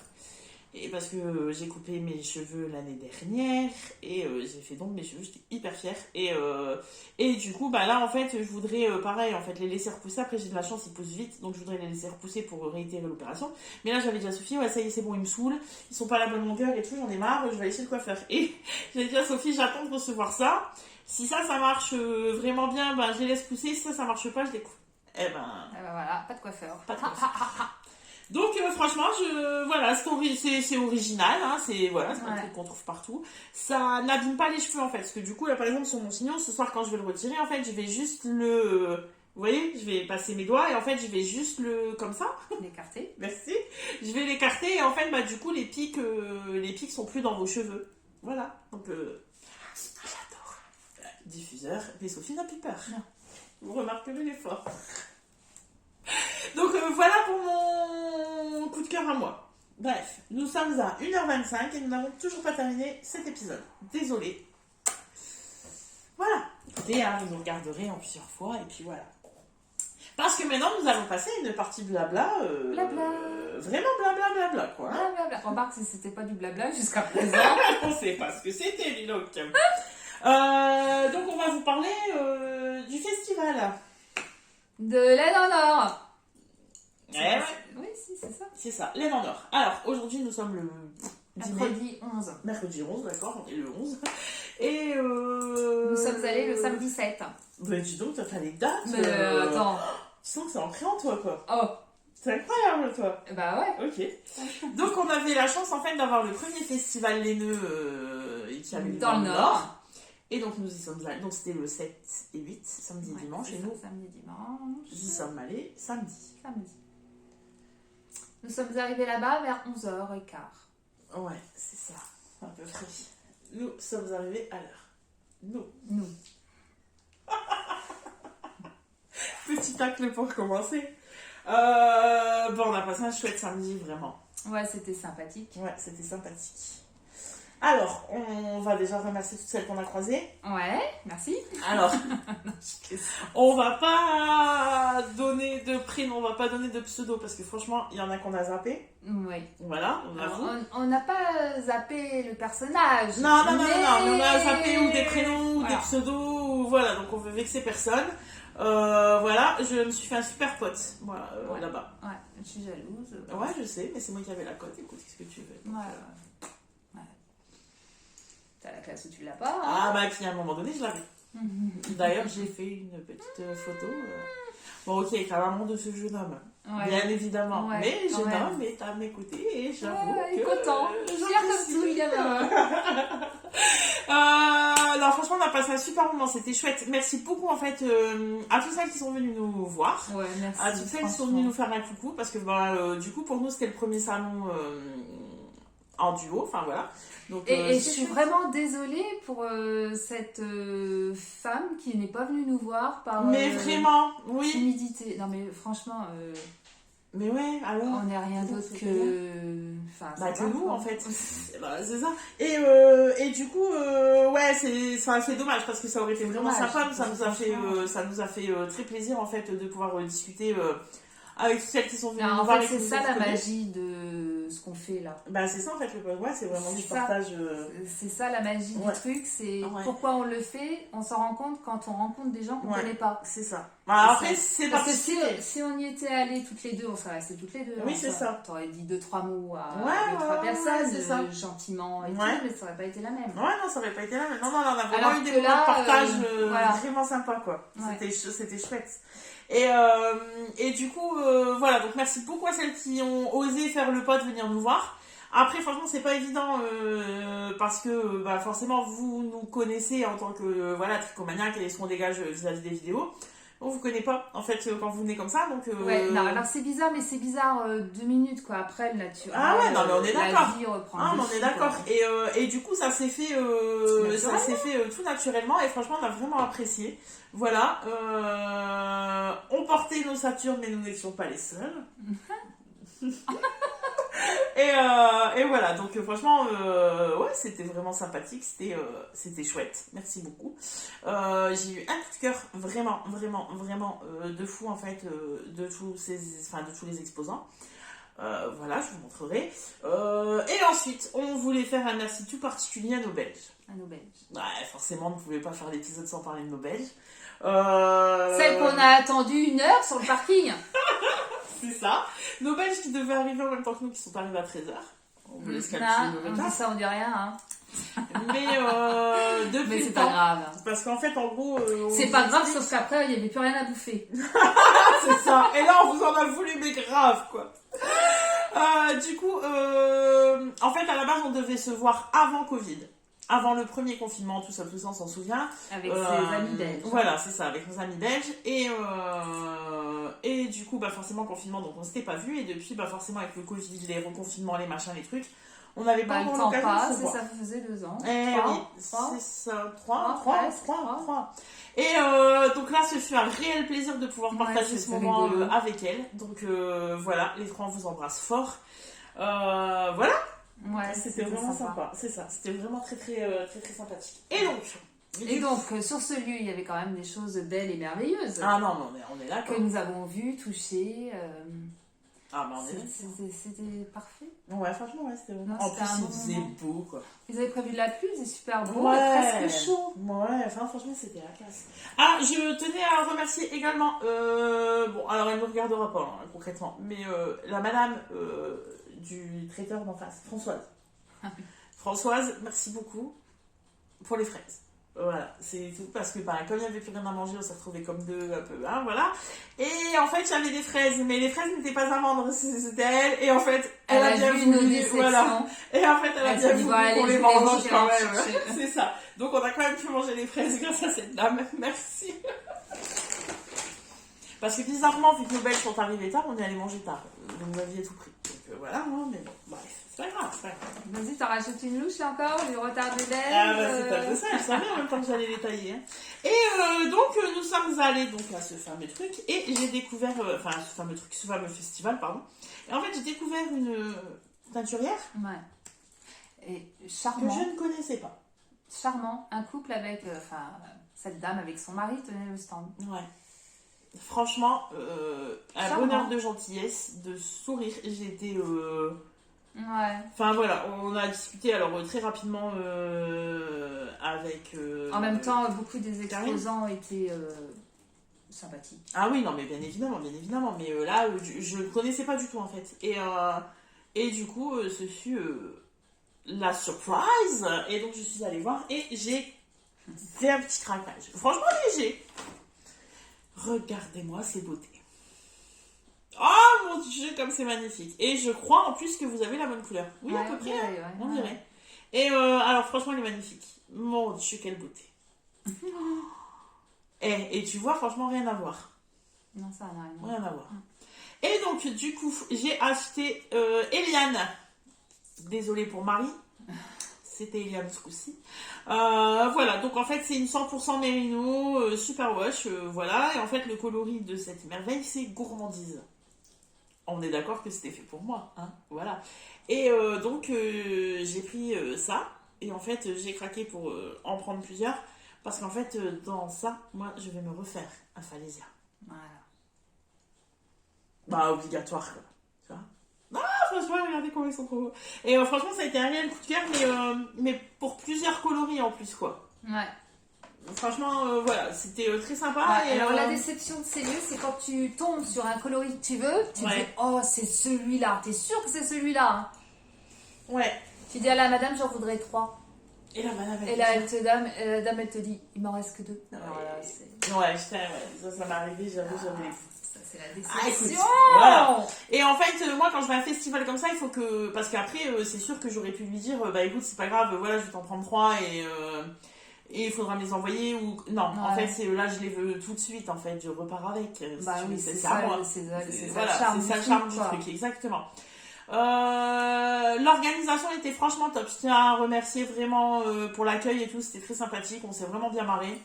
Et parce que j'ai coupé mes cheveux l'année dernière et j'ai fait donc mes cheveux, j'étais hyper fière. Et du coup, bah là en fait, je voudrais pareil, en fait, les laisser repousser. Après, j'ai de la chance, ils poussent vite, donc je voudrais les laisser repousser pour réitérer l'opération. Mais là, j'avais dit à Sophie, ouais, ça y est, c'est bon, ils me saoulent, ils sont pas à la bonne longueur et tout, j'en ai marre, je vais aller chez le coiffeur. Et j'avais dit à Sophie, j'attends de recevoir ça. Si ça marche vraiment bien, ben je les laisse pousser. Si ça marche pas, je les coupe. Eh ben, Voilà, pas de coiffeur. pas de coiffeur. Donc franchement, voilà, c'est original, hein, c'est pas un truc qu'on trouve partout. Ça n'abîme pas les cheveux en fait, parce que du coup là par exemple sur mon chignon, ce soir quand je vais le retirer, en fait je vais juste vous voyez, je vais passer mes doigts et en fait je vais juste comme ça. L'écarter. Merci. Je vais l'écarter et en fait bah du coup les pics sont plus dans vos cheveux. Voilà. Donc j'adore. Diffuseur, mais Sophie n'a plus peur. Non. Vous remarquerez l'effort. Donc voilà pour mon coup de cœur à moi. Bref, nous sommes à 1h25 et nous n'avons toujours pas terminé cet épisode. Désolée. Voilà. Écoutez, hein, vous nous regarderez en plusieurs fois et puis voilà. Parce que maintenant, nous allons passer à une partie blabla. Blabla. Vraiment blabla, quoi. Hein. Blablabla. Remarque si c'était pas du blabla jusqu'à présent. On sait pas ce que c'était, dis donc. Donc, on va vous parler du festival. De l'aide en or. Ouais. Oui, si, c'est ça. C'est ça, l'aide en or. Alors, aujourd'hui, nous sommes le Mercredi 11. Mercredi 11, d'accord, on est le 11. Et Nous sommes allés le samedi 7. Bah, dis donc, t'as les dates. Mais attends. Tu sens que c'est ancré en toi, quoi. Oh. C'est incroyable, toi. Bah ouais. Ok. Donc, on avait la chance, en fait, d'avoir le premier festival laineux qui avait lieu Dans le Nord. Et donc, nous y sommes allés. Donc, c'était le 7 et 8, samedi et dimanche. Et nous, samedi, dimanche. nous y sommes allés samedi. Nous sommes arrivés là-bas vers 11h15. Ouais, c'est ça, à peu près. Nous sommes arrivés à l'heure. Nous. Petit tacle pour commencer. On a passé un chouette samedi, vraiment. Ouais, c'était sympathique. Ouais, c'était sympathique. Alors, on va déjà remercier toutes celles qu'on a croisées. Ouais, merci. Alors, on va pas donner de prénom, on va pas donner de pseudo, parce que franchement, il y en a qu'on a zappé. Oui. Voilà, on avoue. On n'a pas zappé le personnage. Non, on a zappé ou des prénoms, ou voilà. des pseudos, ou voilà, donc on veut vexer personne. Voilà, je me suis fait un super pote, voilà, Ouais. là-bas. Ouais, je suis jalouse. Ouais, je sais, mais c'est moi qui avais la cote, écoute, qu'est-ce que tu veux. Ouais. T'as la classe où tu l'as pas. Hein. Ah bah, qui à un moment donné, je l'avais. D'ailleurs, j'ai fait une petite photo. Bon, ok, avec la maman de ce jeune homme, Ouais. bien évidemment. Ouais, Mais quand jeune même. homme est à m'écouter et j'avoue Il est que content. Fier comme tout, il est heureux. Non, franchement, on a passé un super moment, c'était chouette. Merci beaucoup en fait à tous celles qui sont venues nous voir. Ouais, merci. À toutes celles qui sont venues nous faire un coucou parce que du coup, pour nous, c'était le premier salon en duo. Enfin voilà. Donc, Et je suis vraiment désolée pour cette femme qui n'est pas venue nous voir par mais vraiment, oui. timidité. Non mais franchement, Mais ouais, alors. on n'est rien d'autre que... Enfin, Bah, ça que va, nous quoi. en fait. Bah, c'est ça. Et du coup, ouais, c'est dommage parce que ça aurait été vraiment Dommage, sympa. Ça nous a fait très plaisir en fait de pouvoir discuter avec celles qui sont venues Non, nous en voir. fait, et qui c'est nous ça ont la connus. magie de ce qu'on fait là. Bah, c'est ça en fait le ouais, c'est vraiment du C'est ça. partage. C'est ça la magie Ouais. du truc, c'est Ouais. pourquoi on le fait, on s'en rend compte quand on rencontre des gens qu'on ne Ouais. connaît pas. C'est ça. Bah, après, ça. c'est Parce que si, particulier. si on y était allés toutes les deux, on serait restés toutes les deux. Oui, hein, c'est ça. T'aurais dit 2-3 mots à Ouais, 2-3 ouais, personnes, c'est ça. gentiment et Ouais. tout, mais ça aurait pas été la même. Ouais, non, ça aurait pas été là, mais non, on a vraiment Alors eu des que moments là, de partage voilà. vraiment sympa, quoi. Ouais. C'était chouette. Et du coup, voilà, donc merci beaucoup à celles qui ont osé faire le pas de venir nous voir. Après, franchement, c'est pas évident parce que bah, forcément, vous nous connaissez en tant que voilà, tricomaniaque et ce qu'on dégage vis-à-vis des vidéos. On vous connaît pas, en fait, quand vous venez comme ça, donc... Ouais, non, alors c'est bizarre, mais c'est bizarre 2 minutes, quoi. Après, le naturel, Ah ouais, non, mais on est d'accord. la vie reprend Ah, le mais on dessus, est d'accord. quoi. Et du coup, ça s'est fait, tout naturellement et franchement, on a vraiment apprécié. Voilà. On portait nos Saturnes, mais nous n'étions pas les seuls. Et voilà, donc franchement, ouais, c'était vraiment sympathique, c'était chouette. Merci beaucoup. J'ai eu un coup de cœur vraiment de fou en fait de tous les exposants. Voilà, je vous montrerai. Et ensuite, on voulait faire un merci tout particulier à nos Belges. À nos Belges. Ouais, forcément, on ne pouvait pas faire l'épisode sans parler de nos Belges. Celle qu'on a attendu 1 heure sur le parking. C'est ça. Nos Belges qui devaient arriver en même temps que nous, qui sont arrivés à 13h. On vous laisse calculer le On dit retard. ça, on dit rien. Hein. Mais depuis Mais le c'est temps, pas grave. parce qu'en fait, en gros... C'est on pas vous grave, explique- sauf qu'après, il n'y avait plus rien à bouffer. C'est ça. Et là, on vous en a voulu, mais grave, quoi. Du coup, en fait, à la base, on devait se voir avant Covid. Avant le premier confinement, tout ça, on s'en souvient. Avec ses amis belges. Voilà, c'est ça, avec nos amis belges. Et du coup, bah forcément, confinement, donc on s'était pas vu. Et depuis, bah forcément, avec le Covid, les reconfinements, les machins, les trucs, on n'avait pas Bah, le encore temps l'occasion de passe se et voir. ça faisait 2 ans. Eh 3, oui, 3. c'est ça, Trois, 3. presque, trois. Et donc là, ce fut un réel plaisir de pouvoir Ouais, partager ce c'était moment rigolo. avec elle. Donc voilà, les trois, on vous embrasse fort. Voilà. Ouais, C'était vraiment sympa. C'est ça. C'était vraiment très sympathique. Et donc, sur ce lieu, il y avait quand même des choses belles et merveilleuses. Ah non, mais on est là. Que nous avons vues, touchées. Ah, bah on est là. C'était parfait. Ouais, franchement, ouais, c'était vraiment. Non, en plus, un il bon faisait moment. beau, quoi. Ils avaient prévu de la pluie, c'est super beau, Ouais. et presque chaud. Ouais, enfin, franchement, c'était la classe. Ah, je tenais à remercier également. Bon, alors, elle ne me regardera pas, hein, concrètement. Mais la madame du traiteur d'en face, Françoise. Françoise, merci beaucoup pour les fraises. Voilà, c'est tout, parce que comme il n'y avait plus rien à manger, on s'est retrouvés comme deux, un peu, hein, voilà. Et en fait, j'avais des fraises, mais les fraises n'étaient pas à vendre, c'était elle, et en fait, elle a bien voulu, voilà. Et en fait, elle a bien voulu qu'on les mange quand même, c'est ça. Donc, on a quand même pu manger les fraises grâce à cette dame, merci. Parce que bizarrement, vu que nos belles sont arrivées tard, on est allé manger tard. Donc, ma vie est tout pris. Donc, voilà, hein, mais bon, bref, c'est pas grave, c'est pas grave. Vas-y, t'en rajoutes une louche encore, du retard des belles. Ah bah c'est pas de ça, je savais en même temps que j'allais les tailler. Hein. Et donc nous sommes allés donc à ce fameux truc et j'ai découvert, ce fameux festival, pardon. Et en fait j'ai découvert une teinturière. Ouais. Et charmant. Que je ne connaissais pas. Charmant. Un couple avec, cette dame avec son mari tenait le stand. Ouais. Franchement, un bonheur de gentillesse, de sourire. J'étais... Ouais. Enfin voilà, on a discuté alors très rapidement avec... en même temps, beaucoup des exposants étaient sympathiques. Ah oui, non mais bien évidemment. Mais là, je ne connaissais pas du tout en fait. Et du coup, ce fut la surprise. Et donc je suis allée voir et j'ai fait un petit craquage. Franchement léger. Regardez-moi ces beautés. Oh mon dieu, comme c'est magnifique. Et je crois en plus que vous avez la bonne couleur. Oui, ouais, à peu près, ouais, on dirait. Et alors franchement, elle est magnifique. Mon dieu, quelle beauté. Et tu vois, franchement, rien à voir. Non, ça n'a rien à voir. Et donc, du coup, j'ai acheté Eliane. Désolée pour Marie. C'était Eliane ce coup-ci. Voilà, donc en fait, c'est une 100% mérino, super wash, voilà. Et en fait, le coloris de cette merveille, c'est gourmandise. On est d'accord que c'était fait pour moi, hein, voilà. Et donc, j'ai pris ça. Et en fait, j'ai craqué pour en prendre plusieurs. Parce qu'en fait, dans ça, moi, je vais me refaire un Falaisia. Voilà. Bah, obligatoire, quoi. Tu vois ? Franchement, regardez comment ils sont trop beaux. Et franchement, ça a été un réel coup de cœur, mais pour plusieurs coloris en plus, quoi. Ouais. Franchement, voilà, c'était très sympa. Ouais, et alors, la déception de ces lieux, c'est quand tu tombes sur un coloris que tu veux, tu dis, oh, c'est celui-là. T'es sûr que c'est celui-là, hein. Ouais. Tu dis à la madame, j'en voudrais 3. Et la madame, la dame, elle te dit, il m'en reste que 2. Ouais, alors là, c'est... ouais, ça m'est arrivé, j'avoue. Ça, c'est la déception. Voilà. Et en fait, moi, quand je vais à un festival comme ça, il faut que... Parce qu'après, c'est sûr que j'aurais pu lui dire, bah écoute, c'est pas grave, voilà, je vais t'en prendre 3 et il faudra me les envoyer ou... Non, en fait, c'est là, je les veux tout de suite, en fait, je repars avec. Bah oui, c'est ça, c'est ça le charme du truc, exactement. L'organisation était franchement top. Je tiens à remercier vraiment pour l'accueil et tout, c'était très sympathique, on s'est vraiment bien marré.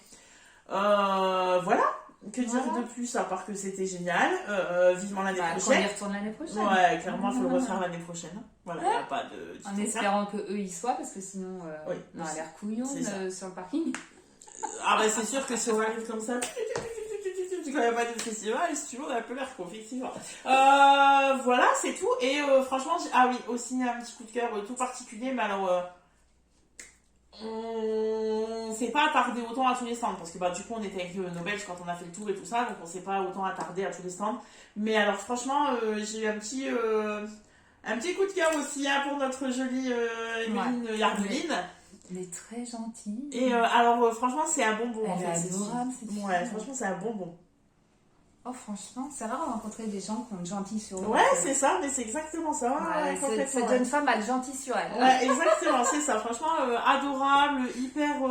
Voilà, que dire de plus à part que c'était génial. Vivement l'année prochaine. On y retourne l'année prochaine. Ouais, clairement, il faut le refaire l'année prochaine. Voilà, il n'y a pas de. En espérant que eux y soient, parce que sinon, on a l'air couillon sur le parking. Ah bah c'est sûr que si on arrive comme ça. Quand il n'y a pas de festival, si tu veux, on a un peu l'air con, effectivement. Voilà, c'est tout. Et franchement, ah oui, aussi un petit coup de cœur tout particulier, mais alors, on s'est pas attardé autant à tous les stands, parce que bah, du coup, on était avec nos Belges quand on a fait le tour et tout ça, donc on s'est pas autant attardé à tous les stands. Mais alors, franchement, j'ai eu un petit coup de cœur aussi hein, pour notre jolie Emeline Yardeline. Elle est très gentille. Et alors, franchement, c'est un bonbon. Elle est adorable, cette fille. Ouais, franchement, c'est un bonbon. Oh, franchement, c'est rare de rencontrer des gens qui ont gentils sur eux. Ouais, c'est ça, mais c'est exactement ça. Cette jeune femme a le gentil sur elle. Ouais, exactement, c'est ça. Franchement, adorable, hyper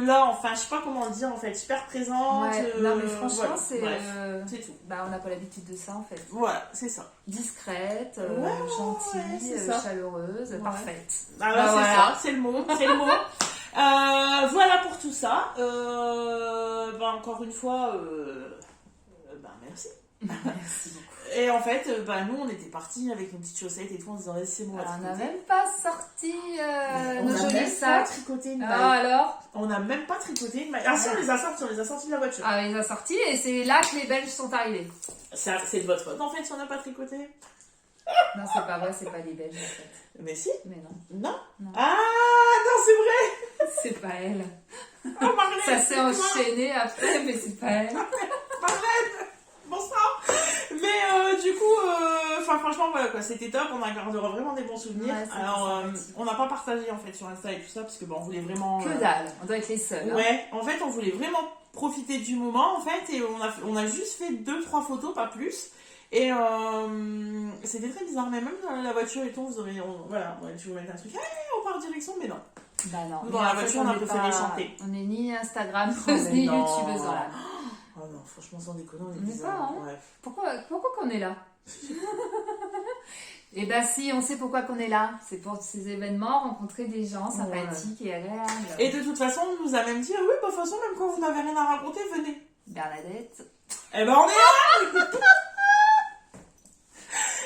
là, enfin, je sais pas comment le dire en fait, hyper présente. Ouais, non, mais franchement, voilà. C'est tout. Bah, on n'a pas l'habitude de ça en fait. Voilà, c'est ça. Discrète, gentille, chaleureuse, parfaite. Ah bah, c'est ça, c'est le mot. Voilà pour tout ça. Bah, encore une fois, bah, merci. Merci beaucoup. Et en fait, nous, on était partis avec nos petites chaussettes et tout, en se disant, c'est bon, on va Alors, on n'a tricoter. même pas sorti On nos n'a jolis même pas sacs. tricoté une Ah, maille. alors On n'a même pas tricoté une maille. Ah si, on les a sortis de la voiture. Ah, il les a sortis et c'est là que les Belges sont arrivés. C'est de votre faute, en fait, si on n'a pas tricoté. Non, c'est pas vrai, c'est pas les Belges en fait. Mais si. Mais non, Non. Non. Ah, non, c'est vrai. c'est pas elle. Oh, Marlène, Ça c'est s'est toi. enchaîné après, mais c'est pas elle. Marlène, bon sang. Mais du coup, franchement, voilà quoi, c'était top. On en gardera vraiment des bons souvenirs. Ouais, c'était Alors, sympathique. on n'a pas partagé en fait sur Insta et tout ça, parce que on voulait vraiment. Que dalle, on doit être les seuls. Hein. Ouais, en fait, on voulait vraiment profiter du moment en fait, et on a juste fait 2-3 photos, pas plus. Et c'était très bizarre, mais même dans la voiture et tout, voilà, ouais, je vous mettre un truc, hey, on part en direction, mais non. Bah non. Dans Mais la en fait, voiture, on a n'est préféré pas- chanter. On est ni Instagram, Oh, mais ni non. youtubeuse dans l'âme. Oh non, franchement, sans déconner, on est On est bizarre. pas, hein. Ouais. Pourquoi qu'on est là? Eh ben si, on sait pourquoi qu'on est là. C'est pour ces événements, rencontrer des gens sympathiques et agréables. Et de toute façon, on nous a même dit, ah oui, bah, de toute façon, même quand vous n'avez rien à raconter, venez. Bernadette. Eh ben, on est là.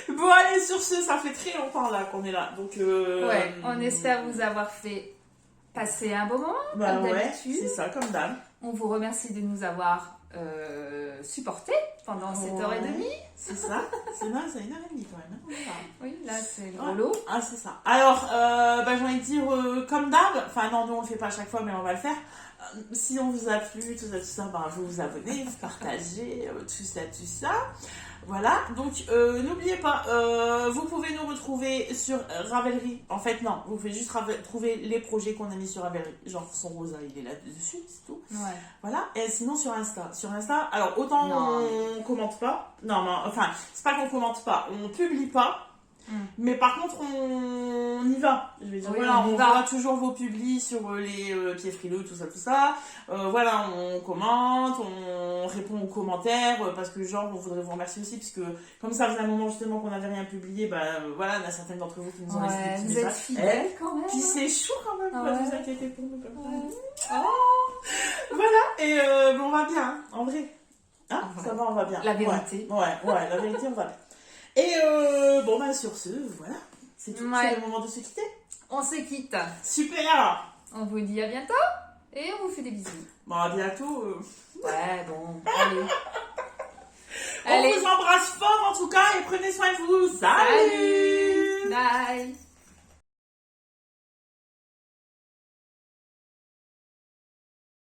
Bon, allez, sur ce, ça fait très longtemps là qu'on est là. Donc, Ouais, on espère vous avoir fait passer un bon moment, bah comme ouais, d'habitude. c'est ça, comme d'hab. On vous remercie de nous avoir supportés pendant cette heure et demie. C'est ça. C'est une heure et demie quand même. Hein. Voilà. Oui, là c'est le Ouais. gros lot. Ah, c'est ça. Alors, j'ai envie de dire, comme d'hab, enfin non, nous on le fait pas à chaque fois, mais on va le faire. Si on vous a plu, tout ça, vous vous abonnez, vous partagez, tout ça. Voilà, donc n'oubliez pas, vous pouvez nous retrouver sur Ravelry. En fait, non, vous pouvez juste trouver les projets qu'on a mis sur Ravelry. Genre son rosa, il est là-dessus, c'est tout. Ouais. Voilà, et sinon sur Insta. Sur Insta, alors autant Non. on commente pas. Non, enfin, c'est pas qu'on commente pas, on publie pas. Mais par contre, on y va. Je vais dire, Oui, voilà, on y on va. voit toujours vos publis sur les pieds frileux, tout ça. Voilà, on commente, on répond aux commentaires, parce que genre, on voudrait vous remercier aussi, parce que comme ça faisait un moment justement qu'on n'avait rien publié, voilà, il y a certaines d'entre vous qui nous ont laissé des Ouais, petits vous êtes messages. fidèles quand même. Puis c'est chaud quand même, Ah quoi, ouais. vous inquiétez pour nous. Ouais. Voilà, et on va bien, hein, en vrai. Hein, En vrai. ça va, on va bien. La vérité. Ouais, la vérité, on va bien. Et sur ce, voilà. C'est tout, Ouais. c'est le moment de se quitter. On se quitte. Super. On vous dit à bientôt et on vous fait des bisous. Bon, à bientôt. Ouais, bon, allez. On vous embrasse fort en tout cas et prenez soin de vous. Salut. Bye.